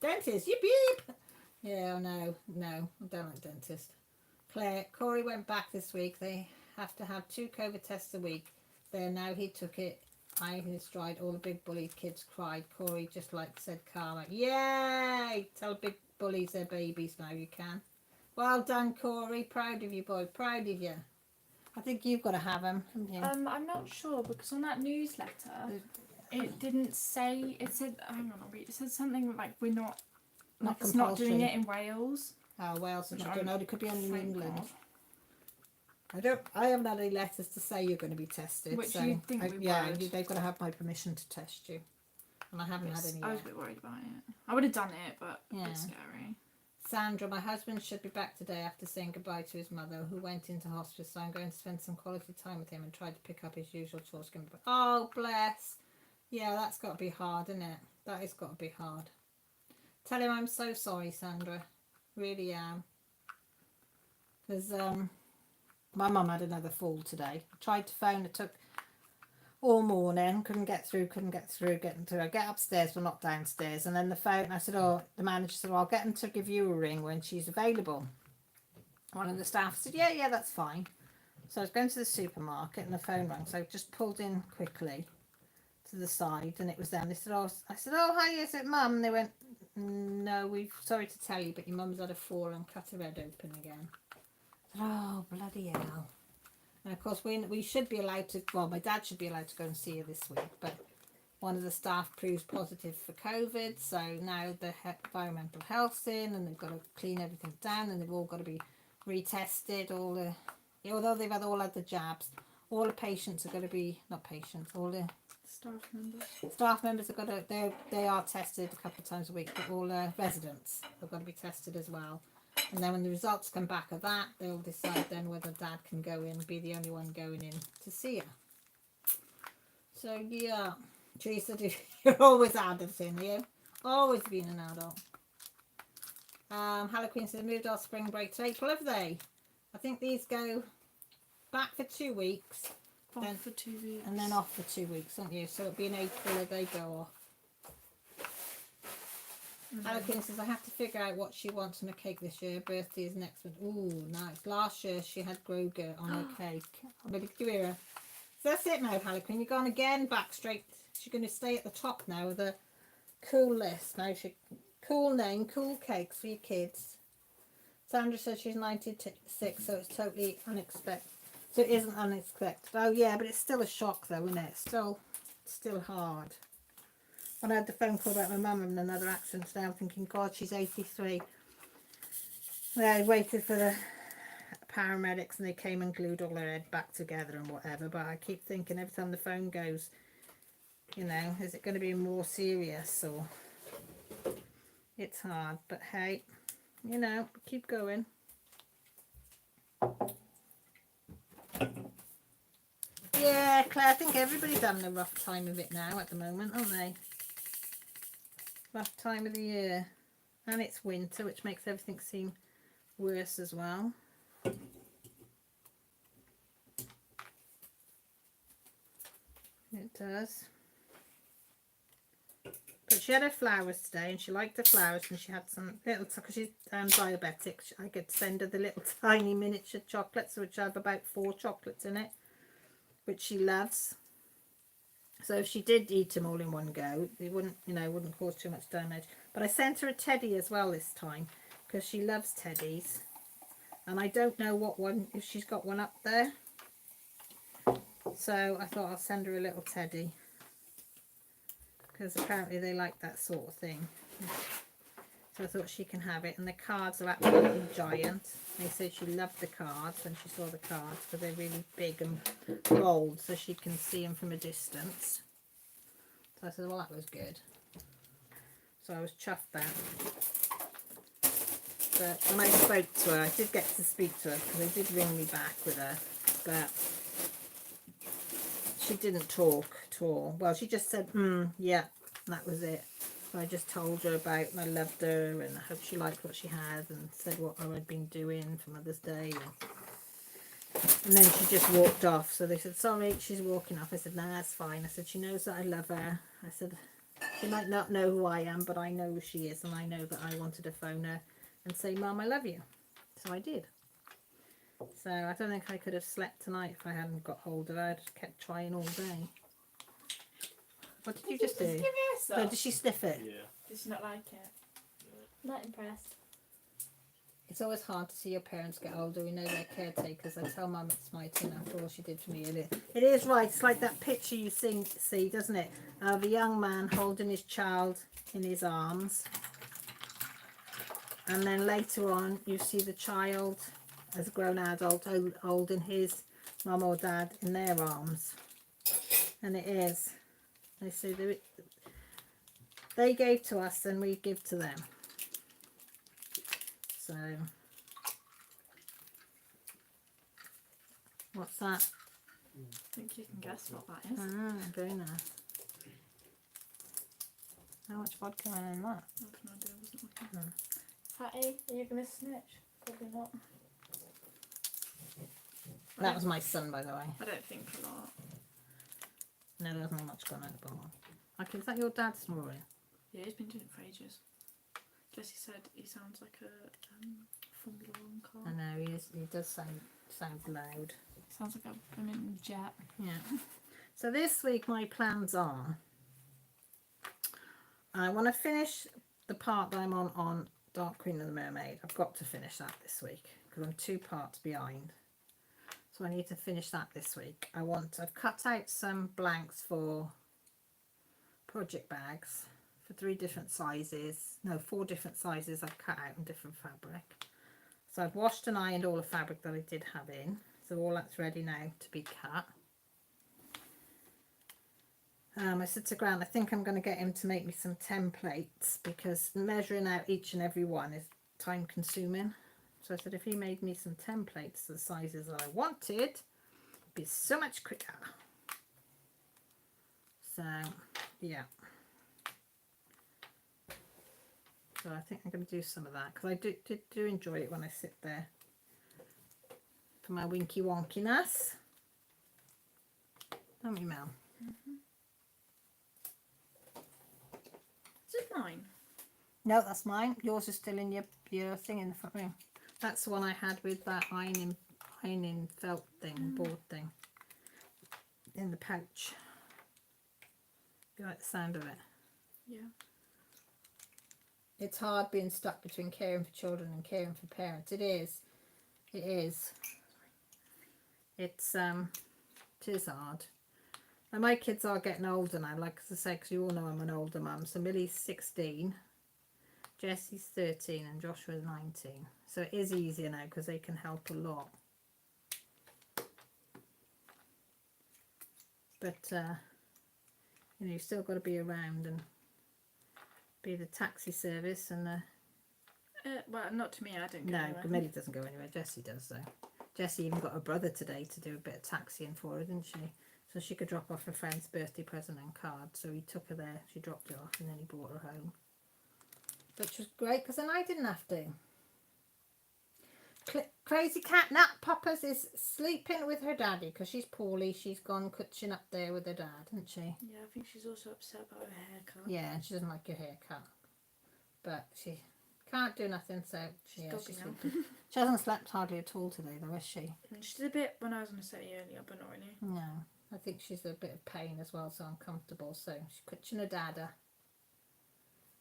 Dentist, yip yip! Yeah, no, I don't like dentists. Corey went back this week. They have to have 2 COVID tests a week. There now, he took it. I in his stride. All the big bullied kids cried. Corey just said karma. Yay! Tell big bullies they're babies now, you can. Well done, Corey. Proud of you, boy. Proud of you. I think you've got to have them, haven't you? I'm not sure because on that newsletter, it didn't say. It said, hang on, I'll read. It said something like we're not. Like it's not doing it in Wales. Oh, Wales, I I don't know. It could be only in thank England. God. I haven't had any letters to say you're going to be tested. Which so you'd think we yeah, would. they've got to have my permission to test you. and I haven't had any I was yet. a bit worried about it. I would have done it, but a Yeah. bit scary. Sandra, my husband should be back today after saying goodbye to his mother, who went into hospice, so I'm going to spend some quality time with him and try to pick up his usual chores. Oh, bless. Yeah, that's got to be hard, isn't it? That has got to be hard. Tell him I'm so sorry, Sandra. Really am. Because my mum had another fall today. I tried to phone, it took all morning, couldn't get through, I get upstairs but not downstairs, and then the phone, I said, oh, the manager said, well, I'll get them to give you a ring when she's available. One of the staff said, yeah, that's fine. So I was going to the supermarket and the phone rang, so I just pulled in quickly to the side and it was them. They said, oh, I said, oh, hi, is it mum? And they went, no, we're sorry to tell you, but your mum's had a fall and cut her head open again. I said, oh, bloody hell. And of course, we should be allowed to, well, my dad should be allowed to go and see her this week, but one of the staff proves positive for COVID, so now the environmental health's in and they've got to clean everything down and they've all got to be retested. Although they've all had the jabs, all the patients are going to be, not patients, all the staff members have got to, they are tested a couple of times a week, but all residents have got to be tested as well. And then when the results come back of that, they'll decide then whether Dad can go in, be the only one going in to see her. So yeah, Teresa, you're always adulting, are you? Always been an adult. Hello Queen says, moved our spring break to April, have they? I think these go back for 2 weeks. Off for 2 weeks. And then off for 2 weeks, aren't you? So it'll be in April that they go off. Hello Queen says, I have to figure out what she wants on a cake this year. Her birthday is next month. Ooh, nice. Last year she had Groger on her cake. Maybe give her a... So that's it now, Hello Queen. You're gone again, back straight. She's going to stay at the top now with a cool list. Now cool name, cool cakes for your kids. Sandra says she's 96, so it's totally unexpected. So it isn't unexpected. Oh yeah, but it's still a shock though, isn't it? Still hard. When I had the phone call about my mum having another accident today, I'm thinking, God, she's 83. I waited for the paramedics and they came and glued all her head back together and whatever. But I keep thinking every time the phone goes, you know, is it going to be more serious or... It's hard, but hey, you know, keep going. Yeah, Claire, I think everybody's having a rough time of it now at the moment, aren't they? Rough time of the year. And it's winter, which makes everything seem worse as well. It does. But she had her flowers today and she liked the flowers and she had some little, because she's diabetic, I could send her the little tiny miniature chocolates, which have about 4 chocolates in it, which she loves. So if she did eat them all in one go, it wouldn't, you know, wouldn't cause too much damage. But I sent her a teddy as well this time because she loves teddies. And I don't know what one, if she's got one up there. So I thought I'll send her a little teddy, because apparently they like that sort of thing. So I thought she can have it. And the cards are absolutely giant. They said she loved the cards when she saw the cards, because they're really big and bold, so she can see them from a distance. So I said, well, that was good. So I was chuffed that. But when I spoke to her, I did get to speak to her, because they did ring me back with her, but she didn't talk at all. Well, she just said, yeah, and that was it. So I just told her about, and I loved her, and I hope she liked what she had, and said what I'd been doing for Mother's Day. And then she just walked off. So they said, sorry, she's walking off. I said, nah, that's fine. I said, she knows that I love her. I said, she might not know who I am, but I know who she is, and I know that I wanted to phone her and say, Mum, I love you. So I did. So I don't think I could have slept tonight if I hadn't got hold of her. I just kept trying all day. What did you just do? Give her So some. did she sniff it? Yeah. Did she not like it? Not impressed. It's always hard to see your parents get older. We know they're caretakers. I tell Mum it's my turn after all she did for me. It is right. It's like that picture you see, doesn't it? Of a young man holding his child in his arms. And then later on, you see the child as a grown adult holding his mum or dad in their arms. And it is. They say they gave to us and we give to them. So, what's that? I think you can guess what that is. Ah, very nice. How much vodka went in that? I have no idea. I wasn't looking. Fatty, are you gonna snitch? Probably not. That was my son, by the way. I don't think a lot. No, there wasn't much gone out the bottle. Okay, is that your dad snoring? Yeah, he's been doing it for ages. Jesse said he sounds like a Formula One car. I know, he does sound loud. Sounds like a blooming jet. Yeah. So this week my plans are, I want to finish the part that I'm on Dark Queen of the Mermaid. I've got to finish that this week because I'm 2 parts behind. So I need to finish that this week. I've cut out some blanks for project bags for 3 different sizes. No, 4 different sizes I've cut out in different fabric. So I've washed and ironed all the fabric that I did have in. So all that's ready now to be cut. I said to Grant, I think I'm going to get him to make me some templates because measuring out each and every one is time consuming. So I said if he made me some templates the sizes that I wanted, it'd be so much quicker. So yeah. So I think I'm going to do some of that because I do enjoy it when I sit there for my winky wonkiness. Don't we, Mel? Is it mine? No, that's mine. Yours is still in your thing in the front room. That's the one I had with that ironing felt thing, board thing in the pouch. You like the sound of it? Yeah. It's hard being stuck between caring for children and caring for parents. It is. It is. It is hard. And my kids are getting older now, like I say, because you all know I'm an older mum. So Millie's 16, Jessie's 13 and Joshua's 19. So it is easier now because they can help a lot. But, you know, you've still got to be around and be the taxi service and the... Well, not to me, I don't go No, anywhere. Millie doesn't go anywhere. Jessie does, though. Jessie even got her brother today to do a bit of taxiing for her, didn't she? So she could drop off her friend's birthday present and card. So he took her there, she dropped it off, and then he brought her home. Which was great, because then I didn't have to. Crazy Cat Nut Poppers is sleeping with her daddy, because she's poorly. She's gone cutching up there with her dad, isn't she? Yeah, I think she's also upset about her haircut. Yeah, and she doesn't like her haircut. But she can't do nothing, so She's yeah, doggy she's now. sleeping. She hasn't slept hardly at all today, though, has she? And she did a bit when I was on the city earlier, but not really. No, I think she's a bit of pain as well, so uncomfortable. So she's cutching her dada.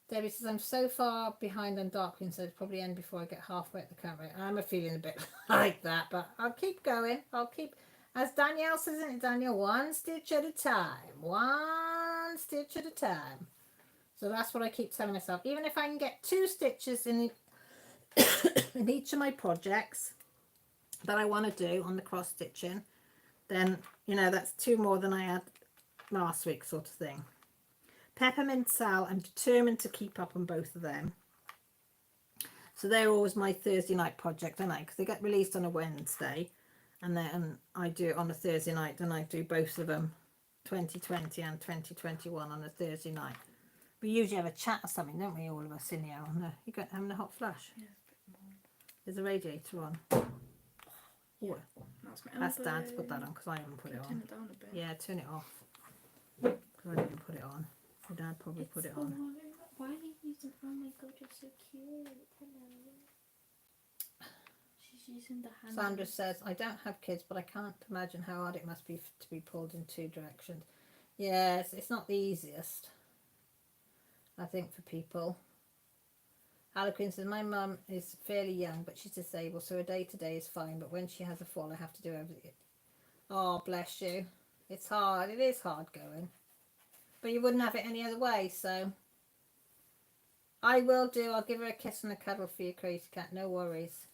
Debbie says, I'm so far behind on Dark Queen, so it's probably end before I get halfway at the camera. I'm a feeling a bit like that, but I'll keep going. I'll keep, as Danielle says, isn't it, Danielle? 1 stitch at a time. 1 stitch at a time. So that's what I keep telling myself. Even if I can get 2 stitches in in each of my projects that I want to do on the cross stitching, then, you know, that's 2 more than I had last week, sort of thing. Peppermint Sal, I'm determined to keep up on both of them. So they're always my Thursday night project, aren't I? Because they get released on a Wednesday, and then I do it on a Thursday night, and I do both of them, 2020 and 2021, on a Thursday night. We usually have a chat or something, don't we, all of us in here? You got having a hot flush? Yeah, it's a bit warm. There's a radiator on. Yeah. What? That's my That's elbow. Dad's put that on because I haven't put it Turn on. it down a bit. Yeah, turn it off. Because I didn't put it on. Your dad probably put it on. Why are you using? Oh my god, you're so cute. Hello. She's using the hand. Sandra says, I don't have kids, but I can't imagine how hard it must be to be pulled in 2 directions. Yes, it's not the easiest, I think, for people. Harlequin says, my mum is fairly young, but she's disabled, so her day-to-day is fine, but when she has a fall, I have to do everything. Oh, bless you. It's hard. It is hard going. But you wouldn't have it any other way, so I will do. I'll give her a kiss and a cuddle for you, Crazy Cat. No worries.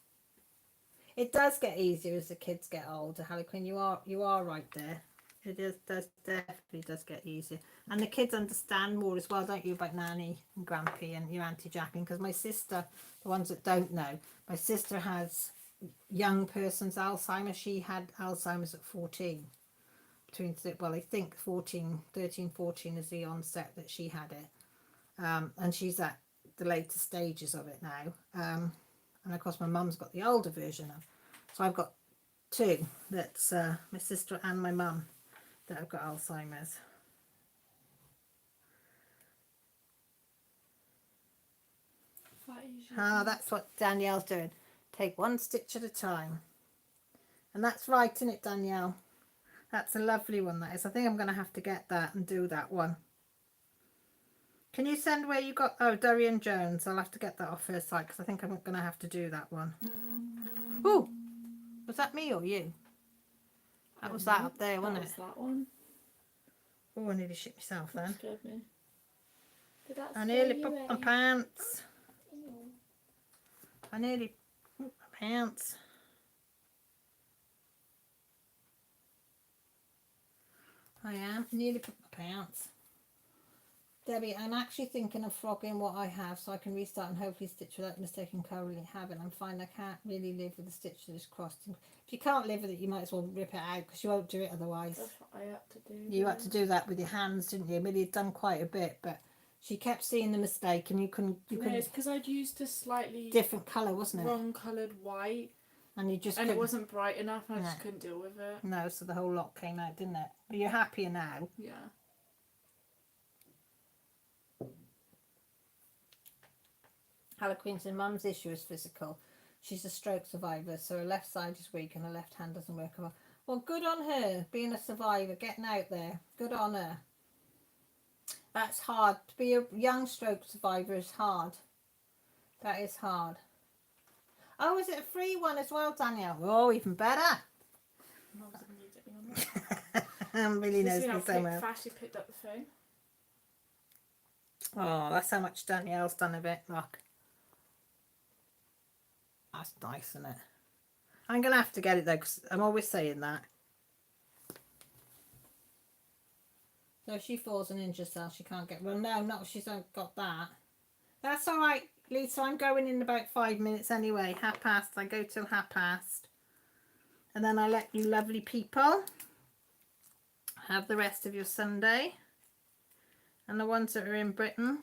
It does get easier as the kids get older, Harlequin. You are right there. It does definitely does get easier, and the kids understand more as well, don't you, about Nanny and Grampy and your Auntie Jacqueline? Because my sister, the ones that don't know, my sister has young person's Alzheimer's. She had Alzheimer's at 14. Well, I think 13, 14 is the onset that she had it, and she's at the later stages of it now. And of course, my mum's got the older version of. So I've got two. That's my sister and my mum that have got Alzheimer's. That's what Danielle's doing. Take one stitch at a time. And that's right, isn't it, Danielle? That's a lovely one, that is. I think I'm going to have to get that and do that one. Can you send where you got... Oh, Dorian Jones. I'll have to get that off her site because I think I'm going to have to do that one. Oh, was that me or you? That was that up there, wasn't it? That one. Oh, I nearly shit myself then. That scared me. Did that I scare nearly you, put my eh? pants. Ew. I nearly put my pants. I am. Nearly put my pants. Debbie, I'm actually thinking of frogging what I have so I can restart and hopefully stitch without the mistake I'm currently having. I'm finding I can't really live with the stitch that is crossed. If you can't live with it, you might as well rip it out because you won't do it otherwise. That's what I had to do. You had to do that with your hands, didn't you? Millie had done quite a bit, but she kept seeing the mistake and you couldn't No, it's because I'd used a slightly different colour, wasn't it? wrong coloured white, And you just and it couldn't- wasn't bright enough, and I just No. couldn't deal with it. No, so the whole lot came out, didn't it? But you're happier now. Yeah. Harlequin's mum's issue is physical. She's a stroke survivor, so her left side is weak and her left hand doesn't work well. Well, good on her, being a survivor, getting out there. Good on her. That's hard. To be a young stroke survivor is hard. That is hard. Oh, is it a free one as well, Danielle? Oh, even better. Mum was immediately on that. Really knows Just, me so well. fast she picked up the phone. Oh, that's how much Danielle's done of it. Look. That's nice, isn't it? I'm going to have to get it though, because I'm always saying that. So if she falls and injures herself, she can't get... Well, no, not if she's not got that. That's all right, Lisa. I'm going in about 5 minutes anyway. past. I go till past. And then I let you lovely people have the rest of your Sunday. And the ones that are in Britain,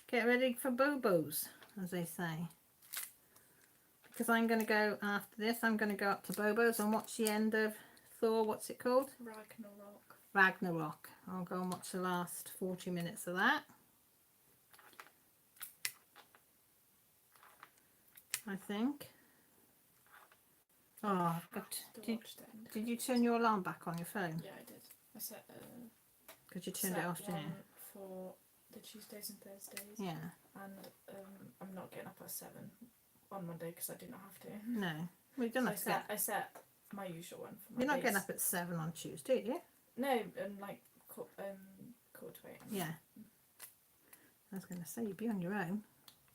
get ready for boo-boos, as they say. Because I'm going to go, after this, I'm going to go up to Bobo's and watch the end of Thor, what's it called? Ragnarok. Ragnarok. I'll go and watch the last 40 minutes of that. I think. Oh, I've got... Did you turn your alarm back on your phone? Yeah, I did. I set Because you turned it off, didn't you? for the Tuesdays and Thursdays. Yeah. And I'm not getting up at 7 on Monday because I do not have to. No. Well, you don't So have to get... I set my usual one for my You're not days. getting up at 7 on Tuesday, do you? No, and like quarter to 8. Yeah. I was going to say, you'd be on your own.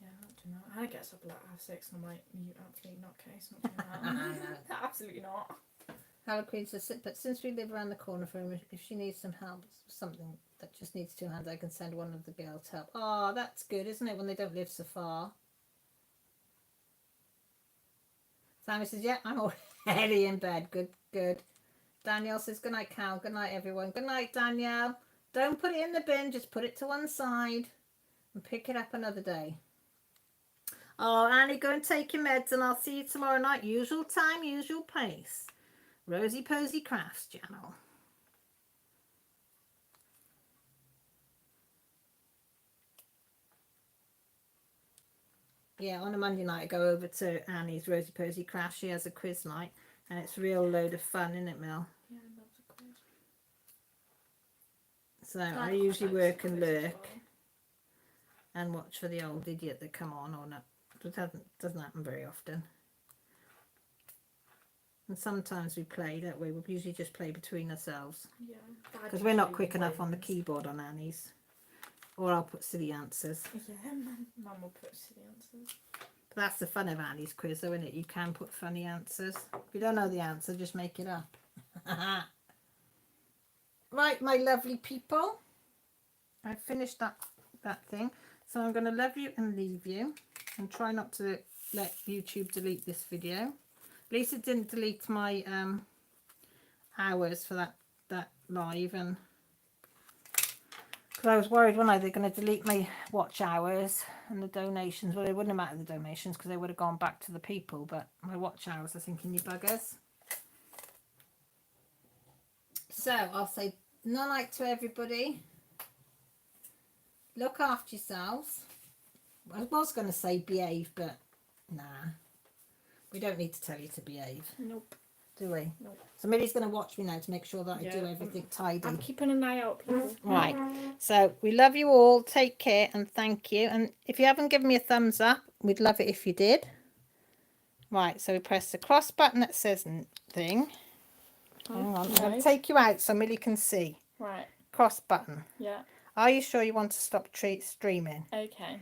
Yeah, not doing that. Hannah gets up at like 6:30 and I'm like, you absolutely nutcase, not doing that. Absolutely not. Harlequin says, but since we live around the corner from her, if she needs some help, something that just needs 2 hands, I can send one of the girls to help. Oh, that's good, isn't it, when they don't live so far? Sammy says, yeah, I'm already in bed. Good, good. Danielle says, good night, Cal. Good night, everyone. Good night, Danielle. Don't put it in the bin, just put it to one side and pick it up another day. Oh, Annie, go and take your meds and I'll see you tomorrow night. Usual time, usual place. Rosy Posy Crafts channel. Yeah, on a Monday night I go over to Annie's Rosy Posy Crafts. She has a quiz night and it's a real load of fun, isn't it, Mel? Yeah, I love the quiz. So I I quite usually like work the and quiz as lurk well. and watch for the old idiot that come on or not. It doesn't happen very often. And sometimes we play, don't we? We usually just play between ourselves. Yeah. Because we're not quick enough on the keyboard on Annie's. Or I'll put silly answers. Yeah, Mum will put silly answers. But that's the fun of Annie's quiz, though, isn't it? You can put funny answers. If you don't know the answer, just make it up. Right, my lovely people. I finished that thing. So I'm going to love you and leave you. And try not to let YouTube delete this video. At least it didn't delete my hours for that live. And because I was worried, when they're going to delete my watch hours and the donations. Well, it wouldn't have mattered the donations because they would have gone back to the people. But my watch hours, I think, in you buggers. So I'll say night to everybody. Look after yourselves. I was going to say behave, but nah. We don't need to tell you to behave. Nope. Do we? Nope. So Millie's going to watch me now to make sure that I do everything tidy. I'm keeping an eye out, people. Right. So we love you all. Take care and thank you. And if you haven't given me a thumbs up, we'd love it if you did. Right. So we press the cross button that says thing. Hang on. I'm going to take you out so Millie can see. Right. Cross button. Yeah. Are you sure you want to stop streaming? Okay.